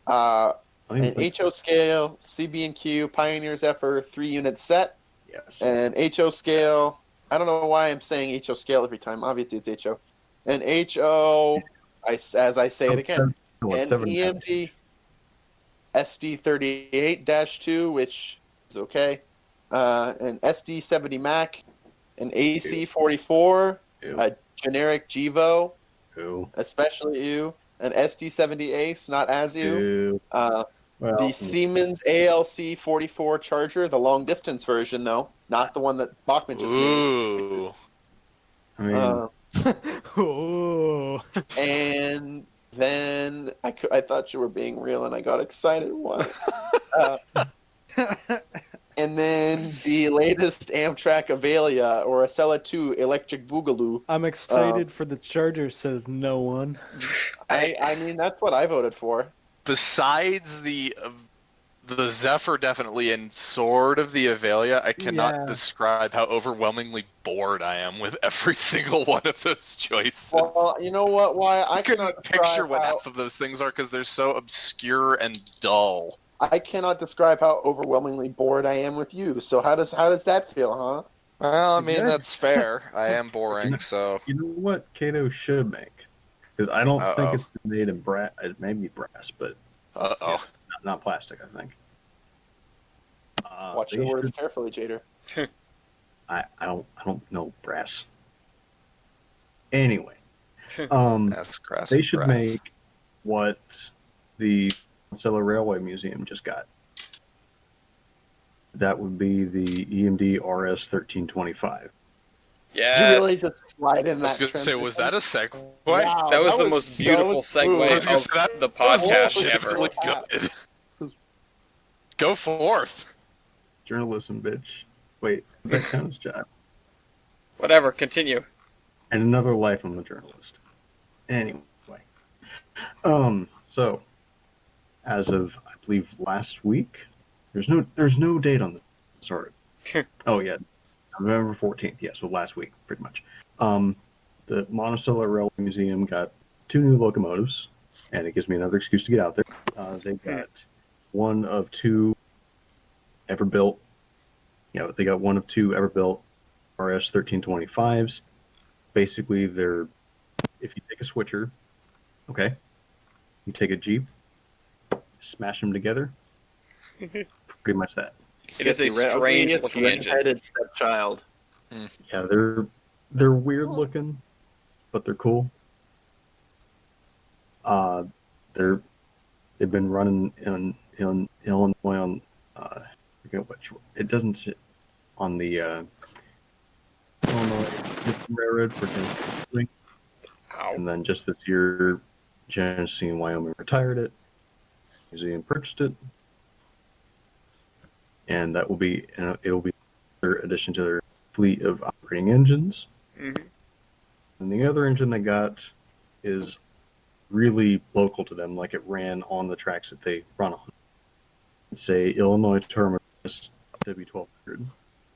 an HO scale, CB&Q, Pioneer's Effer 3-unit set, Yes. an HO scale. I don't know why I'm saying HO scale every time. Obviously, it's HO. An HO, as I say it again, an EMD SD38-2, which is okay, an SD70 Mac, an AC44, Ew. a generic Gevo, Ew. especially you, an SD70 Ace, not Azu. Ew. Uh, Well, the Siemens ALC 44 Charger, the long distance version, though, not the one that Bachman just made. Ooh. I mean, Oh. And then I thought you were being real, and I got excited. Why? And then the latest Amtrak Avelia or Acela 2 Electric Boogaloo. I'm excited for the Charger, says no one. I mean, that's what I voted for. Besides the Zephyr, definitely, and sort of the Avelia, I cannot Yeah. describe how overwhelmingly bored I am with every single one of those choices. Well, you know what? Why I I couldn't cannot picture describe what how, half of those things are because they're so obscure and dull. I cannot describe how overwhelmingly bored I am with you. So how does that feel, huh? Well, I mean, Good. that's fair. I am boring, so... you know what Kato should make? Because I don't Uh-oh. think it's made in brass. It may be brass, but Uh-oh. not plastic, I think. Watch They your words should- carefully, Jader. I don't know brass. Anyway, That's grass. they should grass. make what the Monticello Railway Museum just got. That would be the EMD RS 1325. Yes. Did you really just slide in I was that going to say, was that a segue? Wow, That was the most so beautiful smooth. segue I was gonna say, of that the was podcast legitimately ever. good. Go forth. Journalism, bitch. Wait, that counts, job. Whatever, continue. And another life I'm a journalist. Anyway, so as of I believe last week, there's no date on this article. Oh yeah, November 14th. Yeah, so last week, pretty much. The Monticello Railway Museum got 2 new locomotives, and it gives me another excuse to get out there. They got one of 2 ever built. They got one of 2 ever built RS 1325s. Basically, they're, if you take a switcher, okay, you take a Jeep, smash them together, pretty much that. It is a strange looking engine. Red-headed stepchild. Yeah, they're weird looking, but they're cool. They've been running in Illinois on I forget which, it doesn't sit on the Illinois Railroad for Genesee, Ow. and then just this year, Genesee and Wyoming retired it. Museum purchased it, and that will be it'll be another addition to their fleet of operating engines. Mhm. And the other engine they got is really local to them, like it ran on the tracks that they run on. It's a Illinois Terminus W1200,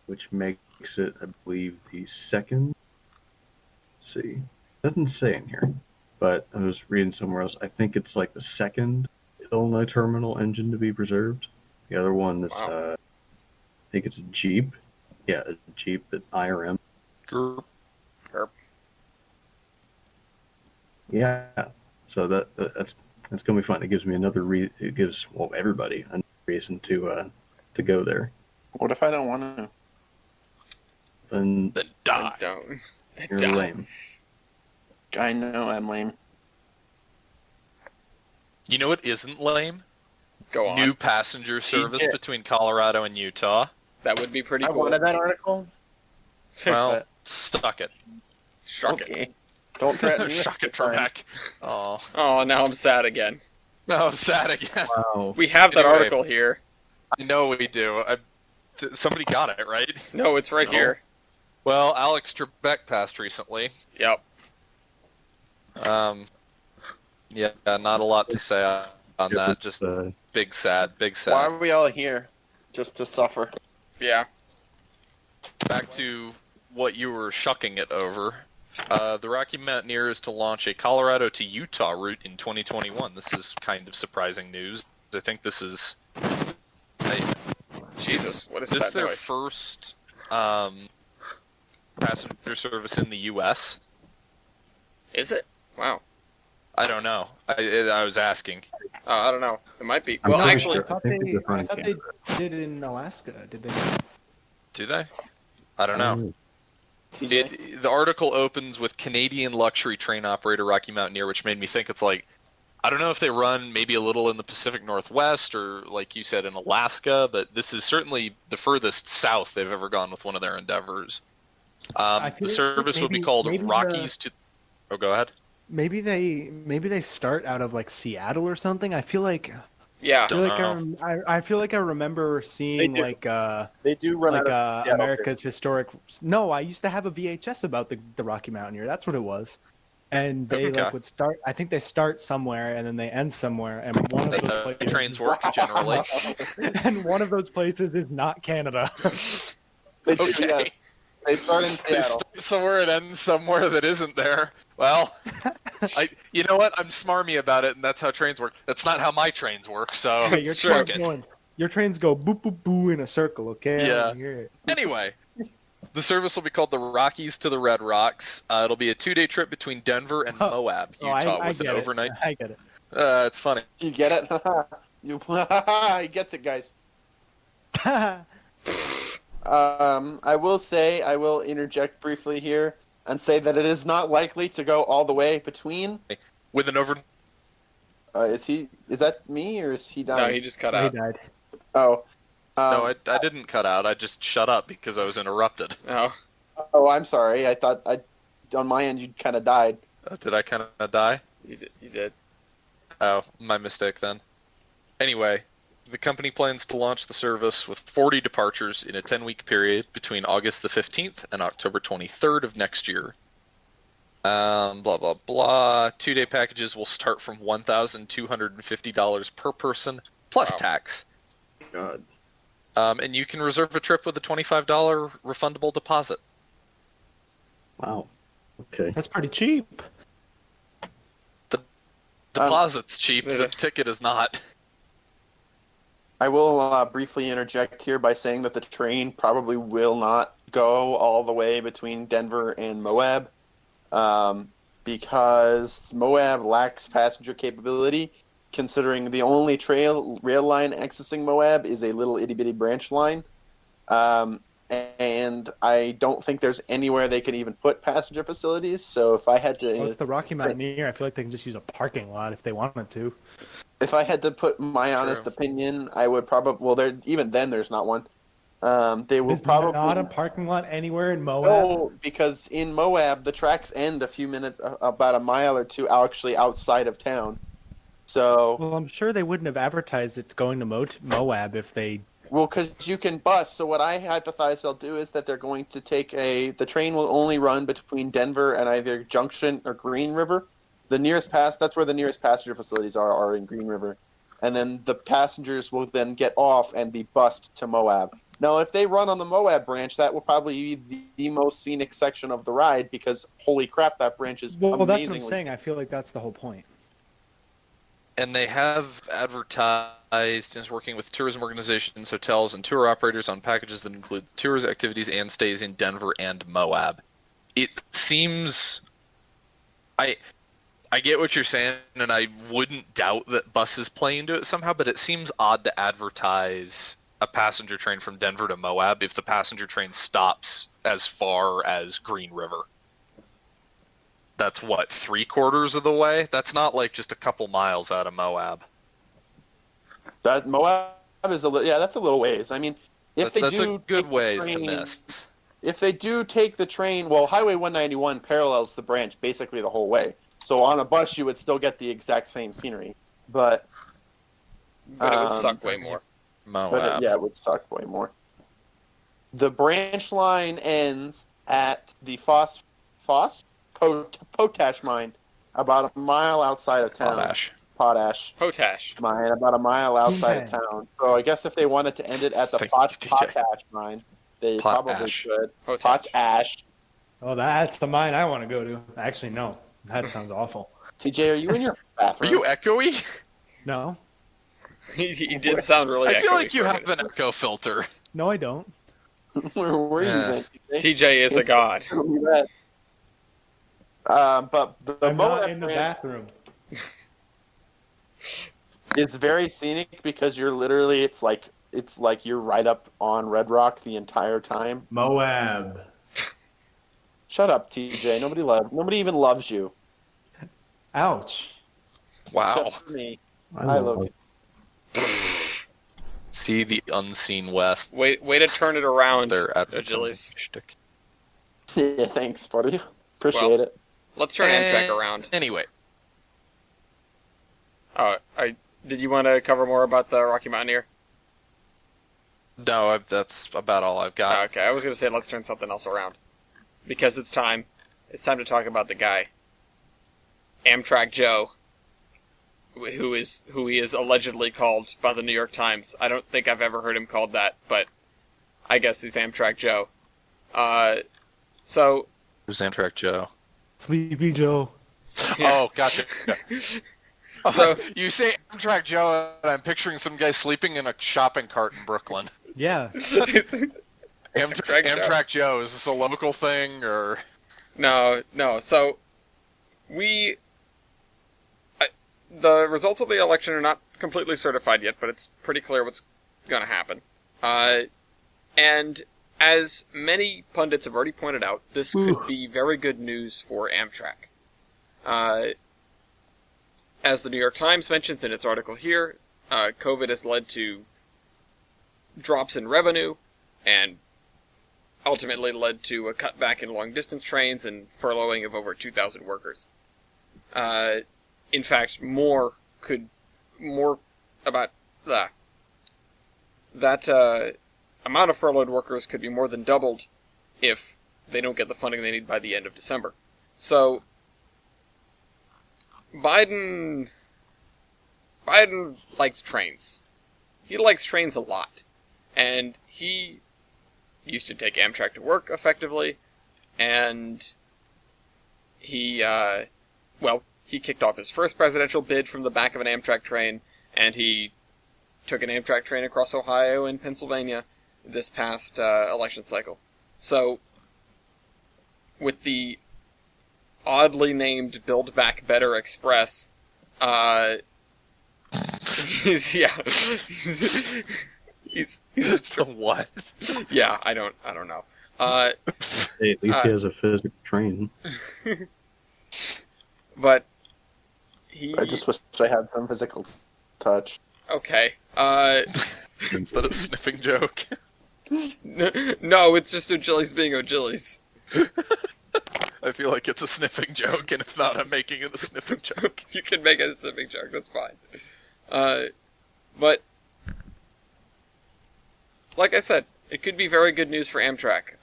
which makes it, I believe, the second. Let's see, it doesn't say in here, but I was reading somewhere else. I think it's like the second Illinois terminal engine to be preserved. The other one is, Wow. I think it's a Jeep. Yeah, a Jeep at IRM. Grr. Yeah, so that's gonna be fun. It gives me it gives everybody another reason to go there. What if I don't want to? Then Then die. Don't. you're Die. lame. I know I'm lame. You know what isn't lame? Go on. New passenger service TJ. between Colorado and Utah. That would be pretty I cool. wanted that article. Well, stuck it. Shuck it. Okay. Don't threaten me. Shuck it, Trebek. Oh, Oh, now I'm sad again. no, I'm sad again. Wow. We have that Anyway. article here. I know we do. Somebody got it, right? No, it's right No. here. Well, Alex Trebek passed recently. Yep. Yeah, not a lot to say on that. Just big sad. Why are we all here? Just to suffer. Yeah. Back to what you were shucking it over. The Rocky Mountaineer is to launch a Colorado to Utah route in 2021. This is kind of surprising news. I think this is... Jesus, what is Is this that their noise? first passenger service in the U.S.? Is it? Wow. I don't know. I was asking. I don't know. It might be. I'm Well, pretty actually, sure. I thought I think they, they're from I thought they Canada. did it in Alaska. Did they? Do they? I don't know. TJ. The article opens with Canadian luxury train operator Rocky Mountaineer, which made me think it's like I don't know if they run maybe a little in the Pacific Northwest or, like you said, in Alaska, but this is certainly the furthest south they've ever gone with one of their endeavors. I The feel service like will be called maybe Rockies to. Oh, go ahead. maybe they start out of like Seattle or something. I feel like Yeah. Don't know. I feel like I remember seeing do. like They do run out of Seattle, America's historic. No, I used to have a VHS about the Rocky Mountaineer. That's what it was. And they Okay. like would start. I think they start somewhere and then they end somewhere. And one of That's those how places, trains work generally. and one of those places is not Canada. They do, Okay. yeah. They start in They Seattle. start somewhere and end somewhere that isn't there. Well, you know what? I'm smarmy about it, and that's how trains work. That's not how my trains work. So Hey, your Sure. trains go boop boop boo in a circle. Okay, I Yeah. wanna hear it. Anyway, the service will be called the Rockies to the Red Rocks. It'll be a 2-day trip between Denver and Moab, Oh, Utah, I with an get it. overnight. I get it. It's funny. You get it? You he gets it, guys. I will interject briefly here and say that it is not likely to go all the way between. With an over. Is that me or is he No, dying? he just cut He out. died. Oh. No, I didn't cut out. I just shut up because I was interrupted. Oh. Oh, I'm sorry. I thought on my end you kind of died. Did I kind of die? You did. Oh, my mistake then. Anyway, the company plans to launch the service with 40 departures in a 10-week period between August the 15th and October 23rd of next year. Blah, blah, blah. 2-day packages will start from $1,250 per person, plus Wow. tax. God. And you can reserve a trip with a $25 refundable deposit. Wow. Okay. That's pretty cheap. Deposit's cheap, yeah. the ticket is not. I will briefly interject here by saying that the train probably will not go all the way between Denver and Moab because Moab lacks passenger capability, considering the only rail line accessing Moab is a little itty-bitty branch line. And I don't think there's anywhere they can even put passenger facilities, so if I had to... Well, it's the Rocky Mountaineer. I feel like they can just use a parking lot if they wanted to. If I had to put my True. honest opinion, I would probably... Well, even then, there's not one. They will There's probably... not a parking lot anywhere in Moab. No, because in Moab, the tracks end a few minutes, about a mile or two actually outside of town. So... Well, I'm sure they wouldn't have advertised it going to Moab if they... Well, because you can bus. So what I hypothesize they'll do is that they're going to take the train will only run between Denver and either Junction or Green River. That's where the nearest passenger facilities are in Green River. And then the passengers will then get off and be bused to Moab. Now, if they run on the Moab branch, that will probably be the most scenic section of the ride because, holy crap, that branch is Well, that's amazingly... what I'm saying. I feel like that's the whole point. And they have advertised as working with tourism organizations, hotels, and tour operators on packages that include tours, activities, and stays in Denver and Moab. It seems... I get what you're saying, and I wouldn't doubt that buses play into it somehow, but it seems odd to advertise a passenger train from Denver to Moab if the passenger train stops as far as Green River. That's what, 3/4 of the way? That's not like just a couple miles out of Moab. That Moab is that's a little ways. I mean, That's a good ways to miss. If they do take the train, well, Highway 191 parallels the branch basically the whole way. So on a bus, you would still get the exact same scenery, but But it would suck way more. Moab. it would suck way more. The branch line ends at the Potash mine, about a mile outside of town. Potash mine, about a mile outside of town. So I guess if they wanted to end it at the Thank you, TJ. Potash mine, they probably could. Potash. Oh, that's the mine I want to go to. Actually, no. That sounds awful. TJ, are you in your Are bathroom? you echoey? No. He did sound really I feel echoey like you for a have minute. an echo filter. No, I don't. Where were you then? TJ is a god. But the I'm Moab not in the branch bathroom. is very scenic because you're literally it's like you're right up on Red Rock the entire time. Moab. Shut up, TJ. Nobody even loves you. Ouch. Wow. Except for me. I love love it. See the unseen West. Way to turn it around, Their Achilles. shtick. Yeah, thanks, buddy. Appreciate it. Let's turn Amtrak around. Anyway, Did you want to cover more about the Rocky Mountaineer? no, that's about all I've got. Okay, I was going to say let's turn something else around. Because it's time. It's time to talk about the guy. Amtrak Joe. Who he is allegedly called by the New York Times. I don't think I've ever heard him called that, but I guess he's Amtrak Joe. So... Who's Amtrak Joe? Sleepy Joe. Yeah. Oh, gotcha. So you say Amtrak Joe, and I'm picturing some guy sleeping in a shopping cart in Brooklyn. Yeah. Amtrak Joe, is this a local thing, or...? No. So, the results of the election are not completely certified yet, but it's pretty clear what's going to happen. And as many pundits have already pointed out, this could be very good news for Amtrak. As the New York Times mentions in its article here, COVID has led to drops in revenue and ultimately led to a cutback in long-distance trains and furloughing of over 2,000 workers. In fact, more about that amount of furloughed workers could be more than doubled if they don't get the funding they need by the end of December. So, Biden likes trains. He likes trains a lot. And he used to take Amtrak to work effectively, and he kicked off his first presidential bid from the back of an Amtrak train, and he took an Amtrak train across Ohio and Pennsylvania this past election cycle. So, with the oddly named Build Back Better Express, he's What? Yeah, I don't know. Hey, at least he has a physical train. But I just wish I had some physical touch. okay. Is that a sniffing joke? No, it's just O'Gillies being O'Gillies. I feel like it's a sniffing joke, and if not, I'm making it a sniffing joke. You can make it a sniffing joke, that's fine. But, like I said, it could be very good news for Amtrak.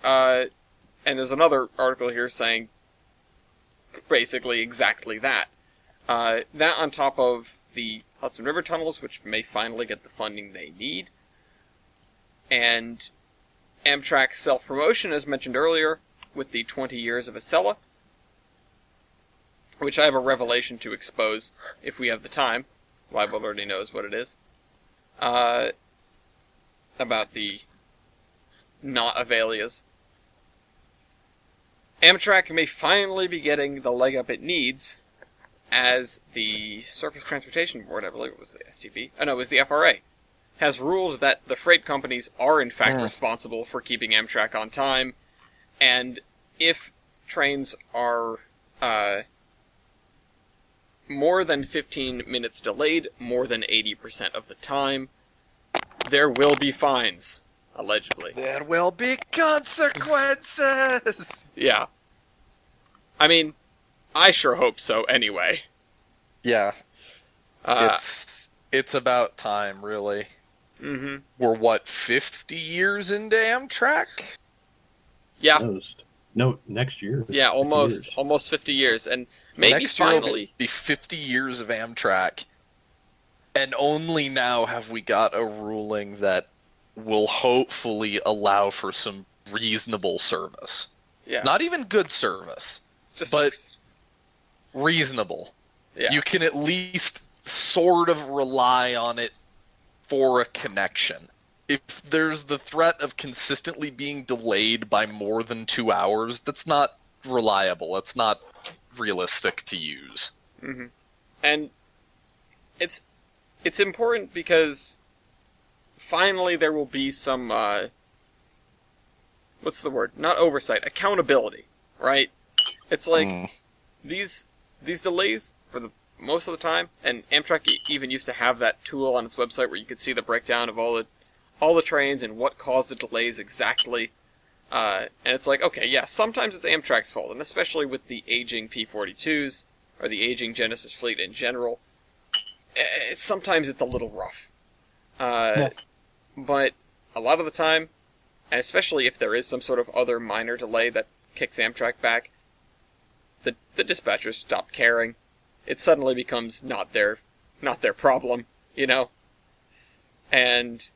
And there's another article here saying basically exactly that. That on top of the Hudson River tunnels, which may finally get the funding they need. And Amtrak's self-promotion, as mentioned earlier, with the 20 years of Acela, which I have a revelation to expose if we have the time. Live already knows what it is. About the not Avelias. Amtrak may finally be getting the leg up it needs as the Surface Transportation Board, I believe it was the STB, it was the FRA, has ruled that the freight companies are in fact responsible for keeping Amtrak on time, and if trains are more than 15 minutes delayed, more than 80% of the time, there will be fines, allegedly. There will be consequences! Yeah. I mean, I sure hope so anyway. Yeah. It's about time, really. Mm-hmm. We're, 50 years into Amtrak? Yeah. No, next year. Yeah, almost 50 years. And maybe Next year will finally... be 50 years of Amtrak. And only now have we got a ruling that will hopefully allow for some reasonable service. Yeah. Not even good service, Just but reasonable. yeah. You can at least sort of rely on it for a connection. If there's the threat of consistently being delayed by more than 2 hours, that's not reliable. That's not realistic to use. Mm-hmm. And it's important because finally there will be some what's the word? Not oversight, accountability, right? It's like these delays, for the most of the time, and Amtrak even used to have that tool on its website where you could see the breakdown of all the trains and what caused the delays exactly. And it's like, okay, yeah, sometimes it's Amtrak's fault, and especially with the aging P-42s, or the aging Genesis fleet in general, sometimes it's a little rough. But a lot of the time, and especially if there is some sort of other minor delay that kicks Amtrak back, the dispatchers stop caring. It suddenly becomes not their problem, you know? And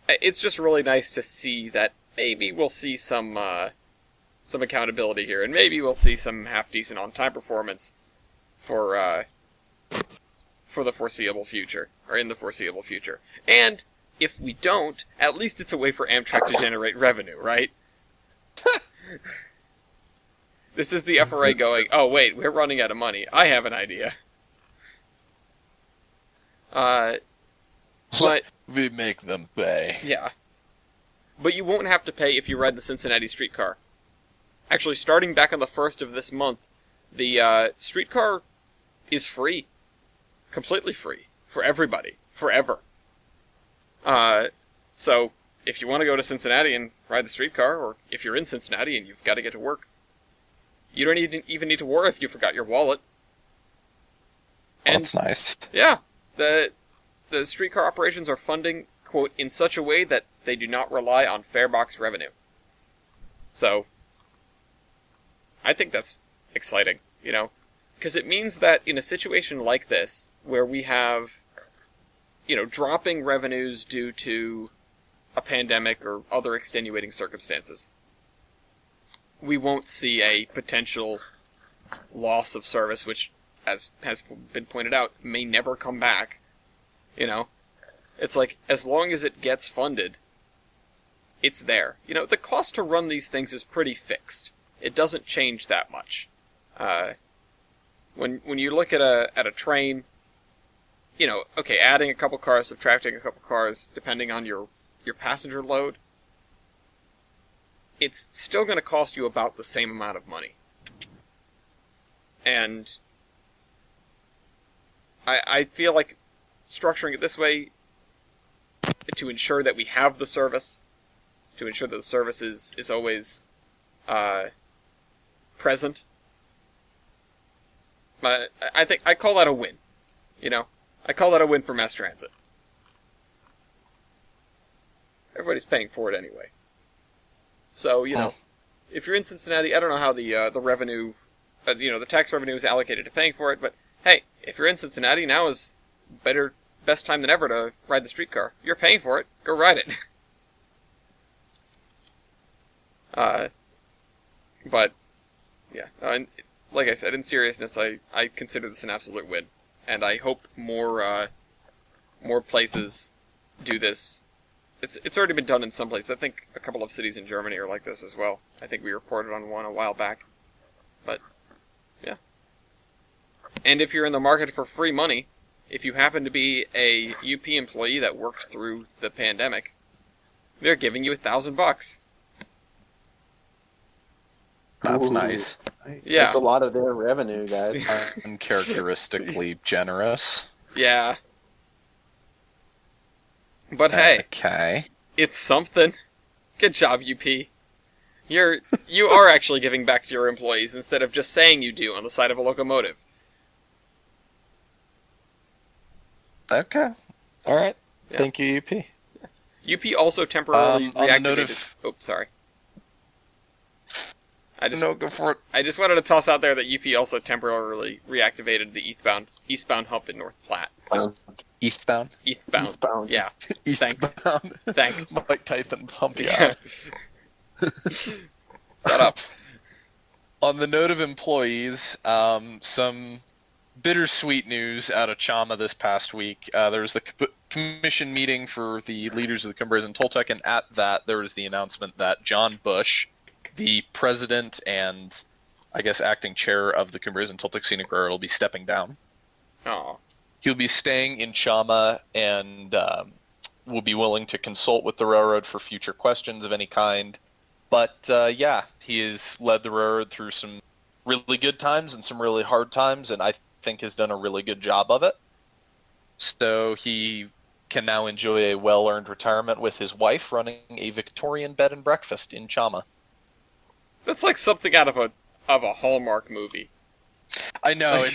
it's just really nice to see that maybe we'll see some accountability here, and maybe we'll see some half-decent on-time performance for the foreseeable future, or in the foreseeable future. And if we don't, at least it's a way for Amtrak to generate revenue, right? This is the FRA going, oh wait, we're running out of money. I have an idea. But we make them pay. yeah. But you won't have to pay if you ride the Cincinnati streetcar. Actually, starting back on the 1st of this month, the streetcar is free. Completely free. For everybody. Forever. So, if you want to go to Cincinnati and ride the streetcar, or if you're in Cincinnati and you've got to get to work, you don't even need to worry if you forgot your wallet. And That's nice. yeah, the streetcar operations are funding, quote, in such a way that they do not rely on farebox revenue. So, I think that's exciting, you know? Because it means that in a situation like this, where we have, you know, dropping revenues due to a pandemic or other extenuating circumstances, we won't see a potential loss of service, which, as has been pointed out, may never come back. You know? It's like, as long as it gets funded, it's there. You know, the cost to run these things is pretty fixed. It doesn't change that much. When you look at a train, you know, okay, adding a couple cars, subtracting a couple cars, depending on your passenger load, it's still going to cost you about the same amount of money. And I feel like structuring it this way to ensure that we have the service, to ensure that the service is always present, I think I call that a win. You know, I call that a win for mass transit. Everybody's paying for it anyway. So, you know, if you're in Cincinnati, I don't know how the revenue, you know, the tax revenue is allocated to paying for it, but hey, if you're in Cincinnati, now is best time than ever to ride the streetcar. You're paying for it, go ride it. But, yeah, like I said, in seriousness, I consider this an absolute win, and I hope more places do this. It's already been done in some places. I think a couple of cities in Germany are like this as well. I think we reported on one a while back. But, yeah. And if you're in the market for free money, if you happen to be a UP employee that worked through the pandemic, they're giving you $1,000. That's Ooh. nice. Yeah. That's a lot of their revenue, guys. Uncharacteristically generous. Yeah. But hey, Okay. it's something. Good job, UP. You are actually giving back to your employees instead of just saying you do on the side of a locomotive. Okay. All right. Yeah. Thank you, UP. UP also temporarily On the reactivated. note of- Oh, sorry. No, go for it. I just wanted to toss out there that UP also temporarily reactivated the eastbound hump in North Platte. Eastbound. Eastbound. Eastbound. Yeah. Eastbound. Thank. Mike Tyson pump you Yeah. out. Shut up. On the note of employees, some bittersweet news out of Chama this past week. There was the commission meeting for the leaders of the Cumbres and Toltec, and at that there was the announcement that John Bush, the president and I guess acting chair of the Cumbres and Toltec Scenic Railroad, will be stepping down. Oh. He'll be staying in Chama and will be willing to consult with the railroad for future questions of any kind. But yeah, he has led the railroad through some really good times and some really hard times, and I think has done a really good job of it. So he can now enjoy a well-earned retirement with his wife running a Victorian bed and breakfast in Chama. That's like something out of a Hallmark movie. I know,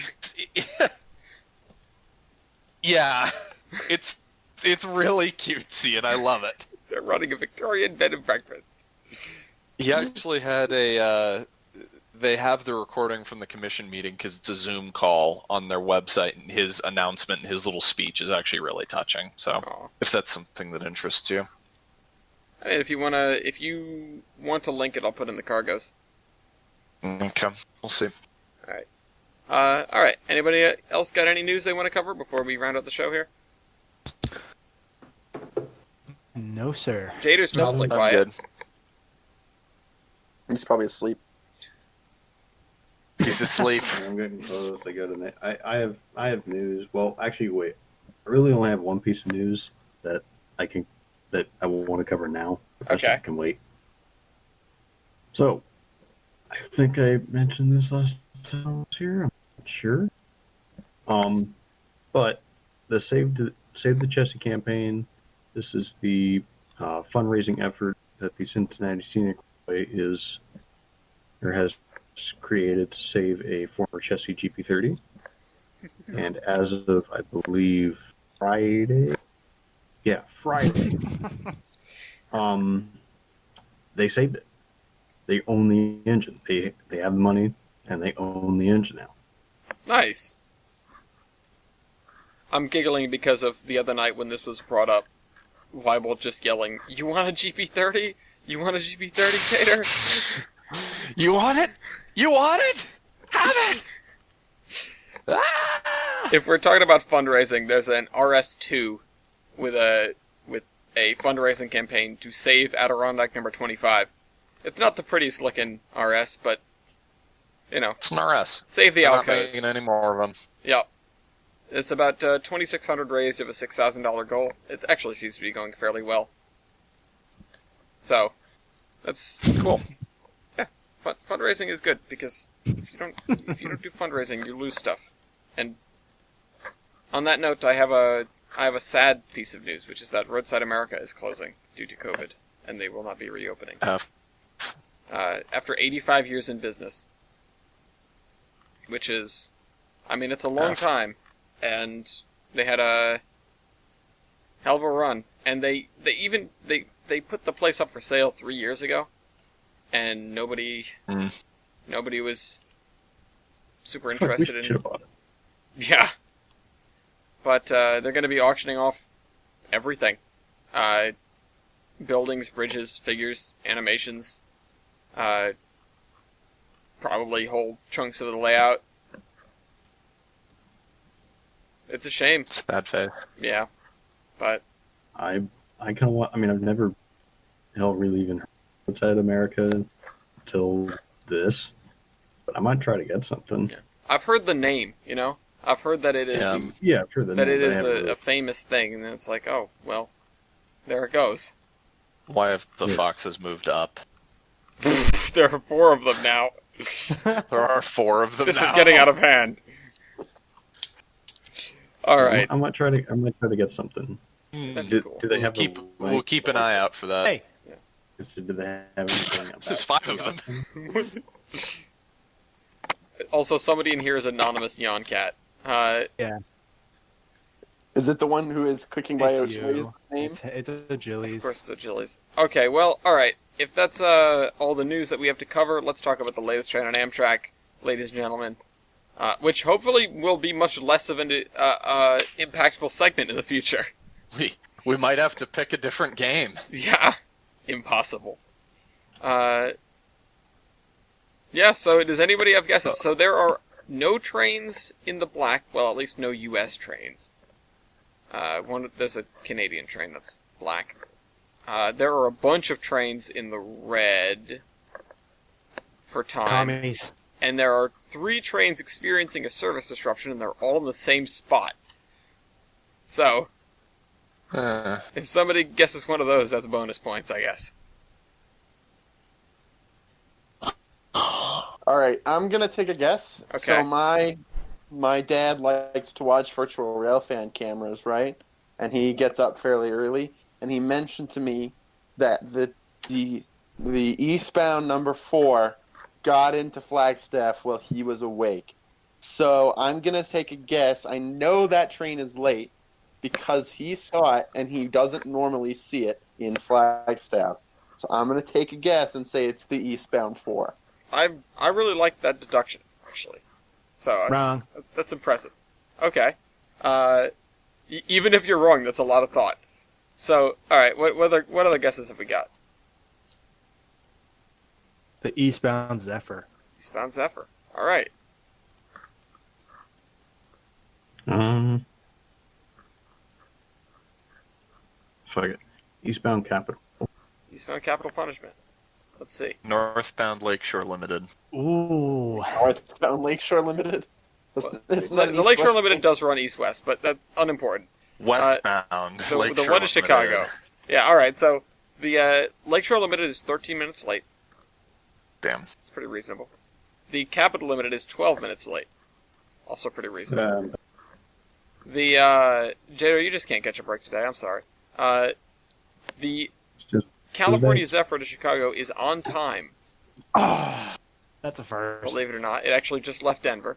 yeah, it's really cutesy, and I love it. They're running a Victorian bed and breakfast. He actually had they have the recording from the commission meeting because it's a Zoom call on their website, and his announcement and his little speech is actually really touching. So, Aw. if that's something that interests you. I mean, if you want to link it, I'll put it in the cargoes. Okay, we'll see. All right. Anybody else got any news they want to cover before we round out the show here? No, sir. Jader's probably I'm quiet. good. He's probably asleep. He's asleep. I'm getting close. I go to. I have news. Well, actually, wait. I really only have one piece of news that I want to cover now. The rest Okay. of it can wait. So, I think I mentioned this last time I was here. I'm not sure. But the Save the Chessie campaign. This is the fundraising effort that the Cincinnati Scenic Way has created to save a former Chessie GP30. And as of, I believe, Friday, they saved it. They own the engine. They have the money, and they own the engine now. Nice. I'm giggling because of the other night when this was brought up. Weibel just yelling, "You want a GP30? You want a GP30, Jader?" You want it? You want it? Have it! Ah! If we're talking about fundraising, there's an RS2 with a fundraising campaign to save Adirondack number 25. It's not the prettiest looking RS, but It's an RS. save the They're not Alcos. making any more of them. Yep. It's about 2,600 raised of a $6,000 goal. It actually seems to be going fairly well. So, that's Cool. yeah. Fundraising is good because if you don't do fundraising, you lose stuff. And on that note, I have a sad piece of news, which is that Roadside America is closing due to COVID, and they will not be reopening after 85 years in business. Which is, I mean, it's a long time. And they had a hell of a run, and they put the place up for sale 3 years ago, and nobody was super interested We in. should have bought it. Yeah, but they're going to be auctioning off everything: buildings, bridges, figures, animations, probably whole chunks of the layout. It's a shame. Sad face. Yeah, but I kind of want. I mean, I've never really even heard of Outside America until this, but I might try to get something. Yeah. I've heard the name. I've heard that it is Yeah, I've heard that it is a famous thing, and it's like, oh well, there it goes. Why have the Yeah. foxes moved up? There are 4 of them now. There are 4 of them This now. is getting out of hand. All right. I might try to get something. That'd be cool. Do they have? We'll keep an eye out for that. Hey. Do they have anything? There's 5 of them. Also, somebody in here is anonymous Neon Cat. Is it the one who is clicking by It's Ochili's you. name? It's a Jilly's. Of course, it's a Chili's. Okay, well, all right. If that's all the news that we have to cover, let's talk about the latest train on Amtrak, ladies and gentlemen. Which hopefully will be much less of an impactful segment in the future. We might have to pick a different game. Yeah, impossible. Yeah, so does anybody have guesses? So there are no trains in the black, well, at least no U.S. trains. There's a Canadian train that's black. There are a bunch of trains in the red for time. Commies. And there are 3 trains experiencing a service disruption, and they're all in the same spot. So, if somebody guesses one of those, that's bonus points, I guess. All right, I'm gonna take a guess. Okay. So my dad likes to watch virtual railfan cameras, right? And he gets up fairly early, and he mentioned to me that the eastbound number 4 got into Flagstaff while he was awake. So I'm gonna take a guess. I know that train is late because he saw it, and he doesn't normally see it in Flagstaff. So I'm gonna take a guess and say it's the eastbound 4. I really like that deduction, actually. So Wrong. that's impressive. Okay. Even if you're wrong, that's a lot of thought. So, all right. What other guesses have we got? The eastbound Zephyr. Eastbound Zephyr. All right. Fuck it. Eastbound Capital. Eastbound Capital Punishment. Let's see. Northbound Lakeshore Limited. Ooh. Northbound Lakeshore Limited. The Lakeshore Limited does run east-west, but that's unimportant. Westbound. The Lakeshore one in Limited. Chicago. Yeah. All right. So the Lakeshore Limited is 13 minutes late. Damn. It's pretty reasonable. The Capital Limited is 12 minutes late. Also pretty reasonable. The Jader, you just can't catch a break today. I'm sorry. The California Zephyr to Chicago is on time. Ah, that's a first. Believe it or not, it actually just left Denver.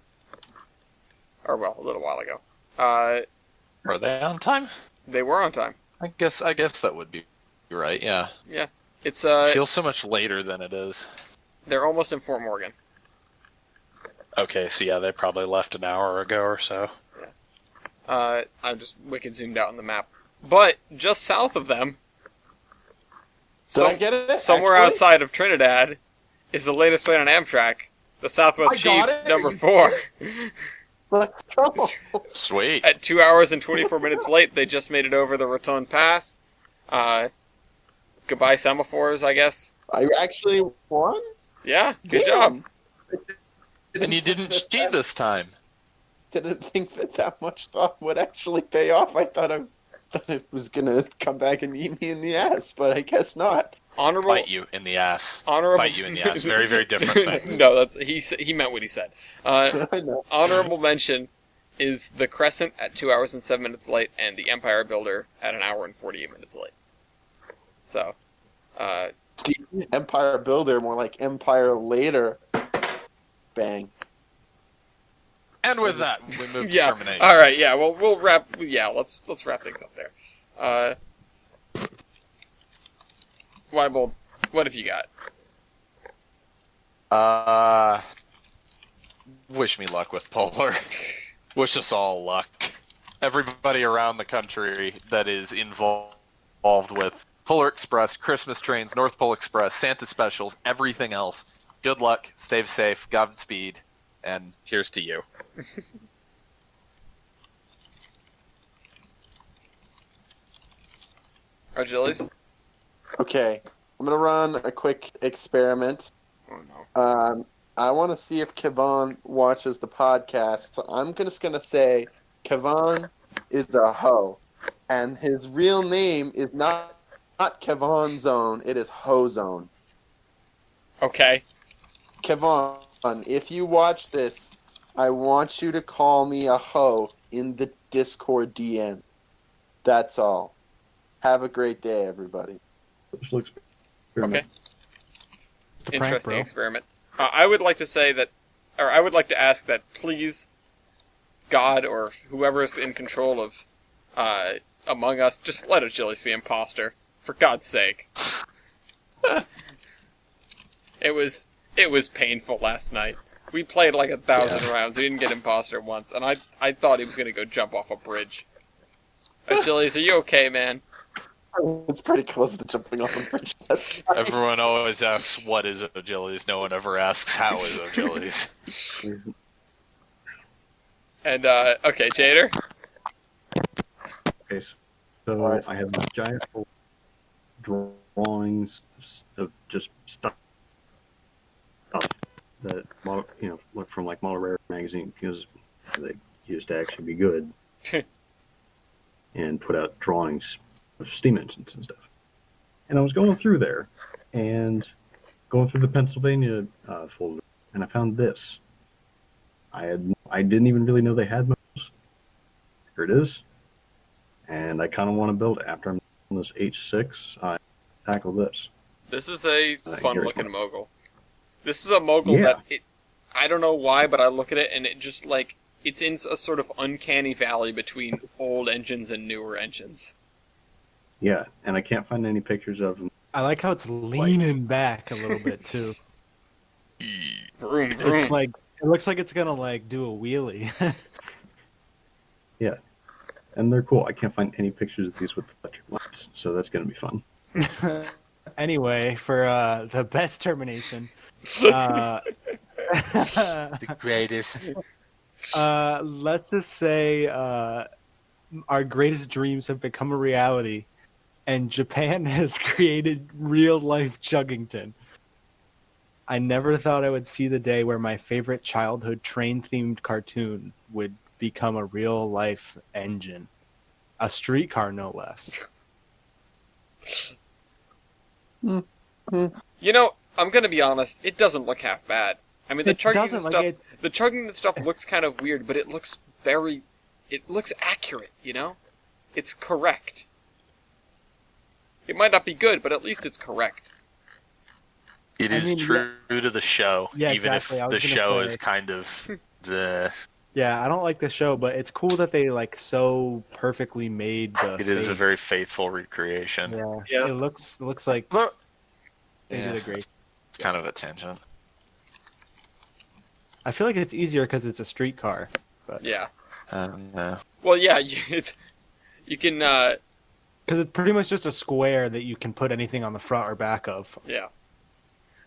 Or well, a little while ago. Are they on time? They were on time. I guess that would be right. Yeah. Yeah, it's Feels so much later than it is. they're almost in Fort Morgan. Okay, so yeah, they probably left an hour ago or so. I'm just wicked zoomed out on the map, but just south of them, Did I get it? somewhere Actually? outside of Trinidad, is the latest train on Amtrak, the Southwest I Chief got it. number 4. Let's go. Sweet. At 2 hours and 24 minutes late, they just made it over the Raton Pass. Goodbye semaphores, I guess. I actually won? Yeah, good Damn. job. And you didn't cheat this time. Didn't think that much thought would actually pay off. I thought it was gonna come back and eat me in the ass, but I guess not. Honorable. Bite you in the ass. Honorable. Bite you in the ass. Very, very different things. No, he meant what he said. I know. Honorable mention is the Crescent at 2 hours and 7 minutes late, and the Empire Builder at an hour and 48 minutes late. So, Empire Builder, more like Empire Later. Bang. And with that, we move to yeah. termination. All right. Yeah. Well, we'll wrap. Yeah. Let's wrap things up there. Weibold, what have you got? Wish me luck with Polar. Wish us all luck. Everybody around the country that is involved with Polar Express, Christmas trains, North Pole Express, Santa specials, everything else. Good luck, stay safe, Godspeed, and here's to you. Argiles? Okay, I'm gonna run a quick experiment. Oh no. I want to see if Kevon watches the podcast, so I'm just gonna say Kevon is a hoe, and his real name is not Kevon Zone. It is Ho Zone. Okay. Kevon, if you watch this, I want you to call me a hoe in the Discord DM. That's all. Have a great day, everybody. Special Okay. experiment. The prank, Interesting bro. experiment. I would like to say that, or I would like to ask that, please, God or whoever is in control of Among Us, just let Argiles be imposter, for God's sake. It was painful last night. We played like 1,000 rounds. We didn't get imposter once, and I thought he was gonna go jump off a bridge. Argiles, are you okay, man? It's pretty close to jumping off a bridge. Everyone always asks, what is Ogillies? No one ever asks, how is Ogillies? And, okay, Jader? Okay, so Alright. I have giant drawings of just stuff that look from like Model Rare magazine because they used to actually be good, and put out drawings of steam engines and stuff. And I was going through there and going through the Pennsylvania folder, and I found this. I didn't even really know they had those. Here it is, and I kind of want to build it after I'm on this H6. I tackle this. This is a Here's fun-looking one. mogul. This is a mogul Yeah. that I don't know why, but I look at it and it just like it's in a sort of uncanny valley between old engines and newer engines. Yeah, and I can't find any pictures of them. I like how it's leaning back a little bit too. Vroom, vroom. It's like it looks like it's gonna like do a wheelie. Yeah, and they're cool. I can't find any pictures of these with electric lights, so that's gonna be fun. Anyway, for the best termination, The greatest. let's just say our greatest dreams have become a reality, and Japan has created real-life Chuggington. I never thought I would see the day where my favorite childhood train-themed cartoon would become a real-life engine. A streetcar, no less. You know, I'm gonna be honest. It doesn't look half bad. I mean, the It chugging doesn't, stuff. like, The chugging stuff looks kind of weird, but it looks very. It looks accurate. You know, it's correct. It might not be good, but at least it's correct. It I is mean, true to the show, Yeah, even exactly. I if was the gonna show say. is kind of the. Yeah, I don't like the show, but it's cool that they like so perfectly made the. It is a face. very faithful recreation. Yeah. Yeah. It looks like Look, they yeah, did a great. it's kind of a tangent. I feel like it's easier because it's a streetcar. Yeah. Yeah. Well, yeah. You can. Because it's pretty much just a square that you can put anything on the front or back of. Yeah.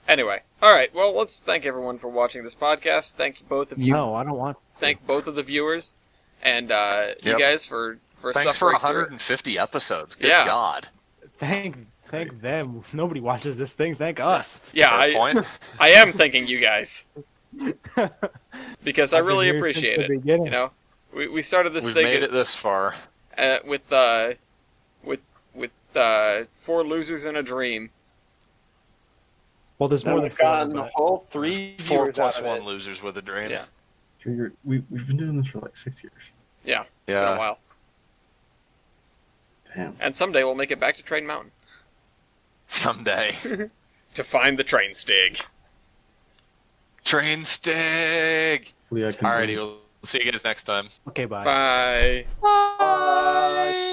Anyway, all right. Well, let's thank everyone for watching this podcast. Thank both of you. No, I don't want. Thank both of the viewers, and you Yep. guys for Thanks for suffering through it. 150 episodes. Good Yeah. God. Thank them. Nobody watches this thing. Thank us. Yeah, Fair point. I am thanking you guys because I I've been really here appreciate since the it. beginning. You know, we started this We've thing made it this far. with 4 losers and a dream. Well, there's Now more than we've 4. gotten the but- whole 3 4 viewers plus out of 1 it. losers with a dream. Yeah. We've been doing this for like 6 years. Yeah, it's been a Yeah. while. Damn. And someday we'll make it back to Train Mountain Someday. to find the train stig. Train stig. Hopefully I can Alrighty, we'll see you guys next time. Okay, bye. Bye. Bye.